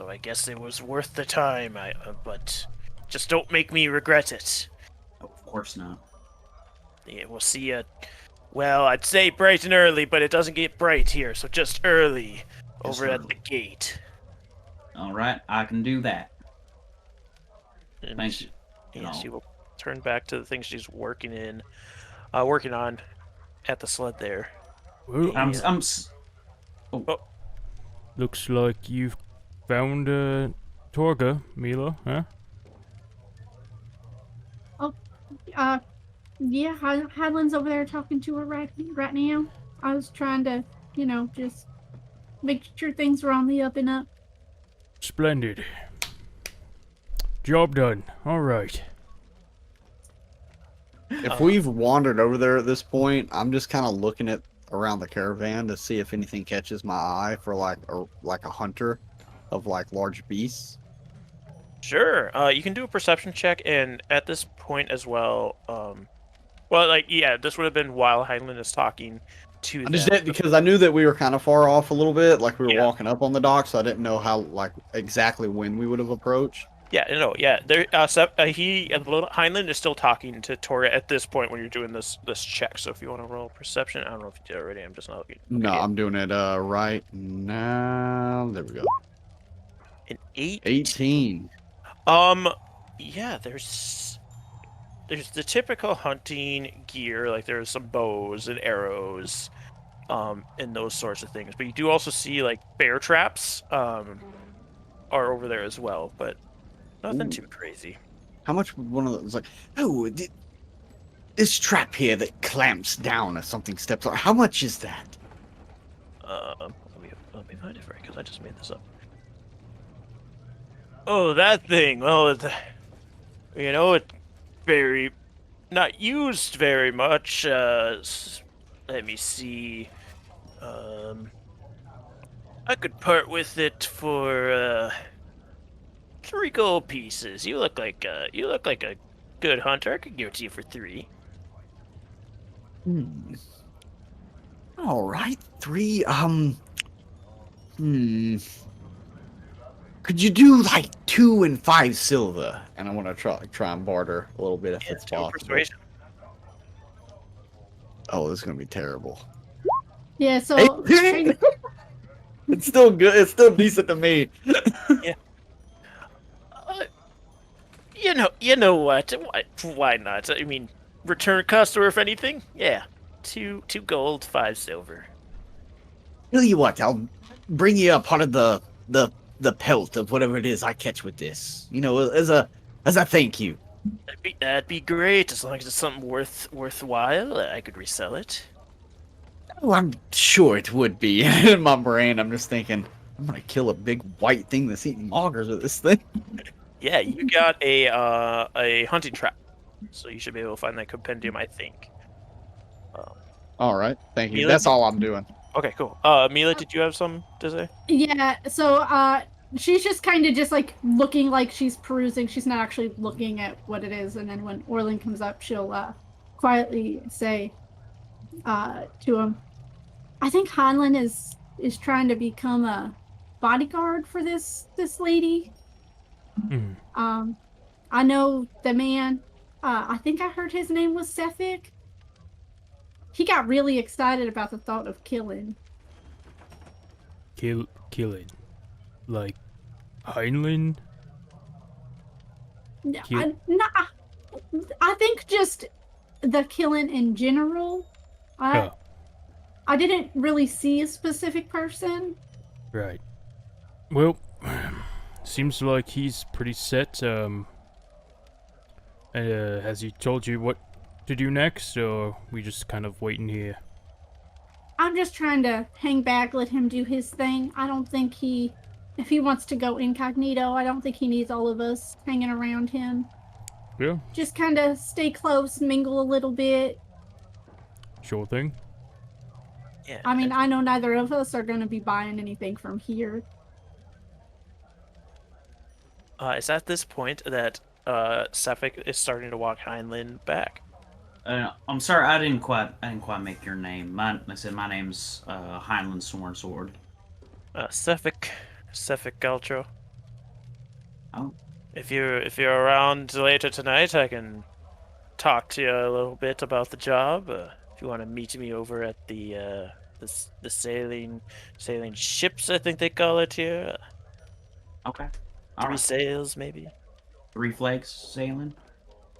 Speaker 1: I guess it was worth the time. But just don't make me regret it.
Speaker 4: Oh, of course not.
Speaker 1: Yeah, we'll see you. Well, I'd say bright and early, but it doesn't get bright here, so just early over at the gate.
Speaker 4: All right, I can do that.
Speaker 1: And
Speaker 4: Thank you.
Speaker 1: She will turn back to the things she's working on at the sled there.
Speaker 2: Well, looks like you've found Torga, Mila, huh?
Speaker 5: Yeah, Hadlin's over there talking to her right now. I was trying to, just make sure things were on the up and up.
Speaker 2: Splendid. Job done. All right.
Speaker 3: If we've wandered over there at this point, I'm just kind of looking around the caravan to see if anything catches my eye for like a hunter of like large beasts.
Speaker 1: Sure. You can do a perception check, and at this point as well, this would have been while Heinlein is talking to
Speaker 3: I just
Speaker 1: them.
Speaker 3: did because I knew that we were kind of far off a little bit, like we were
Speaker 1: Yeah.
Speaker 3: walking up on the dock, so I didn't know how exactly when we would have approached.
Speaker 1: Yeah, no, yeah. There, Heinlein is still talking to Tora at this point when you're doing this check. So if you want to roll perception, I don't know if you did already. I'm just not looking.
Speaker 3: No,
Speaker 1: Okay.
Speaker 3: I'm doing it right now. There we go.
Speaker 1: An 8.
Speaker 3: 18.
Speaker 1: Yeah. There's the typical hunting gear, like there's some bows and arrows, and those sorts of things. But you do also see like bear traps, are over there as well, but nothing
Speaker 3: Ooh.
Speaker 1: too crazy.
Speaker 3: How much would one of those like? Oh, this trap here that clamps down if something steps on. How much is that?
Speaker 1: Let me find it for you because I just made this up. Oh, that thing. Well, it's very not used very much. Let me see. I could part with it for 3 gold pieces. You look like a good hunter. I could give it to you for 3.
Speaker 3: All right, 3. Could you do like 2 and 5 silver? And I want to try and barter a little bit if it's possible.
Speaker 1: Persuasion.
Speaker 3: Oh, this is gonna be terrible.
Speaker 5: Yeah, so...
Speaker 3: It's still good. It's still decent to me.
Speaker 1: Yeah. You know what? Why not? I mean, return customer if anything. Yeah, 2 gold, 5 silver.
Speaker 3: Tell you what, I'll bring you a part of the pelt of whatever it is I catch with this. As a thank you.
Speaker 1: That'd be great as long as it's something worthwhile. I could resell it.
Speaker 3: Oh, I'm sure it would be. In my brain, I'm just thinking, I'm gonna kill a big white thing that's eating augers with this thing.
Speaker 1: Yeah, you got a hunting trap, so you should be able to find that compendium, I think.
Speaker 3: All right, thank you.
Speaker 1: Mila?
Speaker 3: That's all I'm doing.
Speaker 1: Okay, cool. Mila, did you have something to say?
Speaker 5: Yeah, so she's just kind of just like looking like she's perusing. She's not actually looking at what it is. And then when Orlin comes up, she'll quietly say to him, "I think Hanlon is trying to become a bodyguard for this lady. I know the man. I think I heard his name was Sefik. He got really excited about the thought of killing.
Speaker 2: Killing. Like, Heinlein?
Speaker 5: I think just the killing in general. I didn't really see a specific person.
Speaker 2: Right. Well, seems like he's pretty set. Has he told you what to do next, or we just kind of waiting here?
Speaker 5: I'm just trying to hang back, let him do his thing. I don't think if he wants to go incognito, I don't think he needs all of us hanging around him.
Speaker 2: Yeah.
Speaker 5: Just kind of stay close, mingle a little bit.
Speaker 2: Sure thing.
Speaker 1: Yeah.
Speaker 5: I mean, I know neither of us are going to be buying anything from here.
Speaker 1: It's at this point that Sefik is starting to walk Heinlein back.
Speaker 4: I'm sorry, I didn't quite make your name. My name's Heinlein Swornsword.
Speaker 1: Sefik Galtro.
Speaker 4: Oh.
Speaker 1: If you're around later tonight, I can talk to you a little bit about the job. If you want to meet me over at the sailing ships, I think they call it here.
Speaker 4: Okay.
Speaker 1: Three sails, maybe.
Speaker 4: 3 flags sailing.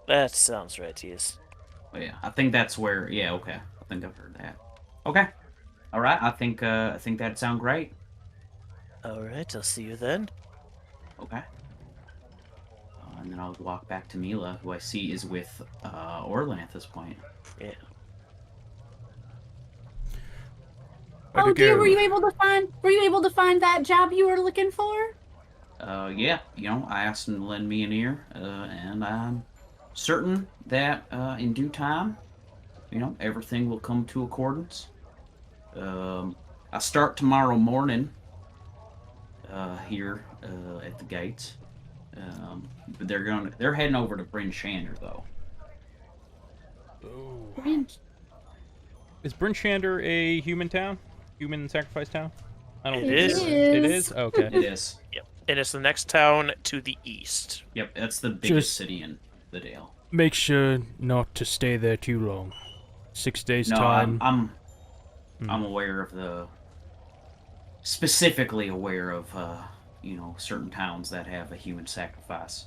Speaker 1: That sounds right. Yes.
Speaker 4: Oh, yeah, I think that's where. Yeah, okay. I think I've heard that. Okay. All right. I think that'd sound great.
Speaker 1: All right. I'll see you then.
Speaker 4: Okay. And then I'll walk back to Mila, who I see is with Orlan at this point.
Speaker 1: Yeah.
Speaker 5: Oh dear, were you able to find that job you were looking for?
Speaker 4: Yeah, I asked him to lend me an ear, and I'm certain that in due time, everything will come to accordance. I start tomorrow morning here at the gates, but they're heading over to Bryn Shander though.
Speaker 2: Oh. Is Bryn Shander a human town? Human sacrifice town? I don't.
Speaker 1: It is.
Speaker 2: It is. Okay.
Speaker 4: It is.
Speaker 1: Yep. And it's the next town to the east.
Speaker 4: Yep, that's the biggest city in the Dale.
Speaker 2: Make sure not to stay there too long. 6 days time.
Speaker 4: I'm aware of specifically aware of certain towns that have a human sacrifice.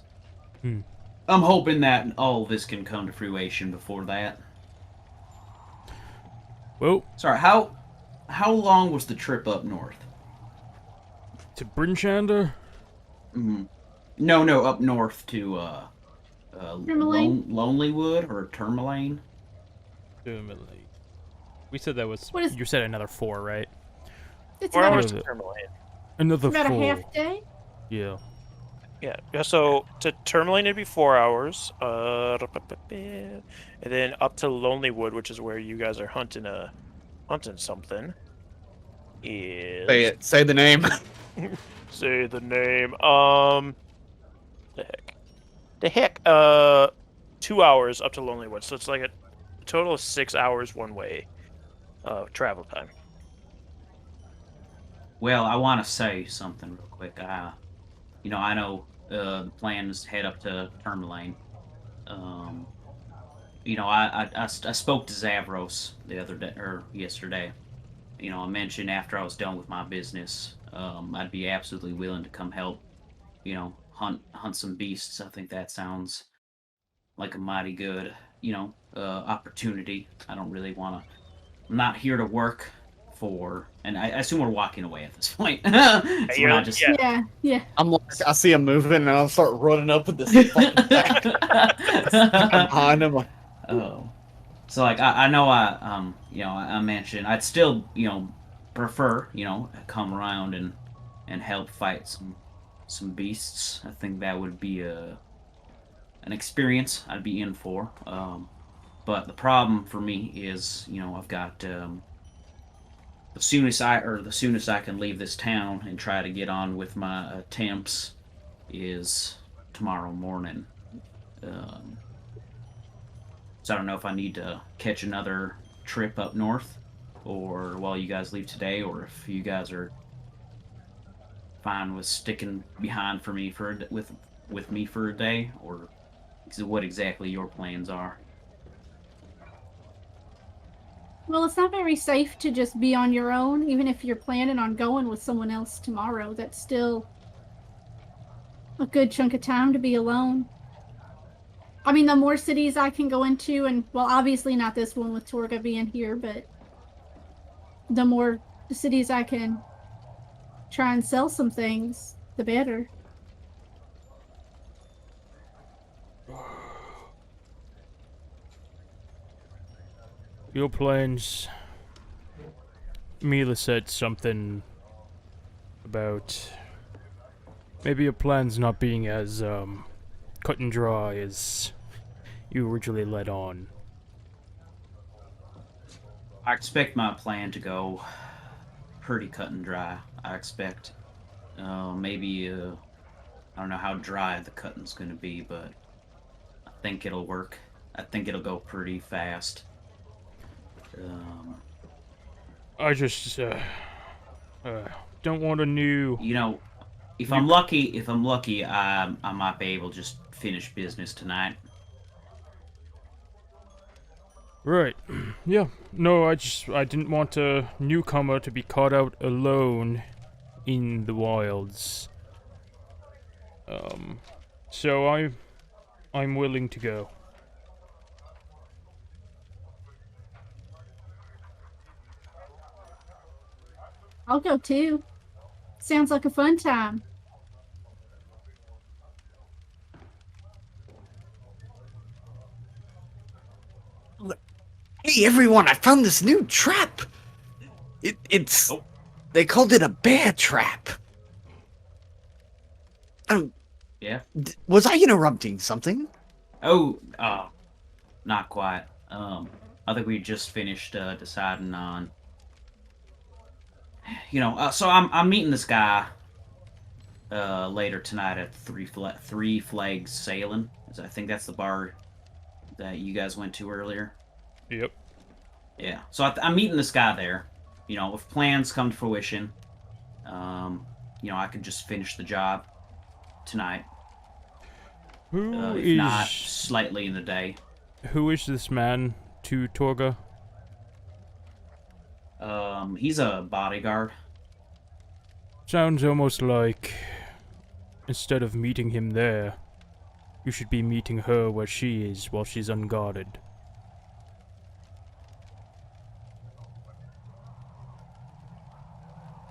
Speaker 4: I'm hoping that all this can come to fruition before that.
Speaker 2: Well,
Speaker 4: sorry, how long was the trip up north?
Speaker 2: To Bryn Shander?
Speaker 4: No, up north to Lonelywood or Tourmaline.
Speaker 2: Tourmaline. We said that was.
Speaker 5: What is...
Speaker 2: You said another 4, right?
Speaker 5: It's
Speaker 1: 4 hours to Tourmaline.
Speaker 2: Another 4.
Speaker 5: About a half day.
Speaker 2: Yeah.
Speaker 1: Yeah. So to Tourmaline it'd be 4 hours. And then up to Lonelywood, which is where you guys are hunting something. Is
Speaker 3: Say the name.
Speaker 1: Say the name. The heck. 2 hours up to Lonelywood. So it's like a total of 6 hours one way travel time.
Speaker 4: Well, I want to say something real quick. I know the plan is to head up to Tourmaline. I spoke to Zavros the other day or yesterday. I mentioned after I was done with my business, I'd be absolutely willing to come help. Hunt some beasts. I think that sounds like a mighty good, opportunity. I don't really want to. I'm not here to work for, and I assume we're walking away at this point. So not just,
Speaker 5: yeah.
Speaker 3: I'm like, I see him moving, and I'll start running up with this fucking back. I'm behind him. Like,
Speaker 4: oh. So like I know I mentioned I'd still prefer come around and help fight some beasts. I think that would be an experience I'd be in for. But the problem for me is I've got the soonest I can leave this town and try to get on with my attempts is tomorrow morning. So I don't know if I need to catch another trip up north, or while you guys leave today, or if you guys are fine with sticking behind for me with me for a day, or what exactly your plans are.
Speaker 5: Well, it's not very safe to just be on your own, even if you're planning on going with someone else tomorrow. That's still a good chunk of time to be alone. I mean, the more cities I can go into, and well, obviously not this one with Torga being here, but the more cities I can try and sell some things, the better.
Speaker 2: Your plans. Mila said something about maybe your plans not being as cut and dry as you originally led on.
Speaker 4: I expect my plan to go pretty cut and dry. I expect maybe I don't know how dry the cutting's going to be, but I think it'll work. I think it'll go pretty fast.
Speaker 2: I just don't want a new.
Speaker 4: You know, if I'm lucky, I might be able to just finish business tonight.
Speaker 2: Right. Yeah. No, I didn't want a newcomer to be caught out alone in the wilds. So I'm willing to go.
Speaker 5: I'll go too. Sounds like a fun time.
Speaker 3: Hey everyone, I found this new trap. It's They called it a bear trap.
Speaker 4: Yeah.
Speaker 3: Was I interrupting something?
Speaker 4: Oh, not quite. I think we just finished deciding on. So I'm meeting this guy later tonight at Three Flags Sailing. I think that's the bar that you guys went to earlier.
Speaker 2: Yep.
Speaker 4: Yeah. So I'm meeting this guy there. If plans come to fruition, I could just finish the job tonight. If not, slightly in the day.
Speaker 2: Who is this man to Torga?
Speaker 4: He's a bodyguard.
Speaker 2: Sounds almost like instead of meeting him there, you should be meeting her where she is while she's unguarded.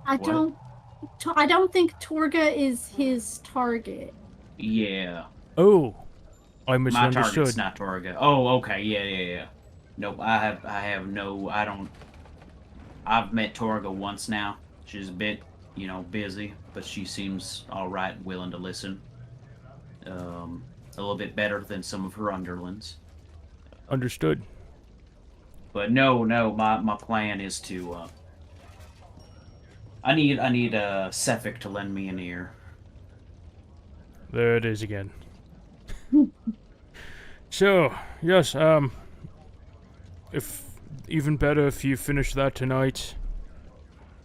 Speaker 5: I don't think Torga is his target.
Speaker 4: Yeah.
Speaker 2: Oh, I
Speaker 4: My
Speaker 2: misunderstood.
Speaker 4: target's not Torga. Oh, okay. Yeah. Nope. I don't. I've met Torga once now. She's a bit, busy, but she seems all right, willing to listen. A little bit better than some of her underlings.
Speaker 2: Understood.
Speaker 4: But no. My plan is to. I need Sefik to lend me an ear.
Speaker 2: There it is again. So, yes, if even better if you finish that tonight,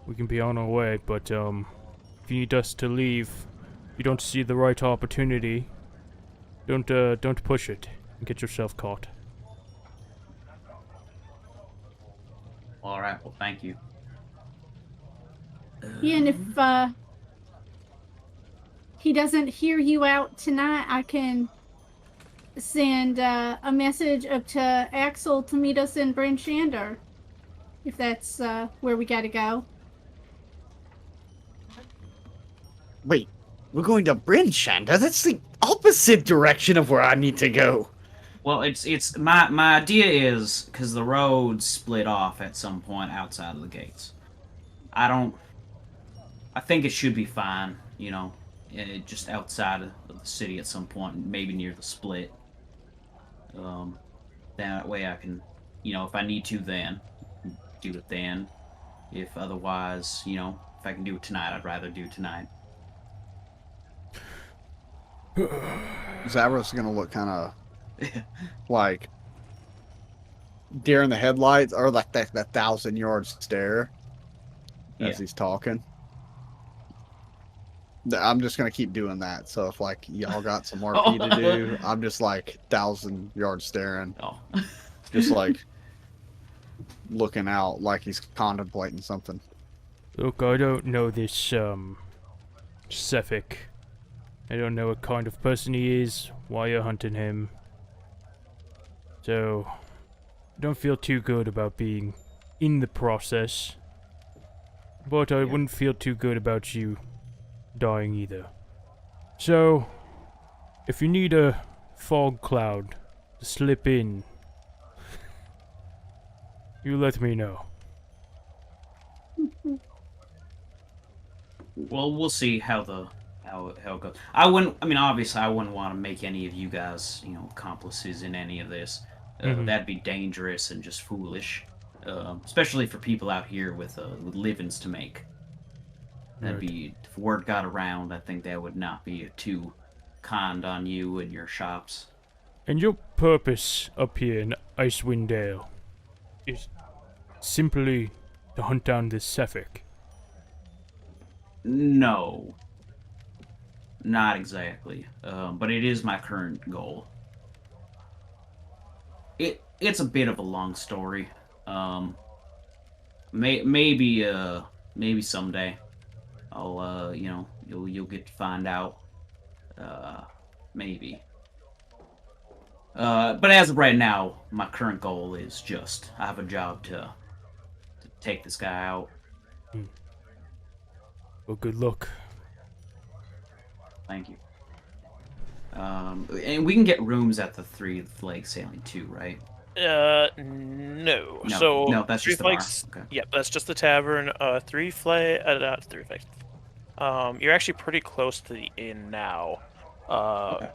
Speaker 2: we can be on our way, but if you need us to leave, you don't see the right opportunity, don't push it and get yourself caught.
Speaker 4: All right, well, thank you.
Speaker 5: Yeah, and if he doesn't hear you out tonight, I can send a message up to Axel to meet us in Bryn Shander, if that's where we gotta go.
Speaker 3: Wait, we're going to Bryn Shander? That's the opposite direction of where I need to go.
Speaker 4: Well, it's my idea is because the roads split off at some point outside of the gates. I think it should be fine, just outside of the city at some point, maybe near the split. That way I can, if I need to then, do it then. If otherwise, if I can do it tonight, I'd rather do tonight.
Speaker 3: Zavros is gonna look kind of like deer in the headlights, or like that 1,000-yard stare as he's talking. I'm just gonna keep doing that. So if like y'all got some RP to do, I'm just like 1,000 yards staring,
Speaker 4: Oh.
Speaker 3: just like looking out, like he's contemplating something.
Speaker 2: Look, I don't know this Cephik. I don't know what kind of person he is, why you're hunting him. So, I don't feel too good about being in the process. But I wouldn't feel too good about you dying either. So, if you need a fog cloud to slip in, you let me know.
Speaker 4: Well, we'll see how it goes. Obviously, I wouldn't want to make any of you guys, accomplices in any of this. That'd be dangerous and just foolish, especially for people out here with livings to make. That'd be, if word got around, I think that would not be too kind on you and your shops.
Speaker 2: And your purpose up here in Icewind Dale is simply to hunt down this Cephik.
Speaker 4: No. Not exactly. But it is my current goal. It's a bit of a long story. Maybe someday I'll you'll get to find out. Maybe. But as of right now, my current goal is just I have a job to take this guy out.
Speaker 2: Well, good luck.
Speaker 4: Thank you. And we can get rooms at the Three Flag Sailing too, right?
Speaker 1: No. So
Speaker 4: no, that's
Speaker 1: Three
Speaker 4: just the bar.
Speaker 1: Flags.
Speaker 4: Okay.
Speaker 1: Yep, that's just the tavern. Three Flag. Not Three Flags. You're actually pretty close to the inn now.
Speaker 4: Okay.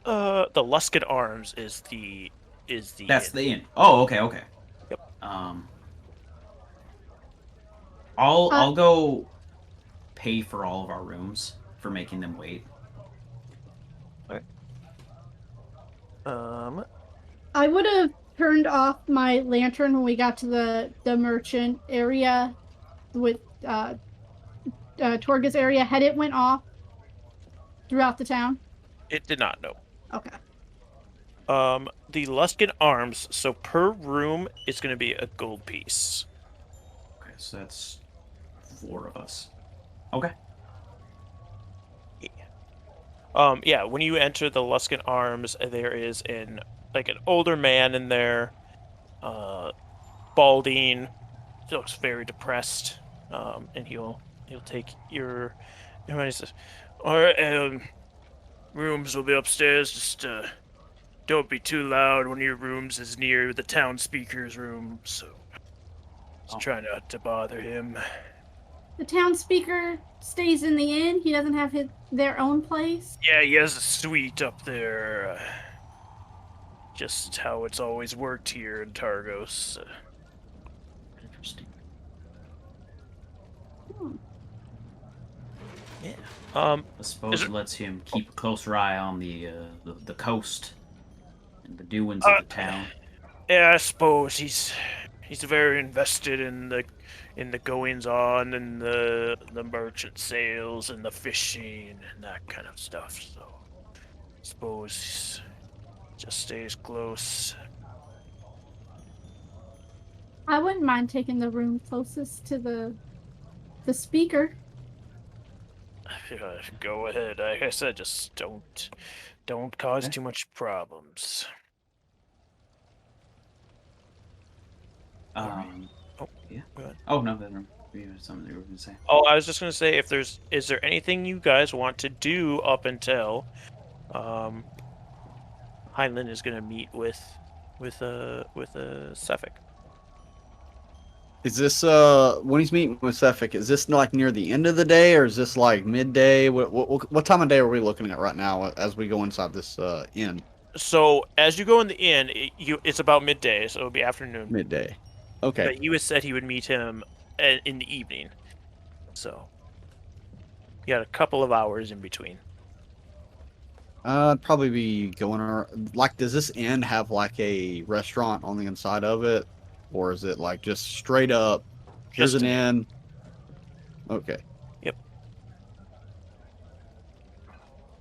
Speaker 1: The Luskin Arms is the
Speaker 4: That's
Speaker 1: inn.
Speaker 4: the inn. Oh, okay.
Speaker 1: Yep.
Speaker 4: I'll go pay for all of our rooms for making them wait.
Speaker 1: Okay.
Speaker 5: I would have turned off my lantern when we got to the merchant area with Torga's area. Had it went off throughout the town?
Speaker 1: It did not, no.
Speaker 5: Okay.
Speaker 1: The Luskin Arms, so per room, it's going to be a gold piece.
Speaker 4: Okay, so that's 4 of us. Okay.
Speaker 1: Yeah, when you enter the Luskin Arms, there is an older man in there, balding, looks very depressed, and he'll take your. And he says, "All right, rooms will be upstairs. Just don't be too loud. One of your rooms is near the town speaker's room, so just try not to bother him."
Speaker 5: The town speaker stays in the inn. He doesn't have their own place.
Speaker 1: Yeah, he has a suite up there. Just how it's always worked here in Targos.
Speaker 4: Interesting.
Speaker 1: Yeah.
Speaker 4: I suppose it lets him keep a closer eye on the coast and the doings of the town.
Speaker 1: Yeah, I suppose he's very invested in the goings on and the merchant sales and the fishing and that kind of stuff. So I suppose he just stays close.
Speaker 5: I wouldn't mind taking the room closest to the speaker.
Speaker 1: Go ahead. Like I said, just don't cause too much problems.
Speaker 4: Yeah.
Speaker 1: Go ahead.
Speaker 4: Oh no, that's something you were going to say.
Speaker 1: Oh, I was just going to say, is there anything you guys want to do up until Heinlein is going to meet with Cephik?
Speaker 3: Is this when he's meeting with Cephik? Is this like near the end of the day, or is this like midday? What time of day are we looking at right now as we go inside this inn?
Speaker 1: So as you go in the inn, it's about midday, so it'll be afternoon.
Speaker 3: Midday. Okay.
Speaker 1: But he said he would meet him in the evening, so you got a couple of hours in between.
Speaker 3: I'd probably be going around. Like, does this inn have like a restaurant on the inside of it, or is it like just straight up? Here's an inn. Okay.
Speaker 1: Yep.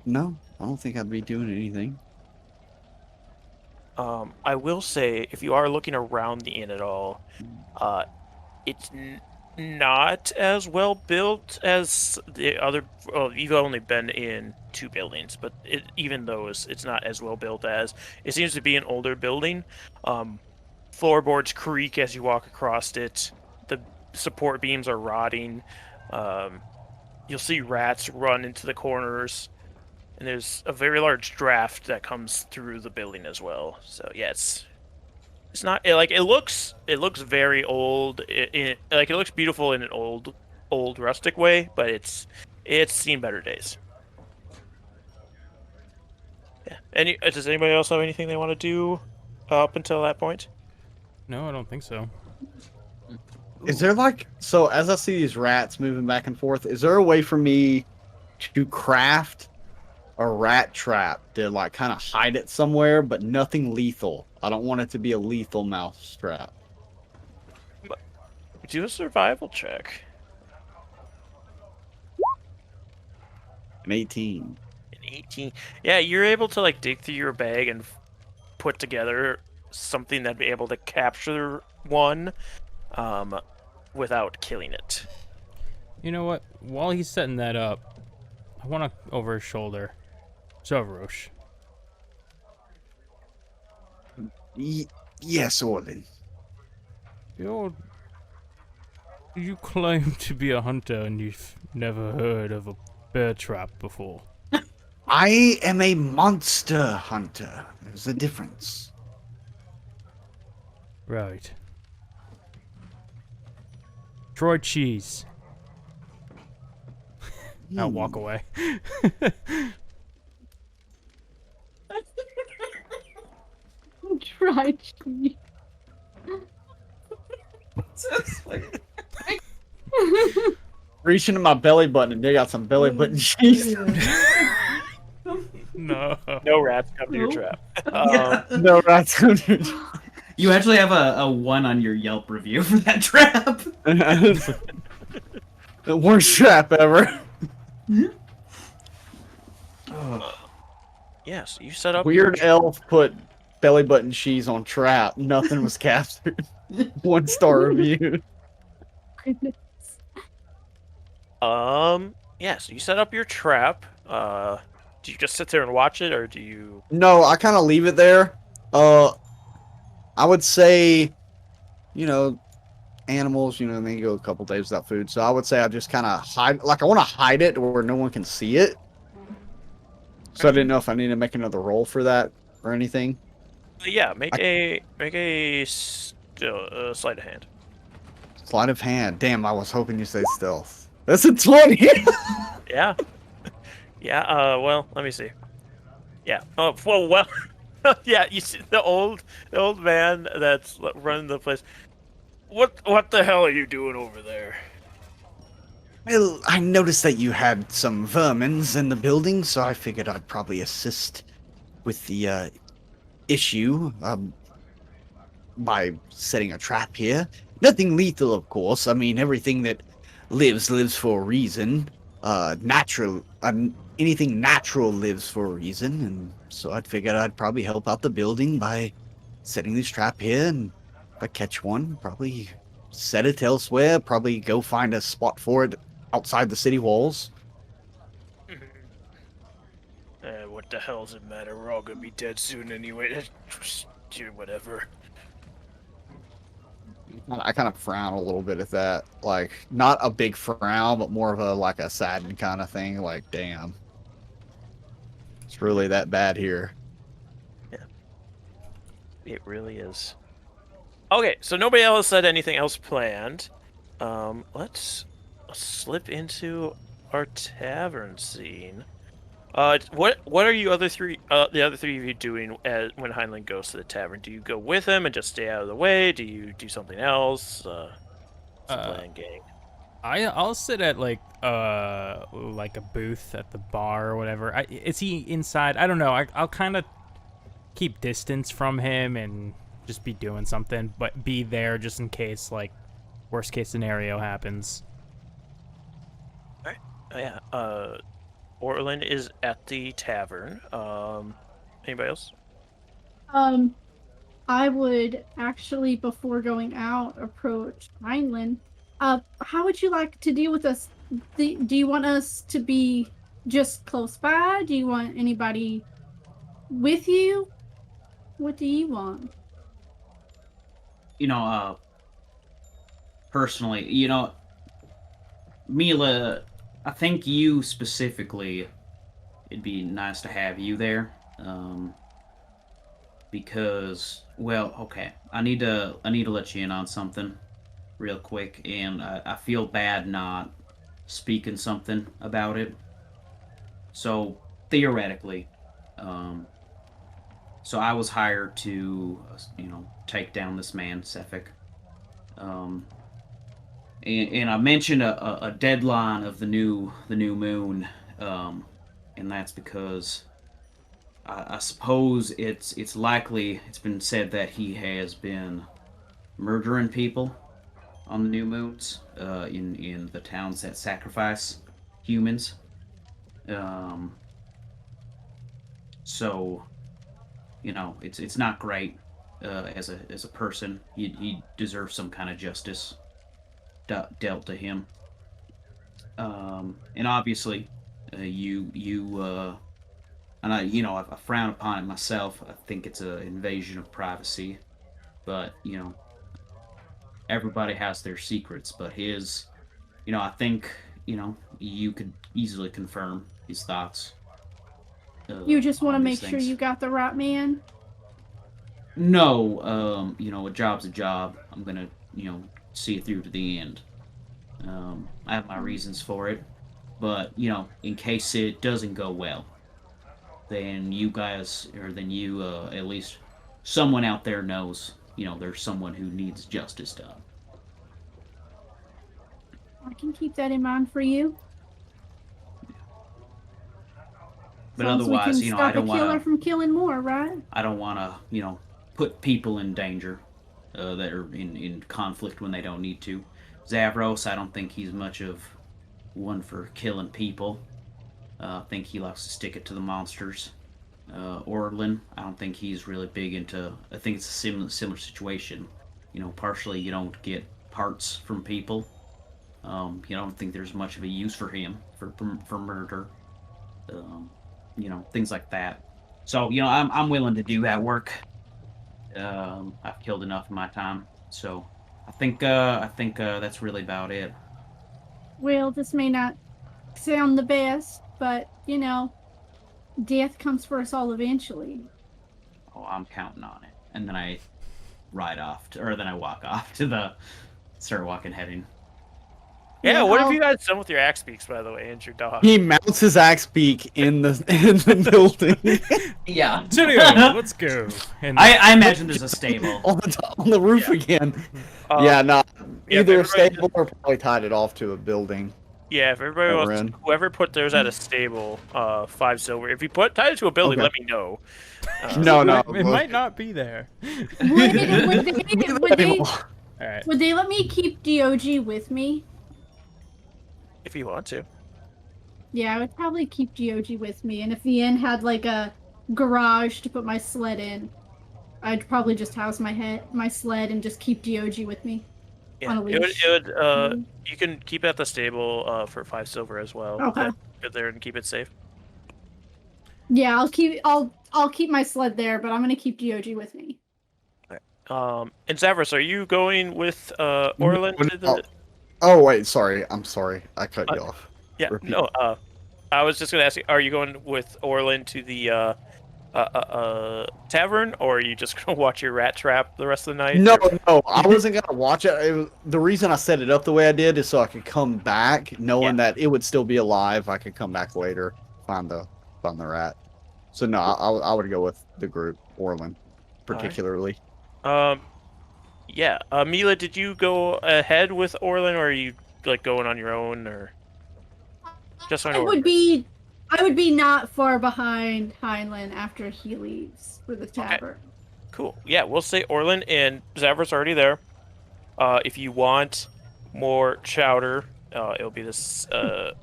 Speaker 3: No, I don't think I'd be doing anything.
Speaker 1: I will say, if you are looking around the inn at all, it's not as well built as the other. Well, you've only been in 2 buildings, but even though it's not as well built as, it seems to be an older building. Floorboards creak as you walk across it. The support beams are rotting. You'll see rats run into the corners. And there's a very large draft that comes through the building as well. So yeah, it's not it looks very old. It looks beautiful in an old rustic way, but it's seen better days. Yeah. Does anybody else have anything they want to do up until that point?
Speaker 2: No, I don't think so.
Speaker 3: Is there so as I see these rats moving back and forth, is there a way for me to craft a rat trap to kind of hide it somewhere, but nothing lethal? I don't want it to be a lethal mouse trap.
Speaker 1: Do a survival check.
Speaker 3: An 18.
Speaker 1: An 18. Yeah, you're able to dig through your bag and put together something that'd be able to capture one, without killing it.
Speaker 2: You know what? While he's setting that up, I want to over his shoulder. Zavrosh.
Speaker 3: Yes, Orlin.
Speaker 2: You claim to be a hunter and you've never heard of a bear trap before.
Speaker 3: I am a monster hunter. There's a difference.
Speaker 2: Right. Troy cheese. I'll walk away.
Speaker 5: Try cheese.
Speaker 3: Reach into my belly button and dig out some belly button cheese.
Speaker 2: No.
Speaker 1: No rats come to your trap.
Speaker 3: No rats come to your trap.
Speaker 4: You actually have a 1 on your Yelp review for that trap.
Speaker 3: The worst trap ever.
Speaker 1: Yes, you set up.
Speaker 3: Weird elf put belly button cheese on trap. Nothing was captured. 1-star review.
Speaker 5: Goodness.
Speaker 1: Yeah, so you set up your trap. Do you just sit there and watch it, or do you?
Speaker 3: No, I kind of leave it there. I would say, animals, they go a couple days without food. So I would say I just kind of hide, I want to hide it where no one can see it. So I didn't know if I need to make another roll for that or anything.
Speaker 1: Yeah, make a sleight of hand.
Speaker 3: Sleight of hand. Damn, I was hoping you say stealth. That's a 20.
Speaker 1: Yeah. Yeah. Well, let me see. Yeah. Oh. Well. Yeah. You see the old man that's running the place. What the hell are you doing over there?
Speaker 3: Well, I noticed that you had some vermins in the building, so I figured I'd probably assist with the issue by setting a trap here. Nothing lethal, of course. I mean, everything that lives for a reason. Anything natural lives for a reason, and so I figured I'd probably help out the building by setting this trap here, and if I catch one, probably set it elsewhere, probably go find a spot for it outside the city walls.
Speaker 1: What the hell does it matter? We're all gonna be dead soon anyway. Just do whatever.
Speaker 3: I kind of frown a little bit at that. Not a big frown, but more of a saddened kind of thing. Damn. It's really that bad here.
Speaker 1: Yeah. It really is. Okay, so nobody else said anything else planned. Let's slip into our tavern scene. What are you the other three of you doing when Heinlein goes to the tavern? Do you go with him and just stay out of the way? Do you do something else? Plan, gang.
Speaker 2: I'll sit at a booth at the bar or whatever. Is he inside? I don't know. I'll kind of keep distance from him and just be doing something, but be there just in case worst case scenario happens.
Speaker 1: All right. Yeah. Orlin is at the tavern. Anybody else?
Speaker 5: I would actually, before going out, approach Heinlein. How would you like to deal with us? Do you want us to be just close by? Do you want anybody with you? What do you want?
Speaker 4: Personally, Mila, I think you specifically, it'd be nice to have you there. Because, well, okay, I need to let you in on something real quick, and I feel bad not speaking something about it. So, theoretically, so I was hired to, take down this man, Sefik. And I mentioned a deadline of the new moon, and that's because I suppose it's likely, it's been said that he has been murdering people on the new moons, in the towns that sacrifice humans. So, it's not great. As a person, he deserves some kind of justice dealt to him. And obviously, and I frown upon it myself. I think it's an invasion of privacy. But, everybody has their secrets. But his, I think, you could easily confirm his thoughts.
Speaker 5: You just want to
Speaker 4: on
Speaker 5: make
Speaker 4: these
Speaker 5: sure
Speaker 4: things.
Speaker 5: you got the right man?
Speaker 4: No, a job's a job. I'm gonna, see it through to the end. I have my reasons for it. But, in case it doesn't go well, then you guys, or then you, at least someone out there knows, there's someone who needs justice done.
Speaker 5: I can keep that in mind for you.
Speaker 4: But
Speaker 5: As long as
Speaker 4: otherwise,
Speaker 5: we can
Speaker 4: I
Speaker 5: stop
Speaker 4: don't
Speaker 5: a killer
Speaker 4: want to,
Speaker 5: from killing more, right?
Speaker 4: I don't want to, put people in danger, that are in conflict when they don't need to. Zavros, I don't think he's much of one for killing people. I think he likes to stick it to the monsters. Orlin, I don't think he's really big into. I think it's a similar situation. Partially you don't get parts from people. I don't think there's much of a use for him for murder. Things like that. So I'm willing to do that work. I've killed enough in my time, so I think that's really about it.
Speaker 5: Well, this may not sound the best, but, death comes for us all eventually.
Speaker 4: Oh, I'm counting on it. And then I then I walk off start heading.
Speaker 1: Yeah,
Speaker 5: Yeah,
Speaker 1: what have you guys done with your axe beaks, by the way, and your dog?
Speaker 3: He mounts his axe beak in the building
Speaker 4: Yeah.
Speaker 2: Studio, let's go. And
Speaker 4: I imagine there's a stable.
Speaker 3: on the roof again.
Speaker 1: Yeah,
Speaker 3: Either a
Speaker 1: everybody
Speaker 3: stable or probably tied it off to a building.
Speaker 1: Yeah, if everybody
Speaker 3: Over
Speaker 1: wants,
Speaker 3: in.
Speaker 1: whoever put theirs at a stable, 5 silver. If you tied it to a building,
Speaker 3: Okay.
Speaker 1: let me know.
Speaker 3: No,
Speaker 2: it might not be there.
Speaker 5: Would
Speaker 2: All right.
Speaker 5: they let me keep DOG with me?
Speaker 1: If you want to.
Speaker 5: Yeah, I would probably keep GOG with me, and if the inn had like a garage to put my sled in, I'd probably just house my sled and just keep GOG with me.
Speaker 1: Yeah,
Speaker 5: On a leash.
Speaker 1: you can keep it at the stable for 5 silver as well.
Speaker 5: Okay.
Speaker 1: Get there and keep it safe.
Speaker 5: Yeah, I'll keep my sled there, but I'm gonna keep GOG with me.
Speaker 1: And Zavros, are you going with Orlin to the?
Speaker 3: Oh wait, sorry. I'm sorry. I cut you off.
Speaker 1: Yeah,
Speaker 3: Repeat.
Speaker 1: no. I was just gonna ask you: are you going with Orlin to the tavern, or are you just gonna watch your rat trap the rest of the night?
Speaker 3: No, I wasn't gonna watch it. The reason I set it up the way I did is so I could come back, knowing that it would still be alive. I could come back later, find the rat. So no, I would go with the group, Orlin, particularly.
Speaker 1: Yeah. Mila, did you go ahead with Orlin, or are you like going on your own, or just on
Speaker 5: I would be not far behind Heinlein after he leaves for the tavern.
Speaker 1: Cool. Yeah, we'll say Orlin, and Zavros already there. If you want more chowder, it'll be this. What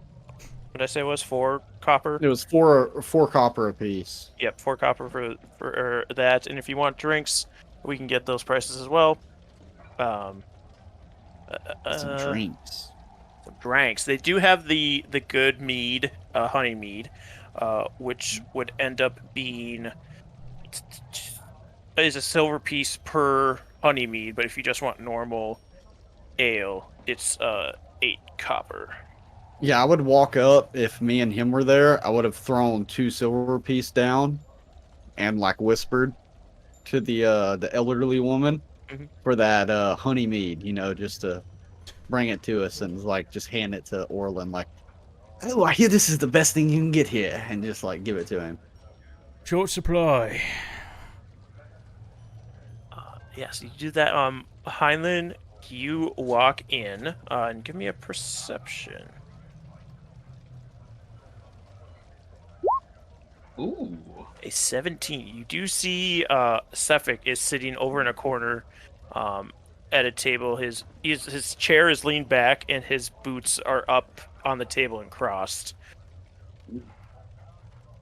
Speaker 1: did I say it was 4 copper.
Speaker 3: It was four copper apiece.
Speaker 1: Yep, 4 copper for that. And if you want drinks, we can get those prices as well.
Speaker 3: Some drinks.
Speaker 1: Some drinks. They do have the good mead, honey mead, which would end up being is a silver piece per honey mead. But if you just want normal ale, it's 8 copper.
Speaker 3: Yeah, I would walk up if me and him were there. I would have thrown 2 silver piece down, and like whispered to the elderly woman for that honey mead. You know, just to bring it to us and like just hand it to Orlin. Like, oh, I hear this is the best thing you can get here, and just like give it to him.
Speaker 2: Short supply.
Speaker 1: Yes, you do that. Heinlein, you walk in and give me a perception.
Speaker 4: Ooh.
Speaker 1: A 17. You do see Cephik is sitting over in a corner at a table. His chair is leaned back and his boots are up on the table and crossed.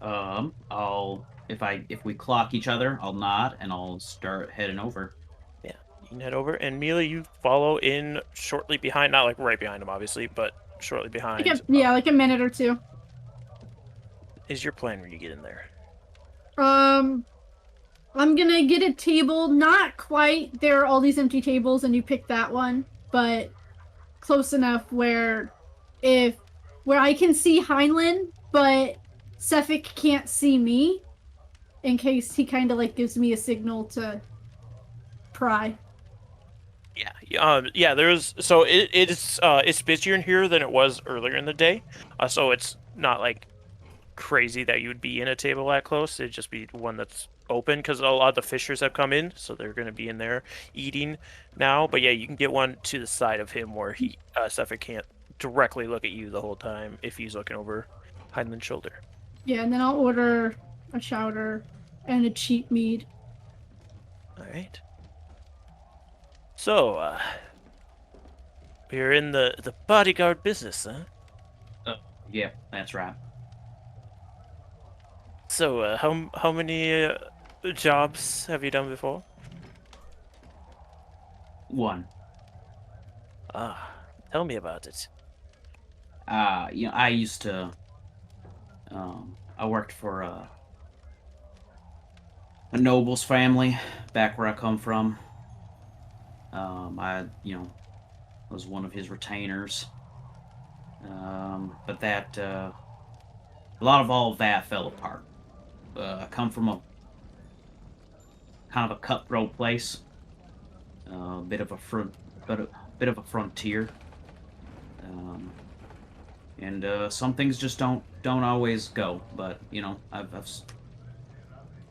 Speaker 4: If we clock each other, I'll nod and I'll start heading over.
Speaker 1: Yeah, you can head over, and Mila, you follow in shortly behind, not like right behind him, obviously, but shortly behind.
Speaker 5: Like a minute or two.
Speaker 1: Is your plan when you get in there?
Speaker 5: I'm gonna get a table, not quite. There are all these empty tables, and you pick that one, but close enough where I can see Heinlein, but Cephik can't see me, in case he kind of like gives me a signal to pry.
Speaker 1: Yeah. There's it's busier in here than it was earlier in the day, so it's not like crazy that you would be in a table that close. It'd just be one that's open because a lot of the fishers have come in, so they're going to be in there eating now. But yeah, you can get one to the side of him where Cephik can't directly look at you the whole time if he's looking over Heinlein's shoulder.
Speaker 5: Yeah, and then I'll order a chowder and a cheap mead.
Speaker 1: All right. So, we're in the bodyguard business, huh?
Speaker 4: Yeah, that's right.
Speaker 1: So, how many jobs have you done before?
Speaker 4: One.
Speaker 1: Tell me about it.
Speaker 4: I used to. I worked for a noble's family back where I come from. I was one of his retainers. But that a lot of all of that fell apart. I come from a kind of a cutthroat place, a bit of a frontier, and some things just don't always go. But I've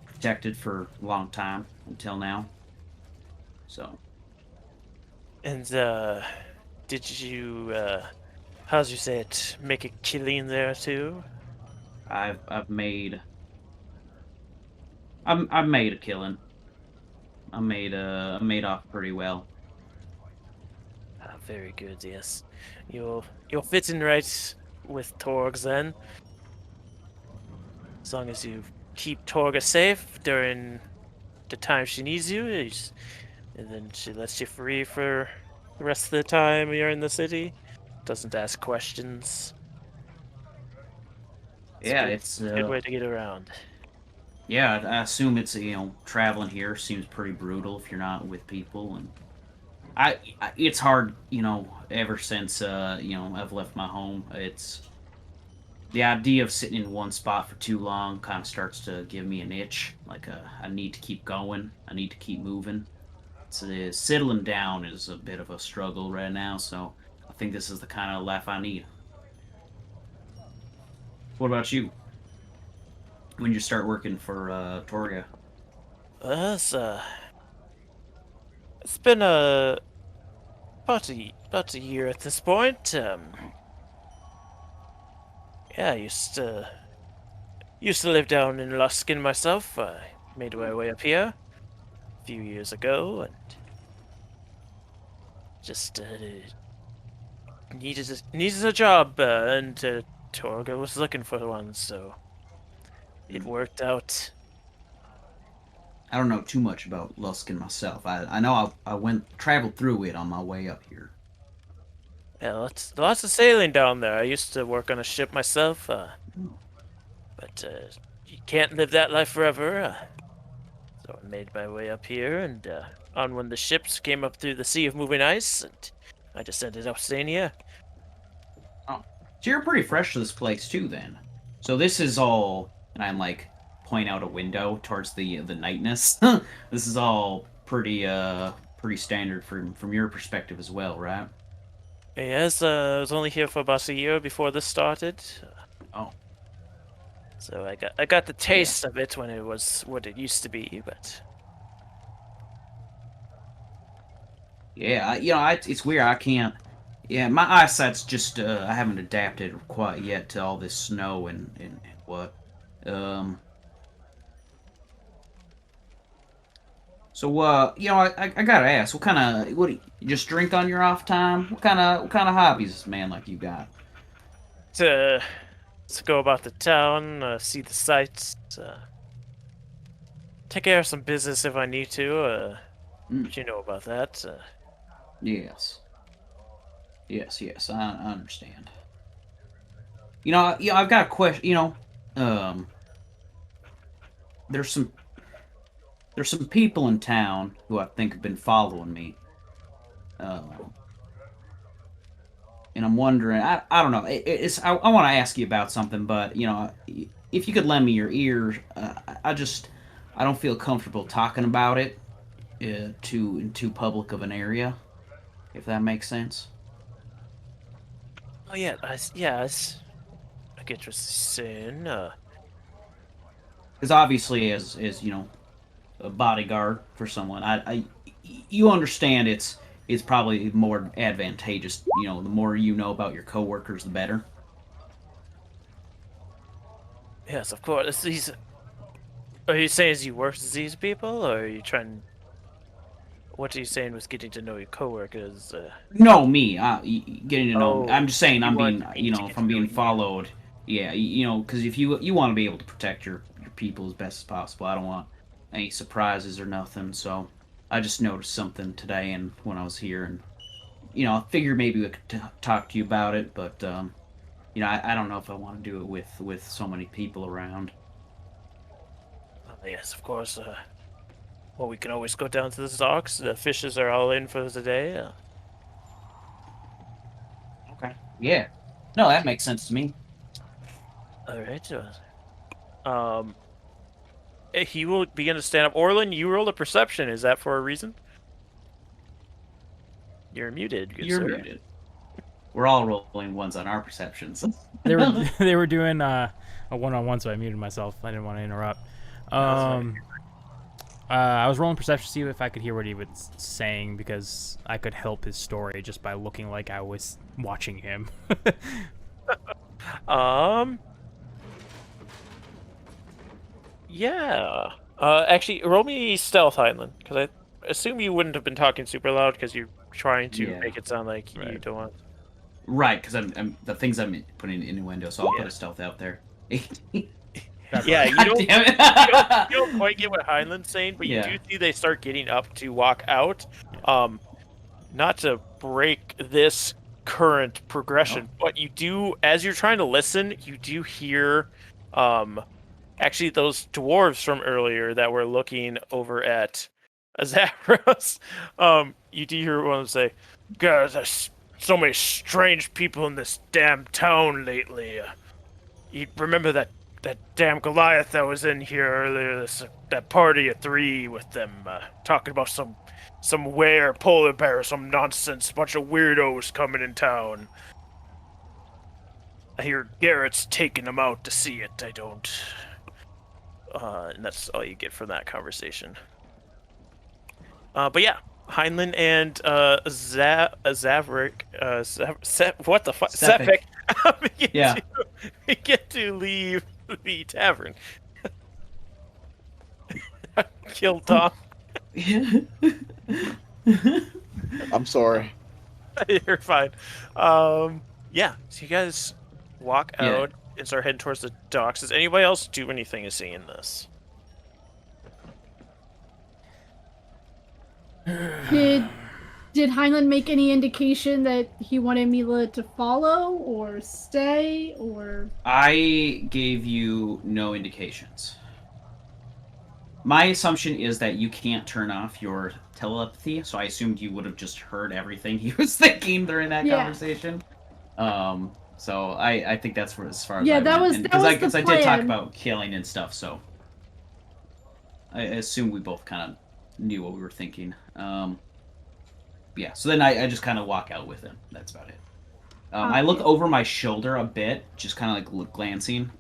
Speaker 4: protected for a long time until now. So.
Speaker 1: And did you how's you say it? Make a killing there too?
Speaker 4: I've made a killing. I made off pretty well.
Speaker 1: Very good. Yes, you're fitting right with Torg then. As long as you keep Torga safe during the time she needs you, and then she lets you free for the rest of the time you're in the city. Doesn't ask questions.
Speaker 4: It's
Speaker 1: a good way to get around.
Speaker 4: Yeah, I assume it's traveling here seems pretty brutal if you're not with people, and it's hard, ever since I've left my home. It's the idea of sitting in one spot for too long kind of starts to give me an itch. Like I need to keep going. I need to keep moving. Settling down is a bit of a struggle right now, so I think this is the kind of life I need. What about you? When you start working for Torga?
Speaker 1: It's been about a year at this point. I used to live down in Luskin myself. I made my way up here a few years ago, and just needed a job and to Torga was looking for one, so it worked out.
Speaker 6: I don't know too much about Luskin myself. I know I traveled through it on my way up here.
Speaker 1: Yeah, lots of sailing down there. I used to work on a ship myself, but you can't live that life forever. So I made my way up here, and on when the ships came up through the Sea of Moving Ice, and I just ended up staying here.
Speaker 6: Oh, so you're pretty fresh to this place too, then. So this is all, and I'm like point out a window towards the nightness. This is all pretty standard from your perspective as well, right?
Speaker 1: Yes, I was only here for about a year before this started.
Speaker 6: Oh.
Speaker 1: So I got the taste of it when it was what it used to be, but
Speaker 6: Yeah, it's weird. I can't. Yeah, my eyesight's just I haven't adapted quite yet to all this snow and what. So I gotta ask, what do you just drink on your off time? What kind of hobbies is a man like you got?
Speaker 1: to go about the town, see the sights, take care of some business if I need to. But you know about that.
Speaker 6: Yes, I understand. I've got a question. There's some people in town who I think have been following me. And I'm wondering, I don't know. I want to ask you about something, but if you could lend me your ear, I don't feel comfortable talking about it in too public of an area, if that makes sense.
Speaker 1: Oh yeah, I get what you're saying.
Speaker 6: Because obviously, as a bodyguard for someone, you understand it's probably more advantageous. The more you know about your coworkers, the better.
Speaker 1: Yes, of course. Are you saying you work with these people, or are you trying? What are you saying with getting to know your coworkers?
Speaker 6: No, me. Getting to know.
Speaker 1: Oh,
Speaker 6: I'm just saying. I'm being,
Speaker 1: if
Speaker 6: from being followed. Yeah, because if you want to be able to protect your people as best as possible. I don't want any surprises or nothing. So I just noticed something today, and when I was here, and I figured maybe we could talk to you about it, but I don't know if I want to do it with so many people around.
Speaker 1: Yes, of course. Well, we can always go down to the docks. The fishes are all in for the day.
Speaker 6: Okay. Yeah. No, that makes sense to me.
Speaker 1: All right. He will begin to stand up. Orlin, you rolled a perception. Is that for a reason? You're muted. Good
Speaker 6: You're
Speaker 1: sir.
Speaker 6: muted. We're all rolling ones on our perceptions.
Speaker 2: They were doing a one-on-one, so I muted myself. I didn't want to interrupt. I was rolling perception to see if I could hear what he was saying, because I could help his story just by looking like I was watching him.
Speaker 1: Yeah. Actually, roll me stealth, Heinlein, because I assume you wouldn't have been talking super loud because you're trying to make it sound like you don't want.
Speaker 6: Right, because I'm the things I'm putting in innuendo, so I'll put a stealth out there.
Speaker 1: Yeah, you don't quite get what Heinlein's saying, but you do see they start getting up to walk out. Not to break this current progression, but you do, as you're trying to listen, you do hear, actually those dwarves from earlier that were looking over at Zavros. You do hear one of them say, "Guys, there's so many strange people in this damn town lately. You remember that damn Goliath that was in here earlier, that party of 3 with them, talking about some were polar bear, some nonsense, bunch of weirdos coming in town. I hear Garrett's taking them out to see it. I don't." And that's all you get from that conversation. But yeah, Heinlein and Zavrik, what the fuck? Sepik. Get to leave the tavern. Kill Tom.
Speaker 3: I'm sorry.
Speaker 1: You're fine. Yeah, so you guys walk out and start heading towards the docks. Does anybody else do anything as seeing this?
Speaker 5: Did Heinlein make any indication that he wanted Mila to follow or stay or?
Speaker 6: I gave you no indications. My assumption is that you can't turn off your telepathy, so I assumed you would have just heard everything he was thinking during that conversation. So I think that's as far as I went. Because I did talk about killing and stuff, so I assume we both kind of knew what we were thinking. Yeah, so then I just kind of walk out with him. That's about it. I look over my shoulder a bit, just kind of like glancing,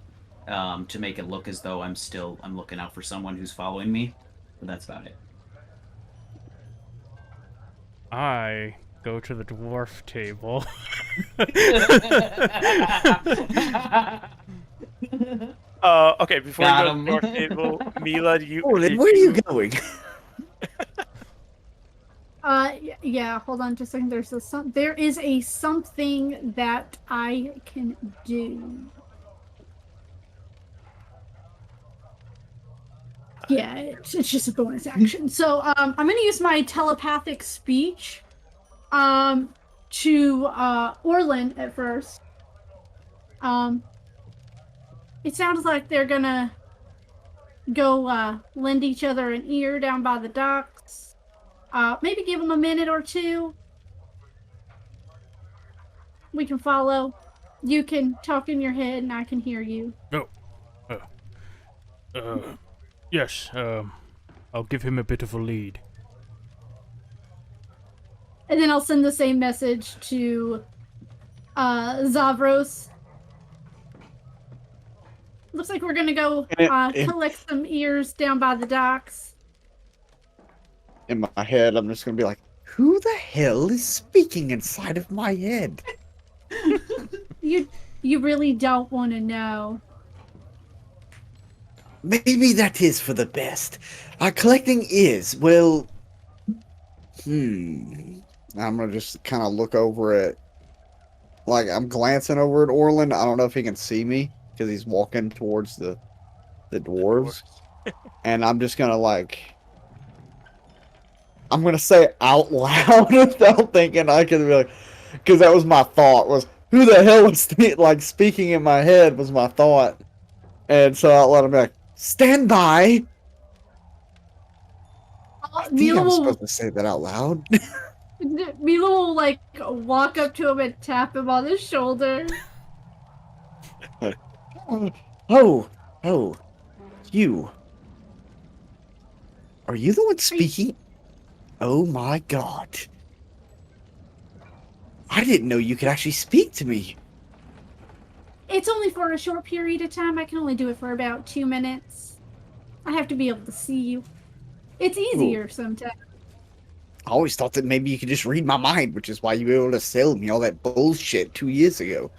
Speaker 6: to make it look as though I'm looking out for someone who's following me. But that's about it.
Speaker 2: I go to the dwarf table.
Speaker 1: Okay, before you go to the dwarf table, Mila,
Speaker 3: Orlin, where are you going?
Speaker 5: Yeah, hold on just a second. There is a something that I can do. Yeah, it's just a bonus action. So, I'm gonna use my telepathic speech, to, Orlin at first. It sounds like they're gonna go, lend each other an ear down by the docks. Maybe give them a minute or two. We can follow. You can talk in your head and I can hear you.
Speaker 2: Yes, I'll give him a bit of a lead.
Speaker 5: And then I'll send the same message to Zavros. Looks like we're gonna go collect some ears down by the docks.
Speaker 3: In my head, I'm just gonna be like, who the hell is speaking inside of my head?
Speaker 5: You really don't want to know.
Speaker 3: Maybe that is for the best. Collecting ears, well... I'm gonna just kind of look over at... Like, I'm glancing over at Orlin. I don't know if he can see me, because he's walking towards the dwarves. And I'm just gonna, like... I'm gonna say it out loud without thinking. I can be like... Because that was my thought, was... Who the hell is speaking in my head was my thought. And so I'll let him be like, stand by! I think I'm supposed to say that out loud.
Speaker 5: Mila will, like, walk up to him and tap him on the shoulder.
Speaker 3: Oh, you. Are you the one speaking? Oh my god. I didn't know you could actually speak to me.
Speaker 5: It's only for a short period of time. I can only do it for about 2 minutes. I have to be able to see you. It's easier sometimes.
Speaker 3: I always thought that maybe you could just read my mind, which is why you were able to sell me all that bullshit 2 years ago.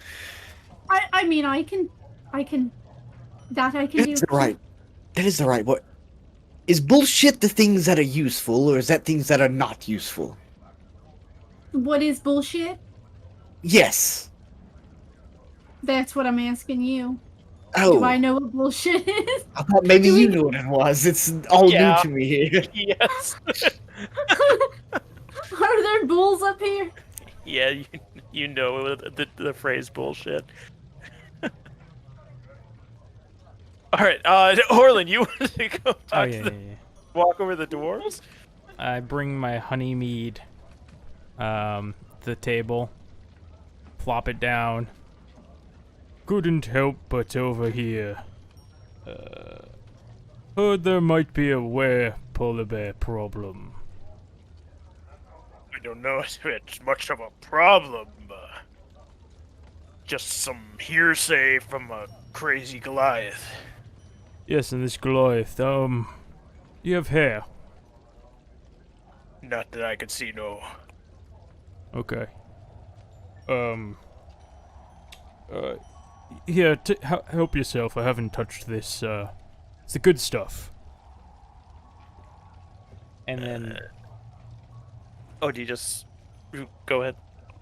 Speaker 5: I mean, I can do.
Speaker 3: That is the right. What is bullshit? The things that are useful, or is that things that are not useful?
Speaker 5: What is bullshit?
Speaker 3: Yes.
Speaker 5: That's what I'm asking you.
Speaker 3: Oh.
Speaker 5: Do I know what bullshit is?
Speaker 3: I thought maybe you knew what it was. It's all new to me here.
Speaker 1: Yes.
Speaker 5: Are there bulls up here?
Speaker 1: Yeah, you know the phrase bullshit. Alright, Orlin, you want to go talk walk over the dwarves?
Speaker 2: I bring my honey mead to the table, plop it down. Couldn't help but over here. Heard there might be a polar bear problem.
Speaker 1: I don't know if it's much of a problem. Just some hearsay from a crazy Goliath.
Speaker 2: Yes, and this Goliath, you have hair?
Speaker 1: Not that I could see, no.
Speaker 2: Okay. Here, help yourself. I haven't touched this. It's the good stuff. And then...
Speaker 1: do you just... Go ahead.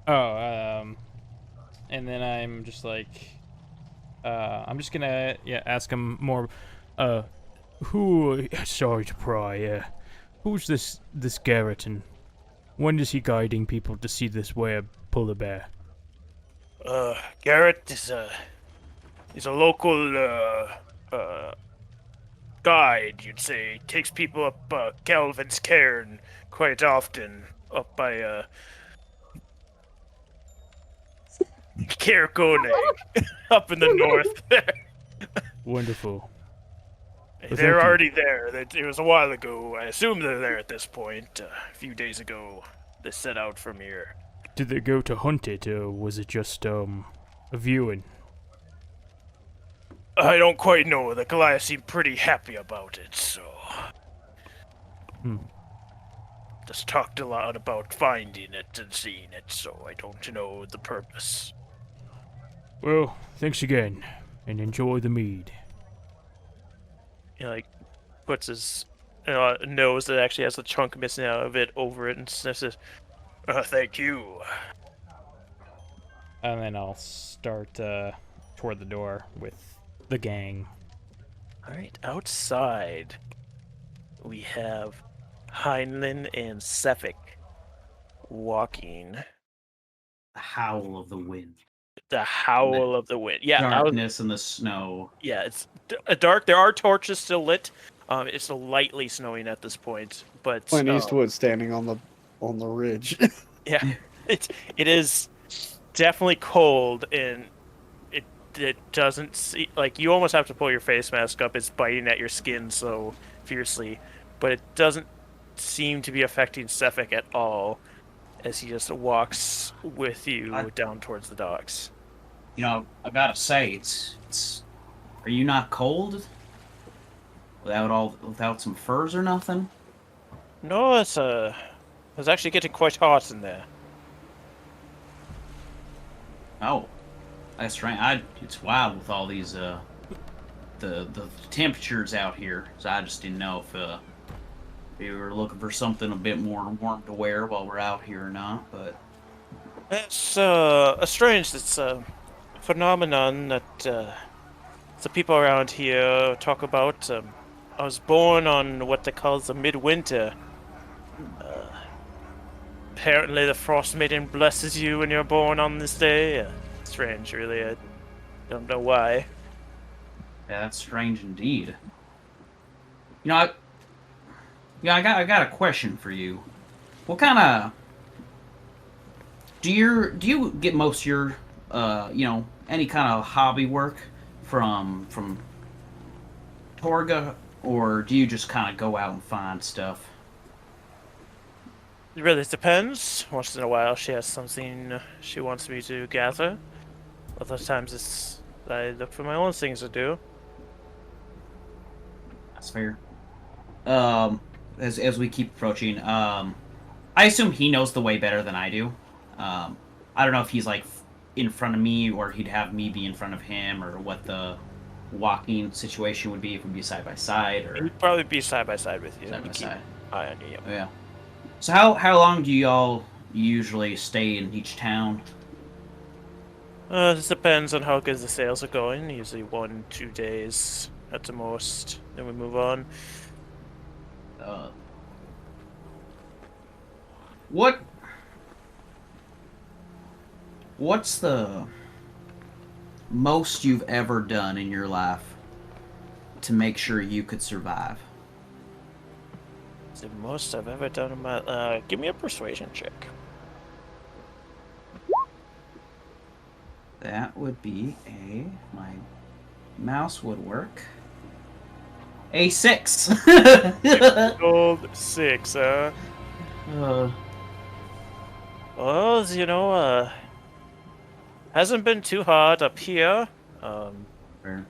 Speaker 2: Oh, and then I'm just like... I'm just gonna ask him more. Sorry to pry. Who's this Garrett, and when is he guiding people to see this web polar bear?
Speaker 1: Garrett is a local guide, you'd say. Takes people up Calvin's Cairn quite often, up by Cairn up in the north.
Speaker 2: Wonderful.
Speaker 1: They're already there. It was a while ago. I assume they're there at this point. A few days ago, they set out from here.
Speaker 2: Did they go to hunt it, or was it just a viewing?
Speaker 1: I don't quite know. The Goliath seemed pretty happy about it, so... Just talked a lot about finding it and seeing it, so I don't know the purpose.
Speaker 2: Well, thanks again, and enjoy the mead.
Speaker 1: He, puts his nose that actually has a chunk missing out of it over it and sniffs it. Thank you.
Speaker 2: And then I'll start toward the door with the gang.
Speaker 1: Alright, outside we have Heinlein and Sefik walking.
Speaker 6: The howl of the wind.
Speaker 1: The howl of the wind. Yeah,
Speaker 6: darkness and the snow.
Speaker 1: Yeah, it's dark. There are torches still lit. It's lightly snowing at this point, but
Speaker 3: Clint Eastwood standing on the ridge.
Speaker 1: Yeah, it is definitely cold, and it doesn't see you almost have to pull your face mask up. It's biting at your skin so fiercely, but it doesn't seem to be affecting Sefik at all, as he just walks with you down towards the docks.
Speaker 6: You know, I gotta say, it's. Are you not cold? Without some furs or nothing?
Speaker 1: No, it's actually getting quite hot in there.
Speaker 6: Oh, that's right. It's wild with all these the temperatures out here. So I just didn't know if you were looking for something a bit more warm to wear while we're out here or not. But
Speaker 1: it's a strange. It's a phenomenon that the people around here talk about. I was born on what they call the midwinter. Apparently the Frostmaiden blesses you when you're born on this day. Strange, really. I don't know why.
Speaker 6: Yeah, that's strange indeed. You know, I got a question for you. What kind of do you get most of your any kind of hobby work from Torga, or do you just kind of go out and find stuff?
Speaker 1: It really depends. Once in a while she has something she wants me to gather. Other times I look for my own things to do.
Speaker 6: That's fair. As we keep approaching, I assume he knows the way better than I do. I don't know if he's in front of me, or he'd have me be in front of him, or what the walking situation would be, if we'd be side by side, or
Speaker 1: he'd probably be side by side with you.
Speaker 6: Side by side.
Speaker 1: Eye on you.
Speaker 6: Oh, yeah. So how long do y'all usually stay in each town?
Speaker 1: This depends on how good the sales are going. Usually 1-2 days at the most. Then we move on.
Speaker 6: What's the most you've ever done in your life to make sure you could survive?
Speaker 1: It's the most I've ever done in my... give me a persuasion check.
Speaker 6: That would be my mouse would work. A 6.
Speaker 1: Gold 6, huh? Well, hasn't been too hard up here.
Speaker 6: Fair.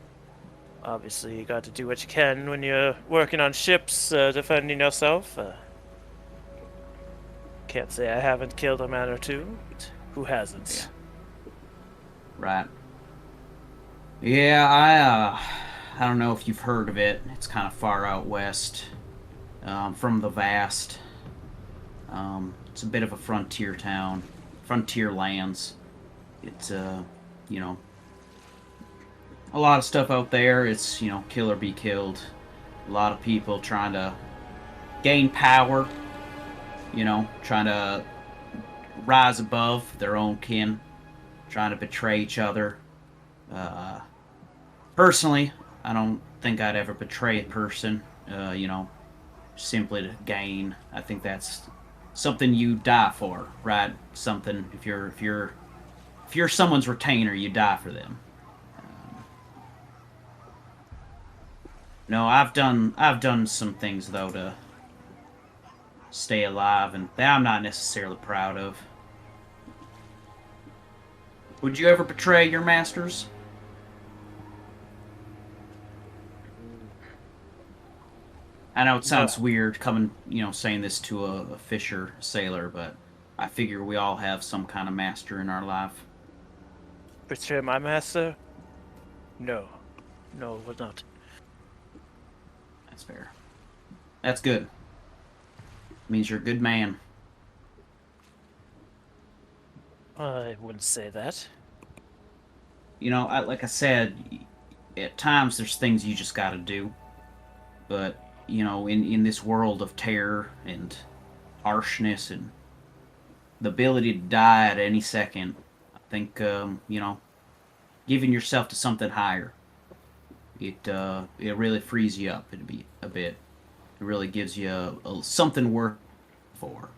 Speaker 1: Obviously, you got to do what you can when you're working on ships, defending yourself. Can't say I haven't killed a man or two, but who hasn't?
Speaker 6: Yeah. Right. Yeah, I don't know if you've heard of it. It's kind of far out west, from the Vast. It's a bit of a frontier town, frontier lands. It's a a lot of stuff out there. It's, kill or be killed. A lot of people trying to gain power, trying to rise above their own kin, trying to betray each other. Personally, I don't think I'd ever betray a person, simply to gain. I think that's something you die for, right? Something, if you're someone's retainer, you die for them. No, I've done some things though to stay alive, and that I'm not necessarily proud of. Would you ever betray your masters? I know it sounds weird coming, saying this to a fisher sailor, but I figure we all have some kind of master in our life.
Speaker 1: Betray my master? No, would not.
Speaker 6: That's fair. That's good. Means you're a good man.
Speaker 1: I wouldn't say that.
Speaker 6: Like I said, at times there's things you just gotta do. But, in this world of terror and harshness and the ability to die at any second, I think, giving yourself to something higher, it really frees you up a bit. It really gives you something worth for,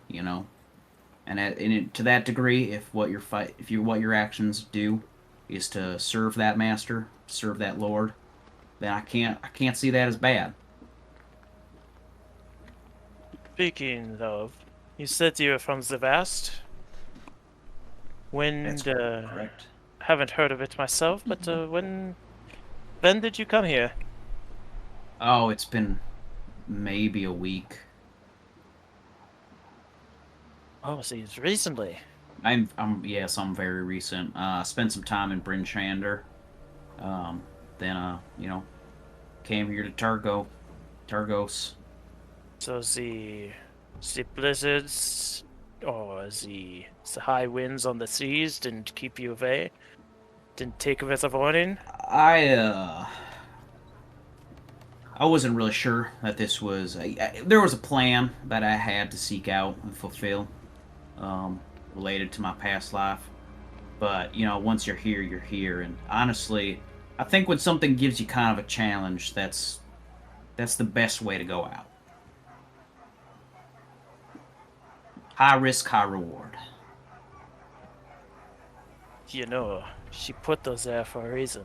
Speaker 6: And to that degree, if what your actions do is to serve that master, serve that lord, then I can't see that as bad.
Speaker 1: Speaking of, you said you were from the Vast.
Speaker 6: That's correct.
Speaker 1: Haven't heard of it myself, but when did you come here?
Speaker 6: Oh, it's been maybe a week.
Speaker 1: Oh, so it's recently.
Speaker 6: I'm very recent. Spent some time in Bryn Shander. Then came here to Targos.
Speaker 1: So the blizzards or the high winds on the seas didn't keep you away? Didn't take it as a warning?
Speaker 6: I wasn't really sure that this was there was a plan that I had to seek out and fulfill, related to my past life. But once you're here, and honestly, I think when something gives you kind of a challenge, that's the best way to go out. High risk, high reward.
Speaker 1: She put those there for a reason.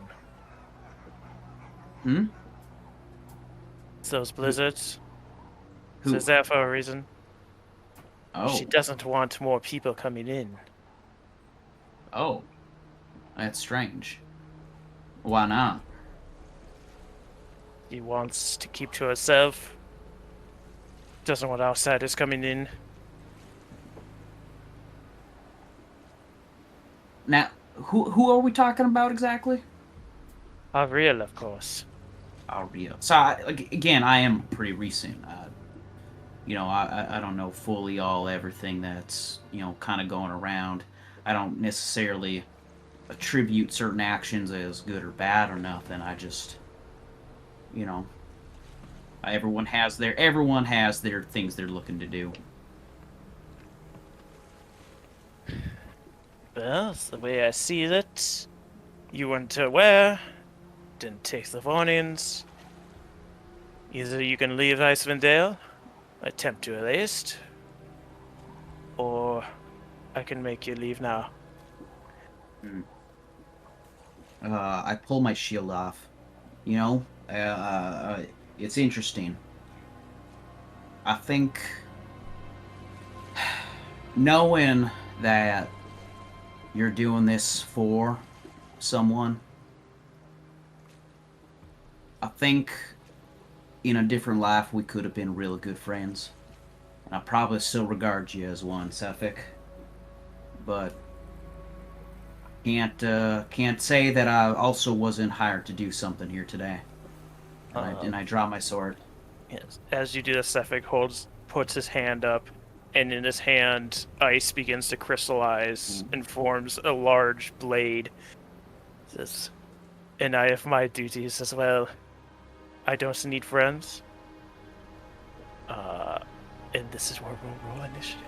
Speaker 1: Those blizzards.
Speaker 6: Who?
Speaker 1: They're there for a reason.
Speaker 6: Oh.
Speaker 1: She doesn't want more people coming in.
Speaker 6: Oh. That's strange. Why not?
Speaker 1: She wants to keep to herself. Doesn't want outsiders coming in.
Speaker 6: Now, who are we talking about exactly?
Speaker 1: Ariel, of course.
Speaker 6: Ariel. So, again, I am pretty recent. I don't know fully everything that's, kind of going around. I don't necessarily attribute certain actions as good or bad or nothing. I just, everyone has their things they're looking to do.
Speaker 1: Well, the way I see it, you weren't aware, didn't take the warnings. Either you can leave Icewind Dale, attempt to at least, or I can make you leave now.
Speaker 6: I pull my shield off. It's interesting. I think knowing that you're doing this for someone, I think in a different life we could have been really good friends. And I probably still regard you as one, Suffolk. But can't say that I also wasn't hired to do something here today. And I draw my sword.
Speaker 1: Yes. As you do this, Suffolk puts his hand up, and in his hand, ice begins to crystallize and forms a large blade. Says, and I have my duties as well. I don't need friends. And this is where we'll roll initiative.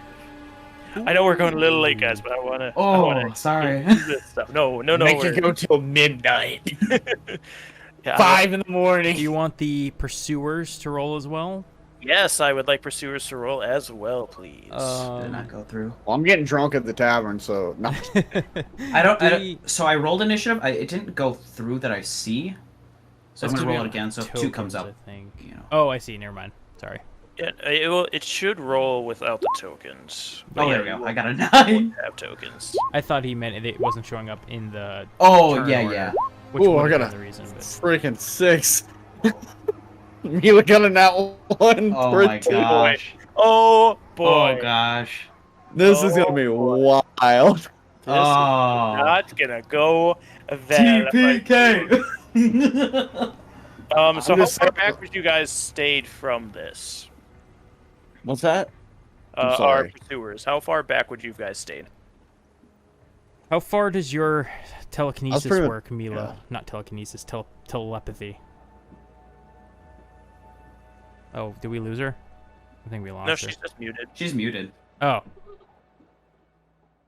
Speaker 1: I know we're going a little late, guys, but I wanna.
Speaker 4: Sorry.
Speaker 1: do this stuff. No.
Speaker 3: Make it go till midnight.
Speaker 1: Yeah,
Speaker 3: 5 in the morning.
Speaker 2: Do you want the pursuers to roll as well?
Speaker 1: Yes, I would like pursuers to roll as well, please.
Speaker 4: Did not go through.
Speaker 3: Well, I'm getting drunk at the tavern, so no.
Speaker 4: I don't. So I rolled initiative. It didn't go through that I see. So I'm
Speaker 2: That's
Speaker 4: gonna roll
Speaker 2: gonna
Speaker 4: it
Speaker 2: be
Speaker 4: again. So if 2 comes up.
Speaker 2: I think.
Speaker 4: You know.
Speaker 2: Oh, I see. Never mind. Sorry.
Speaker 1: Yeah, it should roll without the tokens. But
Speaker 4: Oh,
Speaker 1: yeah,
Speaker 4: there we
Speaker 1: you
Speaker 4: go.
Speaker 1: will-
Speaker 4: I got a
Speaker 1: you
Speaker 4: 9.
Speaker 1: will have tokens.
Speaker 2: I thought he meant it wasn't showing up in the.
Speaker 4: Oh,
Speaker 2: turn
Speaker 4: yeah,
Speaker 2: order,
Speaker 4: yeah.
Speaker 2: Which
Speaker 3: Ooh,
Speaker 2: would
Speaker 3: I
Speaker 2: have
Speaker 3: got
Speaker 2: been
Speaker 3: a
Speaker 2: the reason. But...
Speaker 3: freaking 6. Mila got a nat 1.
Speaker 4: Oh
Speaker 3: for
Speaker 4: my
Speaker 3: 2.
Speaker 4: gosh.
Speaker 1: Oh boy!
Speaker 4: Oh gosh.
Speaker 3: This is gonna be
Speaker 1: boy.
Speaker 3: wild.
Speaker 1: This
Speaker 4: Oh.
Speaker 1: is not gonna go that.
Speaker 4: TPK.
Speaker 1: So how
Speaker 3: just
Speaker 1: far
Speaker 3: saying-
Speaker 1: backwards you guys stayed from this?
Speaker 3: What's that? I'm
Speaker 1: Our
Speaker 3: sorry.
Speaker 1: pursuers. How far back would you guys stayed?
Speaker 2: How far does your telekinesis
Speaker 3: pretty-
Speaker 2: work, Mila?
Speaker 3: yeah.
Speaker 2: Not telekinesis, telepathy. Oh, did we lose her? I think we lost
Speaker 1: No,
Speaker 2: her.
Speaker 1: she's just muted.
Speaker 4: She's muted.
Speaker 2: Oh,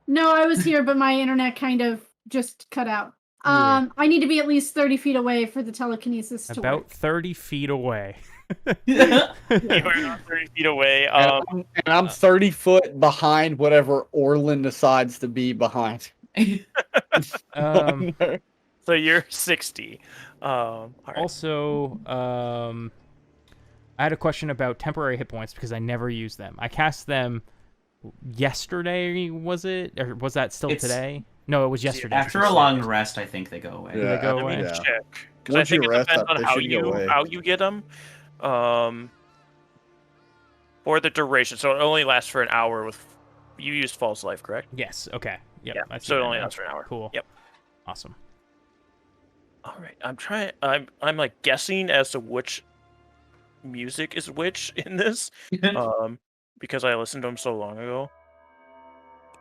Speaker 5: No, I was here, but my internet kind of just cut out.
Speaker 2: Yeah.
Speaker 5: I need to be at least 30 feet away for the telekinesis to
Speaker 2: about
Speaker 5: work.
Speaker 2: 30 feet away.
Speaker 1: You are not 30 feet away.
Speaker 3: And I'm 30 foot behind whatever Orlin decides to be behind.
Speaker 2: Um,
Speaker 1: So you're 60. All right.
Speaker 2: Also, I had a question about temporary hit points because I never use them. I cast them yesterday, was it? Or was that still
Speaker 4: It's-
Speaker 2: today? No, it was yesterday.
Speaker 4: After a long rest, I think they go away.
Speaker 2: Yeah. they go
Speaker 1: Let
Speaker 2: away?
Speaker 1: me
Speaker 3: Yeah.
Speaker 1: check. Because I
Speaker 3: Once you
Speaker 1: think it
Speaker 3: rest
Speaker 1: depends
Speaker 3: up,
Speaker 1: on
Speaker 3: they
Speaker 1: how
Speaker 3: should go away.
Speaker 1: you get them. For the duration. So it only lasts for an hour with... You used False Life, correct?
Speaker 2: Yes, okay. Yep,
Speaker 1: Yeah,
Speaker 2: I see
Speaker 1: so it
Speaker 2: that
Speaker 1: only
Speaker 2: now.
Speaker 1: lasts for an hour.
Speaker 2: Cool.
Speaker 1: Yep.
Speaker 2: Awesome.
Speaker 1: All right. I'm like guessing as to which music is which in this. Because I listened to them so long ago.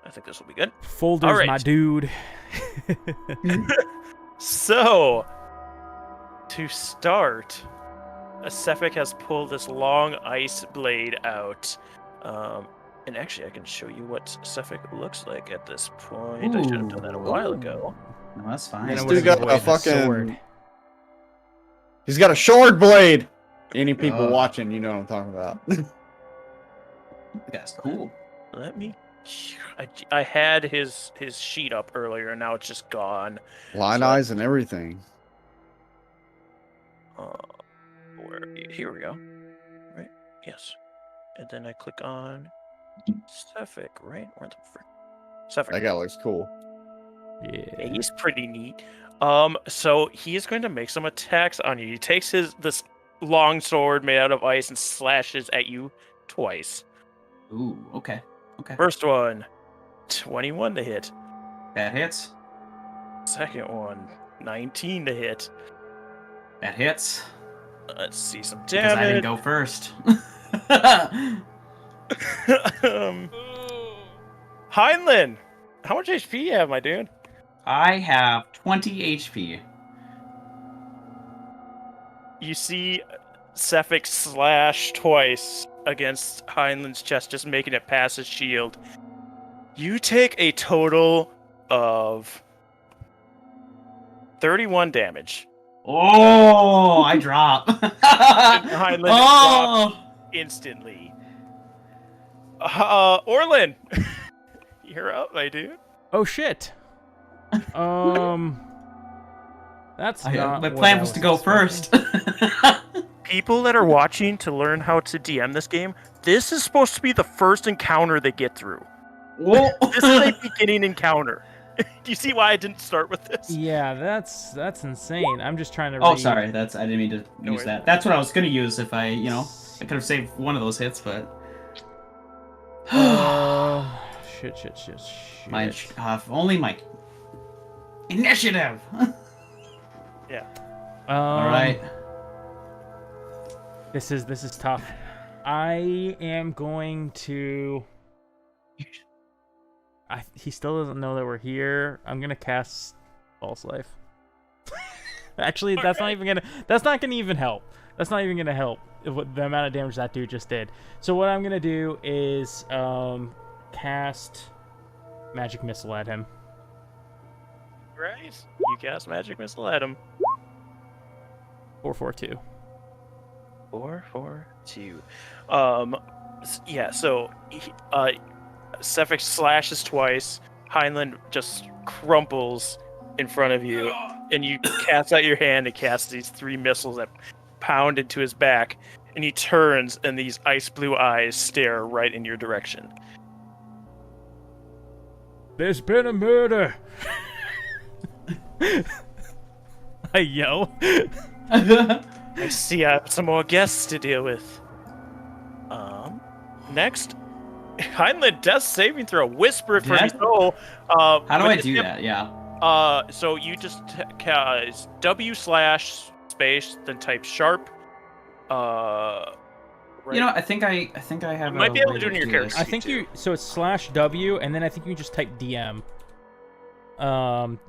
Speaker 1: I think this will be good.
Speaker 2: Folders,
Speaker 1: Alright.
Speaker 2: my dude.
Speaker 1: So, to start, Sefik has pulled this long ice blade out. And actually, I can show you what Sefik looks like at this point. I should have done that a while ago.
Speaker 4: No, that's fine.
Speaker 2: Then I
Speaker 3: He's
Speaker 2: would've
Speaker 3: still got a
Speaker 2: avoided the
Speaker 3: fucking.
Speaker 2: sword.
Speaker 3: He's got a short blade. Any people
Speaker 4: Oh.
Speaker 3: watching, you know what I'm talking about.
Speaker 4: That's cool.
Speaker 1: Let me. I had his sheet up earlier, and now it's just gone.
Speaker 3: Line eyes and everything.
Speaker 1: Here we go. Right? Yes. And then I click on Sefik, right? Where the frick? Sefik.
Speaker 3: That guy looks cool.
Speaker 2: Yeah.
Speaker 1: He's pretty neat. So he is going to make some attacks on you. He takes this long sword made out of ice and slashes at you twice.
Speaker 4: Ooh, okay. Okay.
Speaker 1: First one, 21 to hit.
Speaker 4: That hits.
Speaker 1: Second one, 19 to hit.
Speaker 4: That hits.
Speaker 1: Let's see some
Speaker 4: Because I didn't
Speaker 1: damage.
Speaker 4: go first.
Speaker 1: Heinlein, how much HP you have, my dude?
Speaker 4: I have 20 HP.
Speaker 1: You see Sefik slash twice against Heinlein's chest, just making it past his shield. You take a total of 31 damage.
Speaker 4: Oh, I drop.
Speaker 1: Heinlein
Speaker 4: Oh,
Speaker 1: drops instantly. Orlin, you're up, my dude.
Speaker 2: Oh shit. That's not
Speaker 4: my
Speaker 2: what
Speaker 4: plan
Speaker 2: I
Speaker 4: was to go
Speaker 2: expecting.
Speaker 4: first.
Speaker 1: People that are watching to learn how to DM this game, this is supposed to be the first encounter they get through.
Speaker 4: Whoa.
Speaker 1: This is a beginning encounter. Do you see why I didn't start with this?
Speaker 2: Yeah, that's insane. I'm just trying to
Speaker 4: Oh,
Speaker 2: read.
Speaker 4: sorry. I didn't mean to
Speaker 1: No
Speaker 4: use
Speaker 1: worries.
Speaker 4: that. That's what I was gonna use if I could have saved one of those hits, but.
Speaker 2: Shit.
Speaker 4: My only my initiative. All right.
Speaker 2: This is tough. I am going to. He still doesn't know that we're here. I'm gonna cast False Life. Actually, that's not even gonna even help. That's not even gonna help with the amount of damage that dude just did. So what I'm gonna do is cast Magic Missile at him.
Speaker 1: Right. You cast Magic Missile at him.
Speaker 2: 442.
Speaker 1: 442. Yeah. So, Cephix slashes twice. Heinlein just crumples in front of you, and you cast out your hand and cast these 3 missiles that pound into his back, and he turns, and these ice blue eyes stare right in your direction.
Speaker 2: There's been a murder. I yell.
Speaker 1: I see I have some more guests to deal with. Next, Heinlein death saving throw. Whisper for his soul.
Speaker 6: How do I do that? Yeah.
Speaker 1: So you just cast W/space, then type sharp. Right.
Speaker 6: You know, I think I have.
Speaker 1: You might be able to do it in your character.
Speaker 2: I think so it's /W, and then I think you just type DM.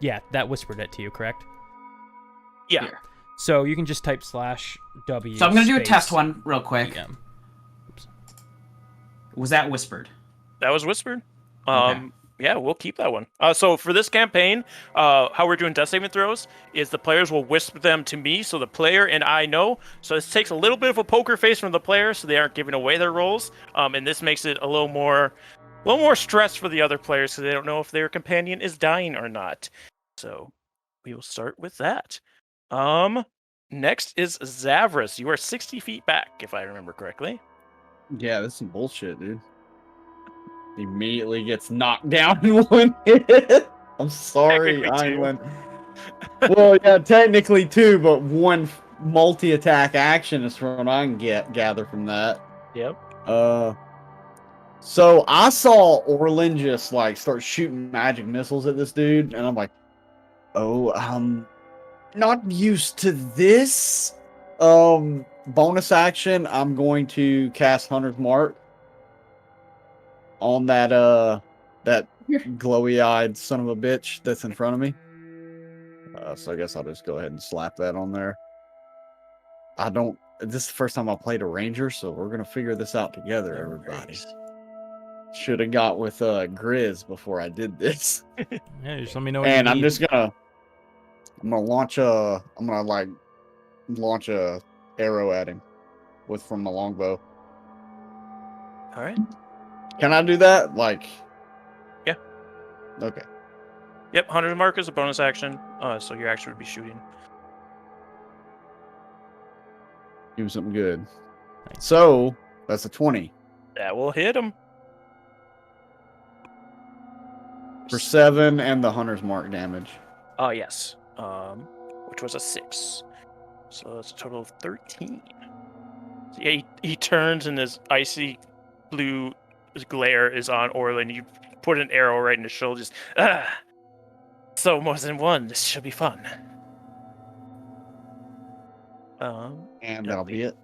Speaker 2: Yeah, that whispered it to you, correct?
Speaker 1: Yeah.
Speaker 6: Here.
Speaker 2: So you can just type /W.
Speaker 6: So I'm gonna do a test one real quick.
Speaker 2: DM. Oops.
Speaker 6: Was that whispered?
Speaker 1: That was whispered.
Speaker 6: Okay.
Speaker 1: Yeah, we'll keep that one. So for this campaign, how we're doing death saving throws is the players will whisper them to me, so the player and I know. So this takes a little bit of a poker face from the player, so they aren't giving away their rolls. And this makes it a little more stress for the other players, so they don't know if their companion is dying or not. So we will start with that. Next is Zavras. You are 60 feet back, if I remember correctly.
Speaker 3: Yeah, this is some bullshit, dude. Immediately gets knocked down in one hit. I'm sorry, Icewind. Well, yeah, technically 2, but 1 multi-attack action is from what I can gather from that.
Speaker 1: Yep.
Speaker 3: So I saw Orlin just like start shooting magic missiles at this dude, and I'm like, oh, I'm not used to this. Bonus action, I'm going to cast Hunter's Mark on that glowy-eyed son of a bitch that's in front of me. So I guess I'll just go ahead and slap that on there. This is the first time I played a ranger, so we're gonna figure this out together, everybody. Should have got with Grizz before I did this.
Speaker 2: Yeah, just let me know what
Speaker 3: And
Speaker 2: you
Speaker 3: I'm
Speaker 2: need.
Speaker 3: just gonna launch a arrow at him from my longbow.
Speaker 1: All right.
Speaker 3: Can I do that?
Speaker 1: Yeah.
Speaker 3: Okay.
Speaker 1: Yep. Hunter's Mark is a bonus action, so your action would be shooting.
Speaker 3: Do something good. So that's a 20
Speaker 1: That will hit him.
Speaker 3: for 7 and the Hunter's Mark damage.
Speaker 1: Oh, yes. Which was a 6. So that's a total of 13. So yeah, he turns and his icy blue glare is on Orlin. You put an arrow right in his shoulder. Just, so more than one. This should be fun.
Speaker 3: And that'll be it.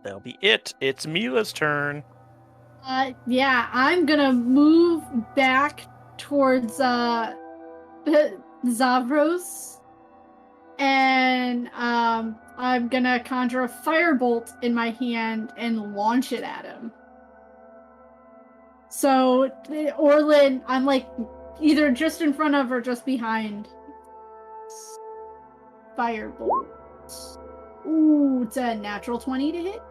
Speaker 1: That'll be it. It's Mila's turn.
Speaker 5: Yeah, I'm gonna move back towards Zavros, and I'm gonna conjure a firebolt in my hand and launch it at him. So Orlin, I'm like either just in front of or just behind. Firebolt. Ooh, it's a natural 20 to hit.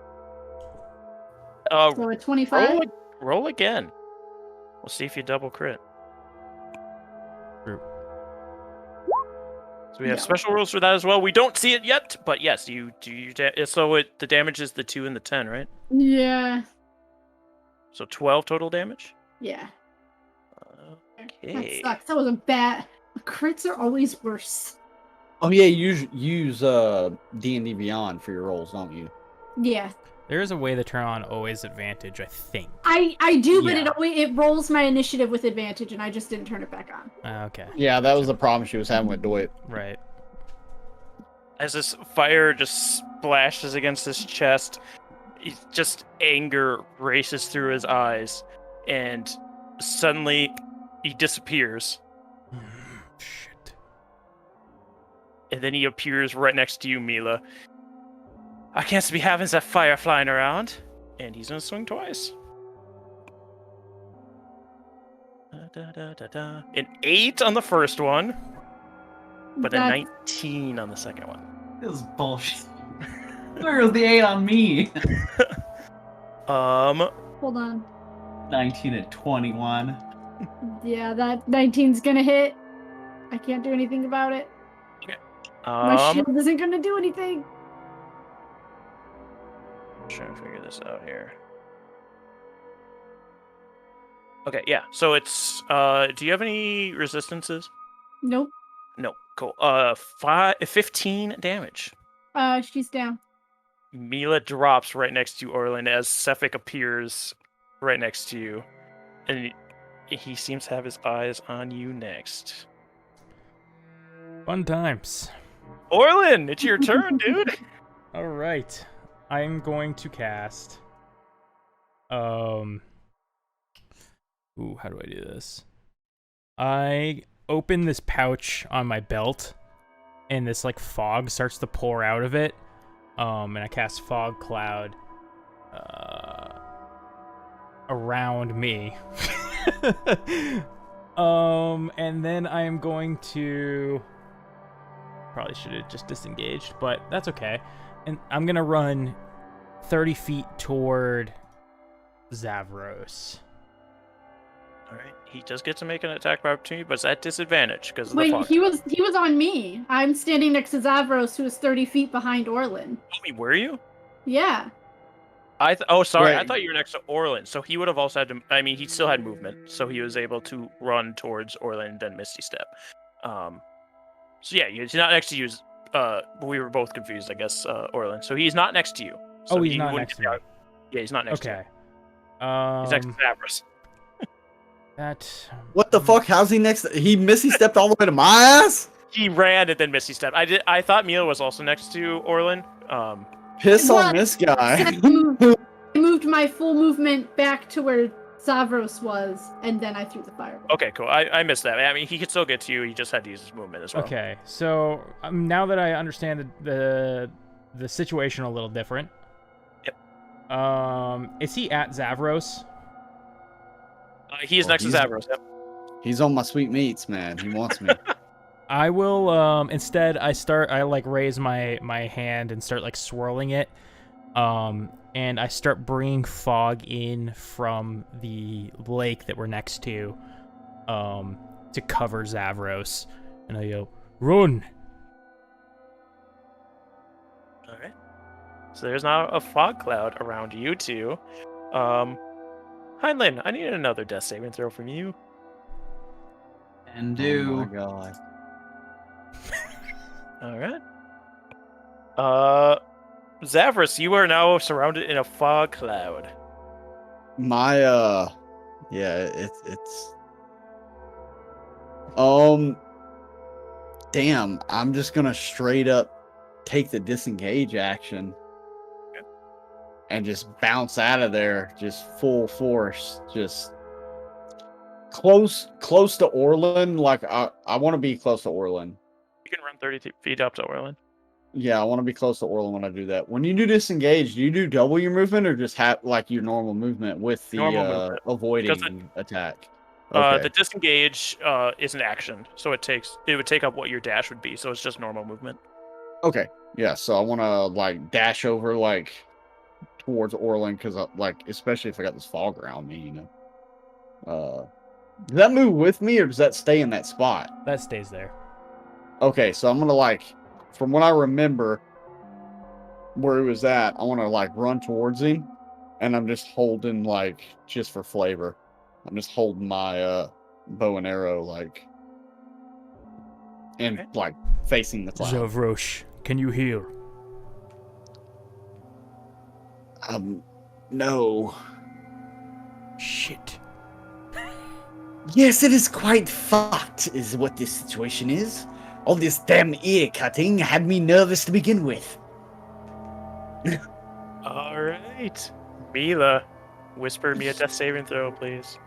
Speaker 5: So a 25.
Speaker 1: Roll again. We'll see if you double crit.
Speaker 2: True.
Speaker 1: So we have special rules for that as well. We don't see it yet, but yes, you do. So the damage is the 2 and the 10, right?
Speaker 5: Yeah.
Speaker 1: So 12 total damage.
Speaker 5: Yeah.
Speaker 1: Okay.
Speaker 5: That sucks. That was a bad. Crits are always worse.
Speaker 3: Oh yeah, you use D&D Beyond for your rolls, don't you?
Speaker 5: Yeah.
Speaker 2: There is a way to turn on always advantage, I think.
Speaker 5: I do, but
Speaker 2: Yeah.
Speaker 5: it rolls my initiative with advantage, and I just didn't turn it back on.
Speaker 2: Okay.
Speaker 3: Yeah, that was the problem she was having with Doit.
Speaker 2: Right.
Speaker 1: As this fire just splashes against his chest, just anger races through his eyes, and suddenly he disappears.
Speaker 2: Shit.
Speaker 1: and then he appears right next to you, Mila. I can't be having that fire flying around. And he's gonna swing twice. An 8 on the first one, but a 19 on the second one.
Speaker 4: This is bullshit. Where was the 8 on me?
Speaker 5: Hold on.
Speaker 4: 19 and 21.
Speaker 5: Yeah, that 19's gonna hit. I can't do anything about it.
Speaker 1: Okay.
Speaker 5: My shield isn't gonna do anything.
Speaker 1: Trying to figure this out here. Okay, yeah. So it's do you have any resistances?
Speaker 5: Nope.
Speaker 1: No. Cool. 15 damage.
Speaker 5: She's down.
Speaker 1: Mila drops right next to Orlin as Cephik appears right next to you. And he seems to have his eyes on you next.
Speaker 2: Fun times.
Speaker 1: Orlin, it's your turn, dude.
Speaker 2: All right. I'm going to cast. Ooh, how do I do this? I open this pouch on my belt, and this like fog starts to pour out of it. And I cast Fog Cloud around me. And then I am going to probably should have just disengaged, but that's okay. And I'm gonna run 30 feet toward Zavros.
Speaker 1: All right, he does get to make an attack by opportunity, but it's at disadvantage because of the
Speaker 5: Wait,
Speaker 1: fog.
Speaker 5: he was on me. I'm standing next to Zavros, who is 30 feet behind Orlin.
Speaker 1: Wait, were you?
Speaker 5: Yeah.
Speaker 1: Sorry.
Speaker 3: Wait.
Speaker 1: I thought you were next to Orlin. So he would have also had to. I mean, he still had movement, so he was able to run towards Orlin and then Misty Step. So yeah, he's not next to you. We were both confused, I guess. Orlin. So he's not next to you. So
Speaker 2: He's not next to me.
Speaker 1: Yeah, he's not next to you.
Speaker 2: Okay.
Speaker 1: He's next to Zavros.
Speaker 2: That.
Speaker 3: What the fuck? How's he next? He Missy stepped all the way to my ass?
Speaker 1: He ran and then Misty Step. I thought Mila was also next to Orlin.
Speaker 3: Piss on
Speaker 5: Well,
Speaker 3: this guy.
Speaker 5: I moved my full movement back to where Zavros was, and then I threw the fireball.
Speaker 1: Okay, cool. I missed that. I mean, he could still get to you. He just had to use his movement as well.
Speaker 2: Okay, so now that I understand the situation a little different.
Speaker 1: Yep.
Speaker 2: Is he at Zavros?
Speaker 1: He's next to Zavros. Yep.
Speaker 3: He's on my sweet meats, man. He wants me.
Speaker 2: I will instead I like raise my hand and start like swirling it. And I start bringing fog in from the lake that we're next to cover Zavros. And I go, run!
Speaker 1: Alright. So there's now a fog cloud around you two. Heinlein, I need another death saving throw from you.
Speaker 4: And
Speaker 3: Oh
Speaker 4: do.
Speaker 3: my god.
Speaker 1: Alright. Zavros, you are now surrounded in a fog cloud.
Speaker 3: My yeah, it's damn, I'm just gonna straight up take the disengage action and just bounce out of there, just full force, just close to Orlin. Like I want to be close to Orlin.
Speaker 1: You can run 30 feet up to Orlin.
Speaker 3: Yeah, I want to be close to Orlin when I do that. When you do disengage, do you do double your movement or just have like your normal movement with the
Speaker 1: Movement.
Speaker 3: avoiding attack?
Speaker 1: The disengage is an action, so it would take up what your dash would be, so it's just normal movement.
Speaker 3: Okay. Yeah, so I want to like dash over like towards Orlin because like especially if I got this fog around me, you know. Does that move with me or does that stay in that spot?
Speaker 2: That stays there.
Speaker 3: Okay, so I'm gonna like, from what I remember, where he was at, I want to like run towards him, and I'm just holding like just for flavor. I'm just holding my bow and arrow like, and like facing the cloud.
Speaker 2: Zavros, can you hear?
Speaker 3: No.
Speaker 2: Shit.
Speaker 3: Yes, it is quite fucked, is what this situation is. All this damn ear cutting had me nervous to begin with.
Speaker 1: Alright. Mila, whisper me a death saving throw, please.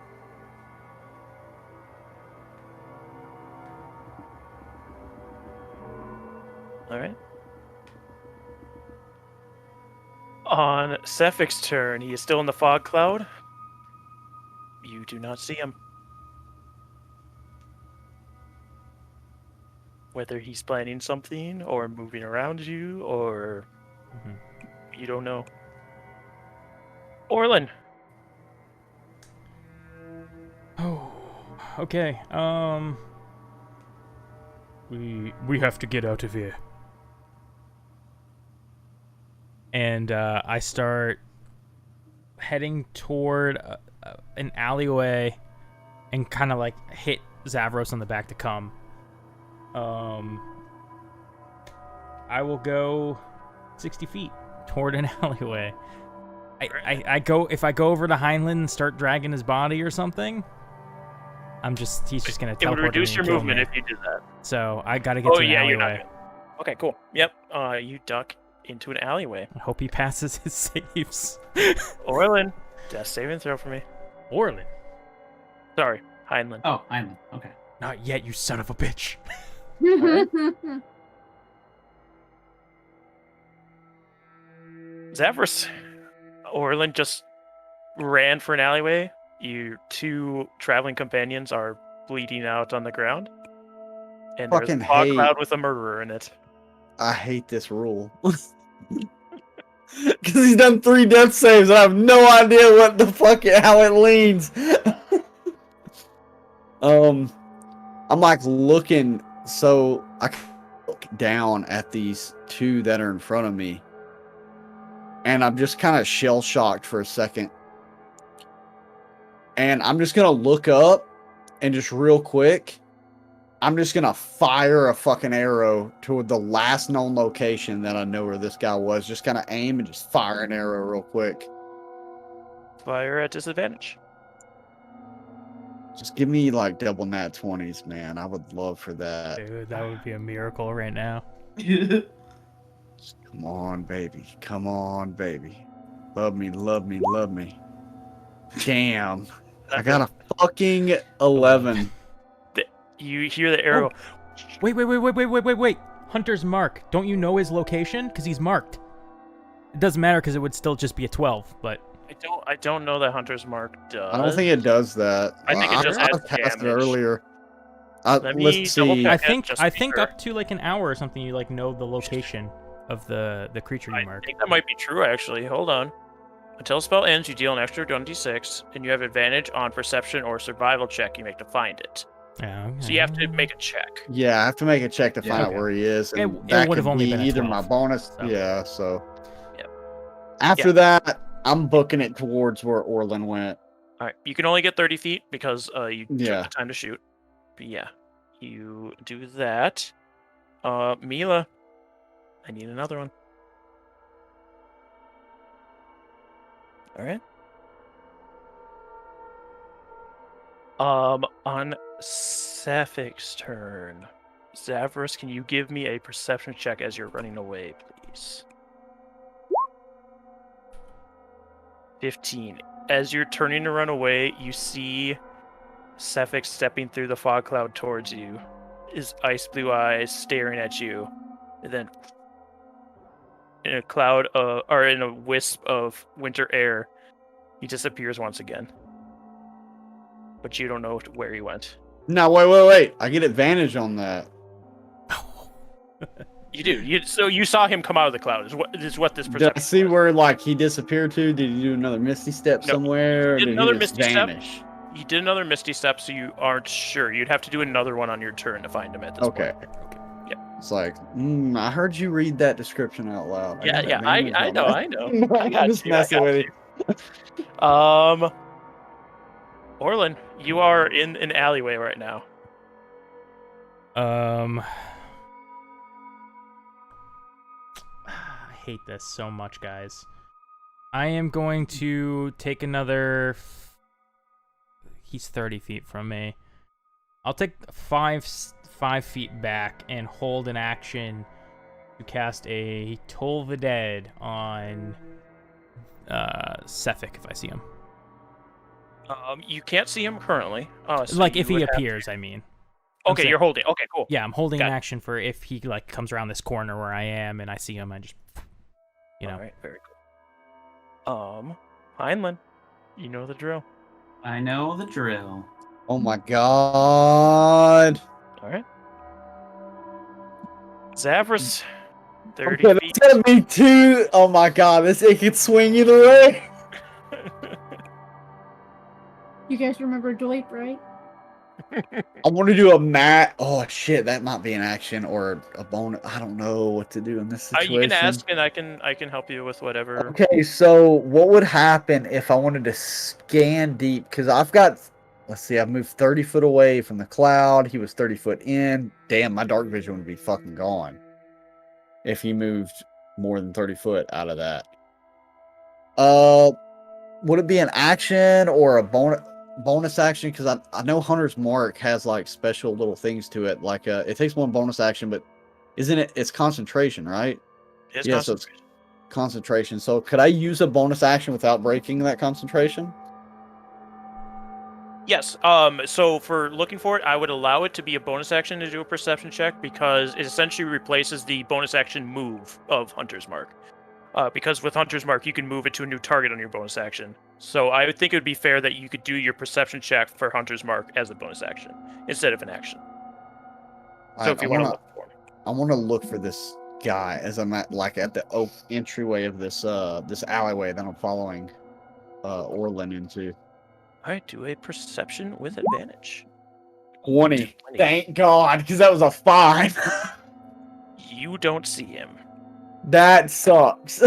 Speaker 1: On Sephic's turn, he is still in the fog cloud. You do not see him. Whether he's planning something or moving around you or you don't know. Orlin.
Speaker 2: Oh, okay. We have to get out of here. And I start heading toward an alleyway and kind of like hit Zavros on the back to come. I will go 60 feet toward an alleyway. I go, if I go over to Heinlein and start dragging his body or something, he's just gonna teleport.
Speaker 1: It would reduce
Speaker 2: me
Speaker 1: your
Speaker 2: and kill
Speaker 1: movement
Speaker 2: me.
Speaker 1: if you did that.
Speaker 2: So I gotta get to an alleyway.
Speaker 1: You're not gonna... Okay, cool. Yep. You duck into an alleyway.
Speaker 2: I hope he passes his saves.
Speaker 1: Orlin, death saving throw for me.
Speaker 2: Orlin.
Speaker 1: Sorry, Heinlein.
Speaker 4: Oh, Heinlein. Okay.
Speaker 2: Not yet, you son of a bitch.
Speaker 1: Zavros. Orlin just ran for an alleyway. Your two traveling companions are bleeding out on the ground. And there's a fog cloud with a murderer in it.
Speaker 3: I hate this rule. Because he's done 3 death saves and I have no idea what the fuck how it leans. I'm like looking, so I look down at these 2 that are in front of me. And I'm just kind of shell shocked for a second. And I'm just going to look up and just real quick, I'm just going to fire a fucking arrow toward the last known location that I know where this guy was. Just kind of aim and just fire an arrow real quick.
Speaker 1: Fire at disadvantage.
Speaker 3: Just give me like double nat 20s, man. I would love for that.
Speaker 2: Dude, that would be a miracle right now.
Speaker 3: Come on, baby. Come on, baby. Love me, love me, love me. Damn. I got a fucking 11.
Speaker 1: You hear the arrow.
Speaker 2: Oh. Wait. Hunter's mark. Don't you know his location? Because he's marked. It doesn't matter because it would still just be a 12, but...
Speaker 1: I don't know that Hunter's mark does.
Speaker 3: I don't think it does that.
Speaker 1: I think it just adds
Speaker 3: cast it
Speaker 1: damage.
Speaker 3: Earlier.
Speaker 1: Let's see.
Speaker 2: I think up to like an hour or something, you like know the location of the creature you mark.
Speaker 1: I think that might be true, actually. Hold on. Until spell ends, you deal an extra 1d6, and you have advantage on perception or survival check you make to find it.
Speaker 2: Yeah, okay.
Speaker 1: So you have to make a check.
Speaker 3: Yeah, I have to make a check to find out where he is. And that
Speaker 2: would have
Speaker 3: could
Speaker 2: only
Speaker 3: be
Speaker 2: been a
Speaker 3: either
Speaker 2: 12,
Speaker 3: my bonus.
Speaker 2: so.
Speaker 3: Yeah, so.
Speaker 1: Yep.
Speaker 3: After that, I'm booking it towards where Orlin went.
Speaker 1: All right. You can only get 30 feet because you took
Speaker 3: Yeah.
Speaker 1: the time to shoot. But yeah, you do that. Mila, I need another one. All right. On Sapphics' turn, Zavros, can you give me a perception check as you're running away, please? 15. As you're turning to run away, you see Sapphics stepping through the fog cloud towards you, his ice blue eyes staring at you, and then in a cloud or in a wisp of winter air, he disappears once again. But you don't know where he went.
Speaker 3: No, wait. I get advantage on that.
Speaker 1: You do. So you saw him come out of the cloud. Is what this perception
Speaker 3: Did I see
Speaker 1: was.
Speaker 3: where like he disappeared to? Did he do another misty step somewhere?
Speaker 1: He did
Speaker 3: or
Speaker 1: another
Speaker 3: he just
Speaker 1: misty
Speaker 3: vanish?
Speaker 1: step. He did another misty step, so you aren't sure. You'd have to do another one on your turn to find him at this point.
Speaker 3: Okay. It's like, I heard you read that description out loud.
Speaker 1: I know. I got
Speaker 3: I'm just
Speaker 1: you,
Speaker 3: messing with you.
Speaker 1: Orlin, you are in an alleyway right now.
Speaker 2: I hate this so much, guys. I am going to take another... He's 30 feet from me. I'll take 5 feet back and hold an action to cast a Toll the Dead on Sephic if I see him.
Speaker 1: You can't see him currently. So
Speaker 2: like if he appears, I mean.
Speaker 1: Okay, you're holding. Okay, cool.
Speaker 2: Yeah, I'm holding an action for if he like comes around this corner where I am and I see him. I just,
Speaker 1: All right, very Heinlein, you know the drill.
Speaker 4: I know the drill.
Speaker 3: Oh my god.
Speaker 1: All right. Zavras, 30
Speaker 3: Okay,
Speaker 1: feet.
Speaker 3: that's gonna be two. Oh my god, it could swing either way.
Speaker 5: You guys remember Doip, right?
Speaker 3: I want to do a mat. Oh shit, that might be an action or a bonus. I don't know what to do in this situation.
Speaker 1: You can ask, and I can help you with whatever.
Speaker 3: Okay, so what would happen if I wanted to scan deep? Because I've got, let's see, I've moved 30 foot away from the cloud. He was 30 foot in. Damn, my dark vision would be fucking gone if he moved more than 30 foot out of that. Would it be an action or a bonus action? Because I know Hunter's Mark has like special little things to it. Like it takes one bonus action, but isn't it? It's concentration, right?
Speaker 1: It's
Speaker 3: Yeah, so it's concentration. So could I use a bonus action without breaking that concentration?
Speaker 1: Yes. So for looking for it, I would allow it to be a bonus action to do a perception check because it essentially replaces the bonus action move of Hunter's Mark. Because with Hunter's Mark, you can move it to a new target on your bonus action. So I would think it would be fair that you could do your perception check for Hunter's Mark as a bonus action instead of an action. So if you want to look for it.
Speaker 3: I want to look for this guy as I'm at the entryway of this alleyway that I'm following Orlin into.
Speaker 1: All right, do a perception with advantage.
Speaker 3: 20. Thank God, because that was a 5.
Speaker 1: You don't see him.
Speaker 3: That sucks.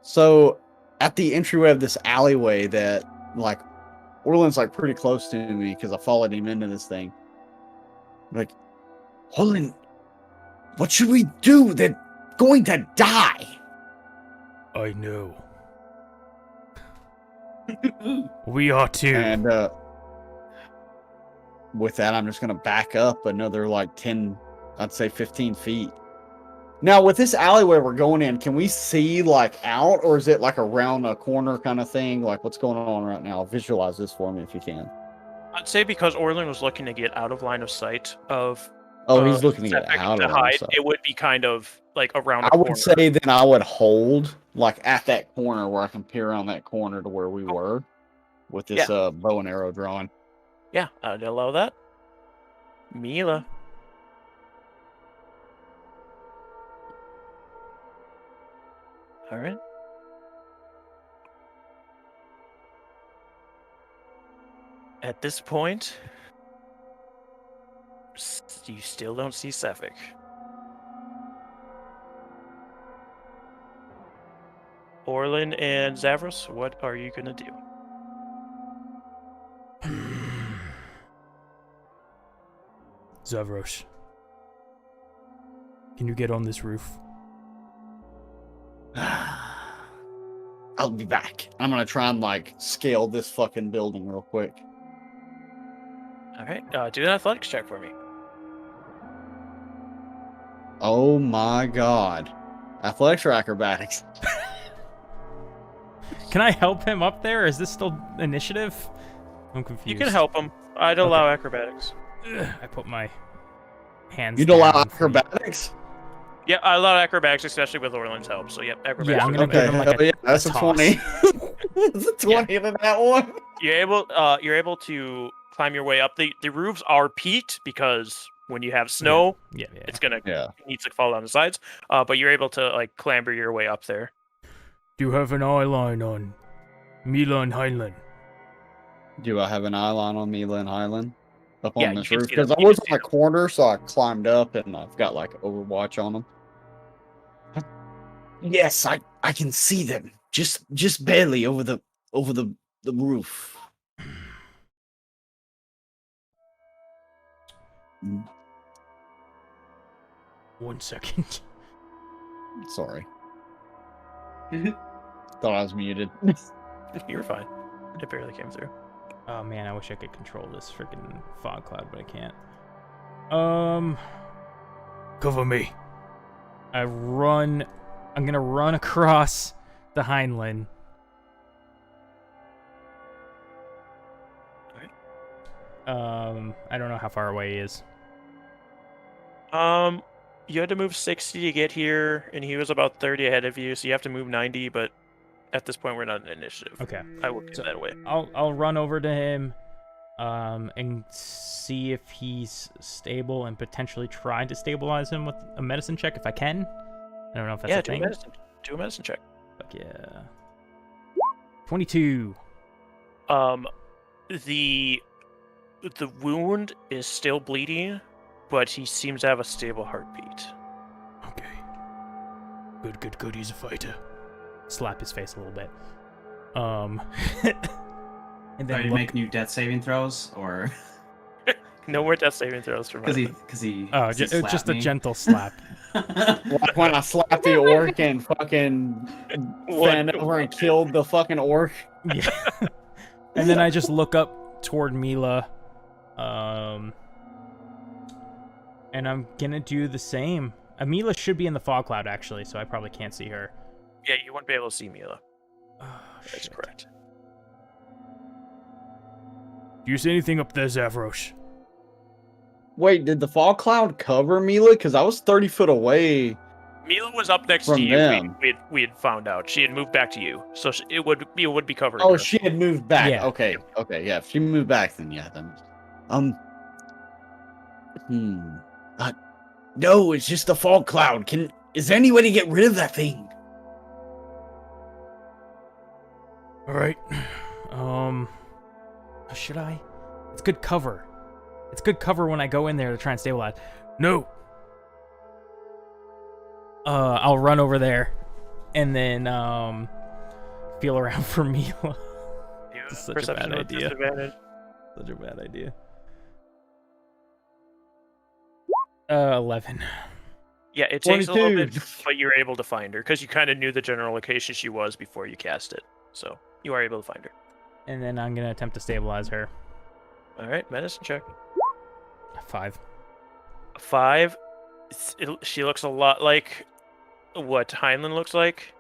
Speaker 3: So at the entryway of this alleyway that like Orlin's like pretty close to me because I followed him into this thing. I'm like, Orlin, what should we do? They're going to die.
Speaker 2: I know. We are too.
Speaker 3: And with that, I'm just gonna back up another like 10, I'd say 15 feet. Now, with this alleyway we're going in, can we see like out, or is it like around a corner kind of thing? Like what's going on right now? Visualize this for me if you can.
Speaker 1: I'd say because Orlin was looking to get out of line of sight of.
Speaker 3: Oh, he's looking to get out of
Speaker 1: hide.
Speaker 3: it.
Speaker 1: It would be kind of like around.
Speaker 3: I would say then I would hold like at that corner where I can peer around that corner to where we were with this bow and arrow drawing.
Speaker 1: Yeah, I'd allow that. Mila. All right. At this point, you still don't see Sefik. Orlin and Zavros, what are you gonna do?
Speaker 2: Zavros, can you get on this roof?
Speaker 3: I'll be back. I'm gonna try and like scale this fucking building real quick.
Speaker 1: All right, do an athletics check for me.
Speaker 3: Oh my god. Athletics or acrobatics?
Speaker 2: Can I help him up there? Is this still initiative? I'm confused.
Speaker 1: You can help him. I'd allow acrobatics.
Speaker 2: I put my hands
Speaker 3: You'd
Speaker 2: down
Speaker 3: allow
Speaker 2: for-
Speaker 3: acrobatics?
Speaker 1: Yeah, I allow acrobatics, especially with Orlin's help. So, yep, acrobatics.
Speaker 2: Yeah, I'm gonna give him like
Speaker 3: hell
Speaker 2: a,
Speaker 3: yeah, that's
Speaker 2: a
Speaker 3: a
Speaker 2: toss.
Speaker 3: 20. That's a 20 in that one.
Speaker 1: You're able to climb your way up. The roofs are peaked because when you have snow,
Speaker 2: Yeah.
Speaker 1: it's gonna
Speaker 3: Yeah.
Speaker 1: needs to fall down the sides. But you're able to like clamber your way up there.
Speaker 2: Do you have an eye line on Mila and Heinlein?
Speaker 3: Do I have an eye line on Mila and Highland up on
Speaker 1: Yeah,
Speaker 3: this
Speaker 1: you can
Speaker 3: roof?
Speaker 1: see them.
Speaker 3: Because I
Speaker 1: You
Speaker 3: was
Speaker 1: can
Speaker 3: on
Speaker 1: see
Speaker 3: a corner, so I climbed up and I've got like Overwatch on them. Yes, I can see them. Just barely over the roof.
Speaker 2: 1 second.
Speaker 3: Sorry. Thought I was muted.
Speaker 1: You're fine. It barely came through.
Speaker 2: Oh man, I wish I could control this freaking fog cloud, but I can't. Cover me. I'm gonna run across the Heinlein.
Speaker 1: Alright.
Speaker 2: I don't know how far away he is.
Speaker 1: You had to move 60 to get here, and he was about 30 ahead of you, so you have to move 90, but at this point, we're not in initiative.
Speaker 2: Okay.
Speaker 1: I will do that way.
Speaker 2: I'll run over to him and see if he's stable and potentially try to stabilize him with a medicine check if I can. I don't know if that's a thing.
Speaker 1: Do a medicine check.
Speaker 2: Fuck yeah. 22.
Speaker 1: The wound is still bleeding, but he seems to have a stable heartbeat.
Speaker 2: Okay. Good. He's a fighter. Slap his face a little bit. And then
Speaker 6: you make new death saving throws, or
Speaker 1: no more death saving throws for
Speaker 6: because he
Speaker 2: just a gentle slap.
Speaker 3: Like when I slapped the orc and fucking bent over and killed the fucking orc.
Speaker 2: Yeah. And then I just look up toward Mila, and I'm gonna do the same. Mila should be in the fog cloud actually, so I probably can't see her.
Speaker 1: Yeah, you wouldn't be able to see Mila.
Speaker 2: Oh,
Speaker 1: That's
Speaker 2: shit.
Speaker 1: correct.
Speaker 2: Do you see anything up there, Zavros?
Speaker 3: Wait, did the fog cloud cover Mila? Because I was 30 foot away.
Speaker 1: Mila was up next
Speaker 3: From
Speaker 1: to you.
Speaker 3: them.
Speaker 1: We had found out she had moved back to you, so it would be covering.
Speaker 3: Oh,
Speaker 1: her.
Speaker 3: she had moved back.
Speaker 2: Yeah.
Speaker 3: Okay, yeah. If she moved back, then yeah, then. No, it's just a fog cloud. Is anybody get rid of that thing?
Speaker 2: All right. Should I? It's good cover. It's good cover when I go in there to try and stabilize. No. I'll run over there, and then feel around for Mila.
Speaker 1: Yeah,
Speaker 2: Such a bad idea.
Speaker 1: Disadvantage.
Speaker 2: Such a bad idea. 11.
Speaker 1: Yeah, it takes a little
Speaker 3: 22.
Speaker 1: bit, but you're able to find her because you kind of knew the general location she was before you cast it, so you are able to find her.
Speaker 2: And then I'm gonna attempt to stabilize her.
Speaker 1: All right, medicine check.
Speaker 2: 5.
Speaker 1: 5. She looks a lot like what Heinlein looks like.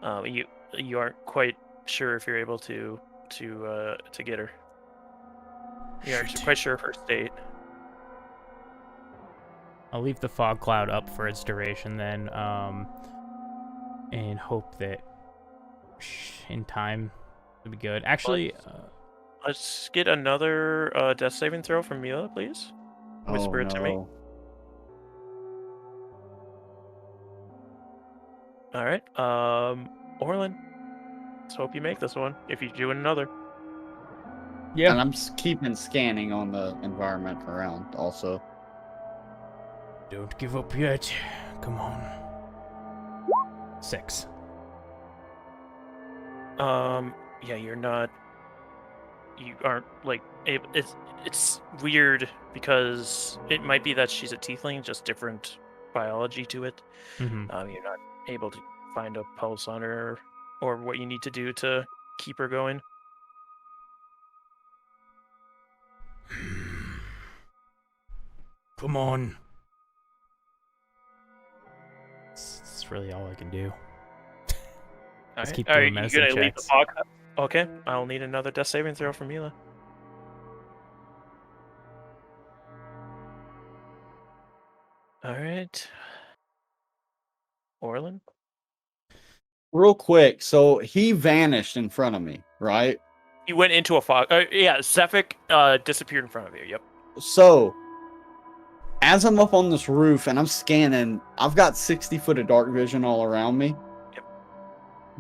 Speaker 1: You aren't quite sure if you're able to get her. You aren't quite sure of her state.
Speaker 2: I'll leave the fog cloud up for its duration then, and hope that in time it'll be good. Actually,
Speaker 1: Let's get another death saving throw from Mila, please. Whisper it to me. All right. Orlin, let's hope you make this one. If you do another.
Speaker 2: yeah.
Speaker 3: And I'm keeping scanning on the environment around also.
Speaker 2: Don't give up yet. Come on. 6.
Speaker 1: Yeah, you aren't like able. It's weird because it might be that she's a tiefling, just different biology to it.
Speaker 2: Mm-hmm.
Speaker 1: You're not able to find a pulse on her or what you need to do to keep her going.
Speaker 2: Come on. That's really all I can do. Let's keep doing medicine
Speaker 1: you gonna leave the
Speaker 2: checks.
Speaker 1: fog? Okay, I'll need another death saving throw from Mila. All right, Orlin.
Speaker 3: Real quick, so he vanished in front of me, right?
Speaker 1: You went into a fog. Yeah, Zephic disappeared in front of you. Yep.
Speaker 3: So, as I'm up on this roof and I'm scanning, I've got 60 foot of dark vision all around me.
Speaker 1: Yep.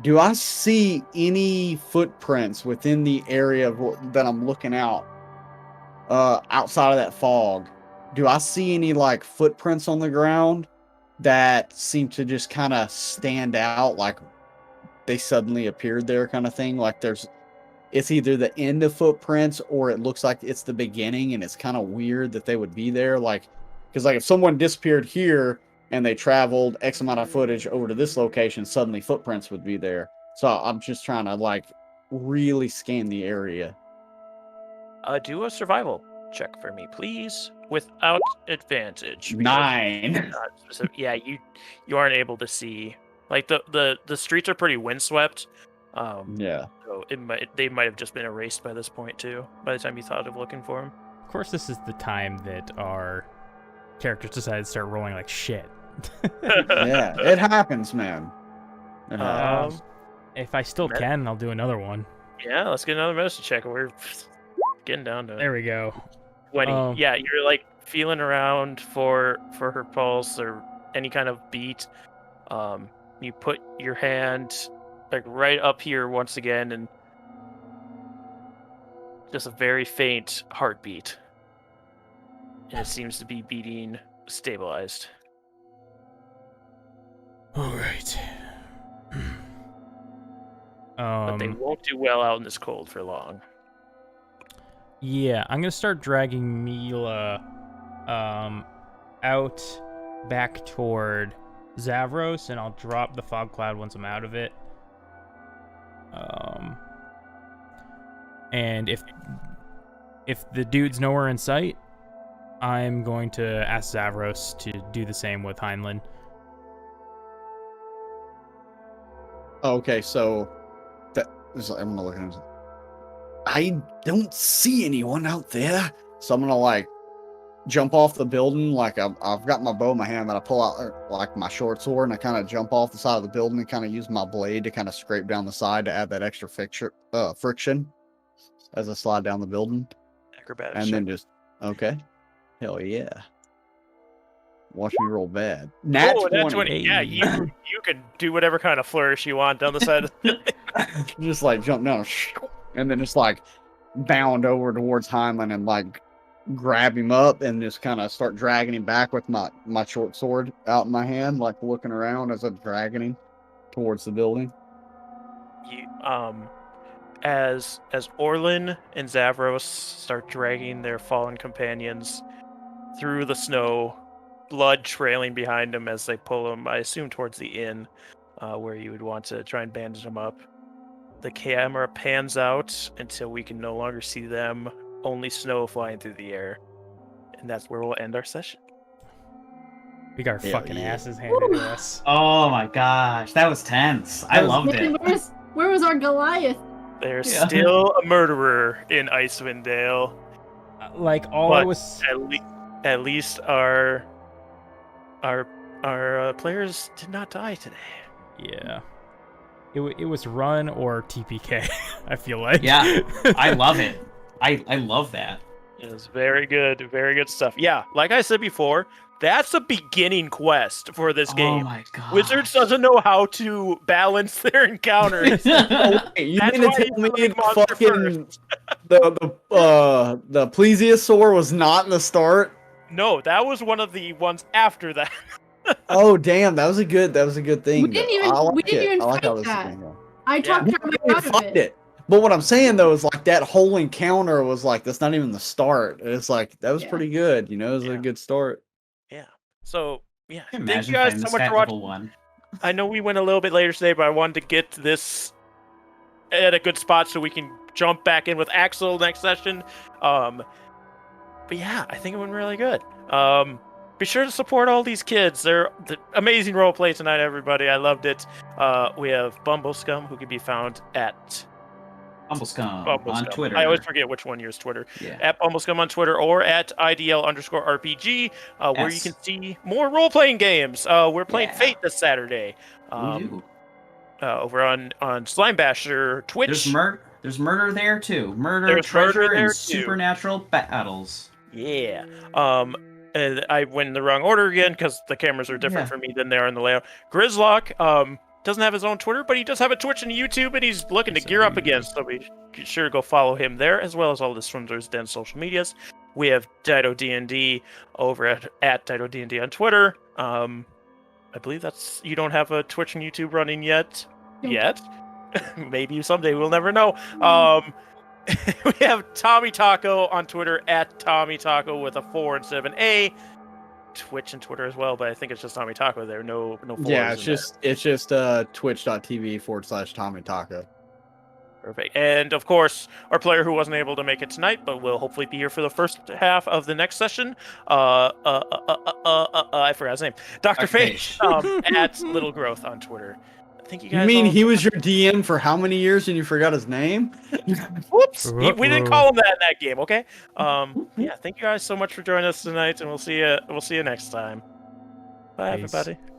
Speaker 3: Do I see any footprints within the area that I'm looking out, outside of that fog? Do I see any like footprints on the ground that seem to just kind of stand out, like they suddenly appeared there, kind of thing? Like it's either the end of footprints or it looks like it's the beginning, and it's kind of weird that they would be there. Like, because like if someone disappeared here and they traveled X amount of footage over to this location, suddenly footprints would be there. So I'm just trying to like really scan the area.
Speaker 1: Do a survival check for me, please, without advantage. because
Speaker 3: 9.
Speaker 1: not specific- yeah, you aren't able to see. Like the streets are pretty windswept.
Speaker 3: Yeah.
Speaker 1: So they might have just been erased by this point too. By the time you thought of looking for them.
Speaker 2: Of course, this is the time that our characters decided to start rolling like shit.
Speaker 3: Yeah, it happens, man. It happens.
Speaker 2: If I still can, I'll do another one.
Speaker 1: Yeah, let's get another medicine check. We're getting down to it.
Speaker 2: There we go.
Speaker 1: 20. Yeah, you're like feeling around for her pulse or any kind of beat. You put your hand like right up here once again, and just a very faint heartbeat. And it seems to be beating stabilized.
Speaker 2: All right.
Speaker 1: But they won't do well out in this cold for long.
Speaker 2: Yeah, I'm gonna start dragging Mila out back toward Zavros, and I'll drop the fog cloud once I'm out of it. And if the dude's nowhere in sight, I'm going to ask Zavros to do the same with Heinlein.
Speaker 3: Okay, so I'm gonna look at him. I don't see anyone out there, so I'm gonna like jump off the building. Like I've got my bow in my hand, and I pull out like my short sword, and I kind of jump off the side of the building and kind of use my blade to kind of scrape down the side to add that extra friction as I slide down the building.
Speaker 1: Acrobatics.
Speaker 3: And then just hell yeah. Watch me roll bad. Nat 20.
Speaker 1: Yeah, you can do whatever kind of flourish you want down the side of the
Speaker 3: Just like jump down and then just like bound over towards Heinlein and like grab him up and just kind of start dragging him back with my short sword out in my hand, like looking around as I'm dragging him towards the building.
Speaker 1: You, as Orlin and Zavros start dragging their fallen companions through the snow, blood trailing behind them as they pull them, I assume, towards the inn, where you would want to try and bandage them up. The camera pans out until we can no longer see them, only snow flying through the air. And that's where we'll end our session.
Speaker 2: We got our fucking asses handed to us.
Speaker 6: Oh my gosh, that was tense. I loved it.
Speaker 5: Where was our Goliath?
Speaker 1: There's still a murderer in Icewind Dale.
Speaker 2: Like all
Speaker 1: but
Speaker 2: I was.
Speaker 1: At least our players did not die today.
Speaker 2: Yeah. It was run or TPK, I feel like.
Speaker 6: Yeah, I love it. I love that.
Speaker 1: It was very good stuff. Yeah, like I said before, that's a beginning quest for this game.
Speaker 6: Oh my god.
Speaker 1: Wizards doesn't know how to balance their encounters.
Speaker 3: Oh, wait, you mean to tell me the plesiosaur was not in the start?
Speaker 1: No, that was one of the ones after that.
Speaker 3: Oh damn, that was a good thing.
Speaker 5: We didn't even fight that. I talked her out of it.
Speaker 3: But what I'm saying though is like that whole encounter was like that's not even the start. It's like that was pretty good, you know, it was a good start.
Speaker 1: Yeah. So yeah,
Speaker 6: thank
Speaker 1: you guys so much for watching.
Speaker 6: One.
Speaker 1: I know we went a little bit later today, but I wanted to get this at a good spot so we can jump back in with Axel next session. But yeah, I think it went really good. Be sure to support all these kids. They're amazing roleplay tonight, everybody. I loved it. We have Bumbleskum, who can be found at
Speaker 6: Bumbleskum on Twitter.
Speaker 1: I always forget which one yours Twitter.
Speaker 6: Yeah.
Speaker 1: At Bumbleskum on Twitter or at IDL_RPG, where you can see more role-playing games. We're playing Fate this Saturday. Over on Slimebasher Twitch.
Speaker 6: There's murder there too. There's treasure, and supernatural battles.
Speaker 1: Yeah. And I went in the wrong order again because the cameras are different for me than they are in the layout. Grizlocke doesn't have his own Twitter, but he does have a Twitch and a YouTube, and he's looking to gear up again. So be sure to go follow him there, as well as all the Swindler's Den social medias. We have DytoDnD over at DytoDnD on Twitter. I believe you don't have a Twitch and YouTube running yet. Maybe someday, we'll never know. We have TommieTaco on Twitter at TommieTaco with a 4 instead of an A. Twitch and Twitter as well, but I think it's just TommieTaco there. No 4s.
Speaker 3: Yeah, it's just twitch.tv/TommieTaco.
Speaker 1: Perfect. And of course, our player who wasn't able to make it tonight, but will hopefully be here for the first half of the next session. I forgot his name. Dr. Phage at Little Growth on Twitter. thank you
Speaker 3: You
Speaker 1: guys.
Speaker 3: mean
Speaker 1: all
Speaker 3: he was your DM for how many years and you forgot his name?
Speaker 1: Whoops! We didn't call him that in that game, okay? Yeah, thank you guys so much for joining us tonight, and we'll see you. We'll see you next time. Bye,
Speaker 2: Peace.
Speaker 1: everybody.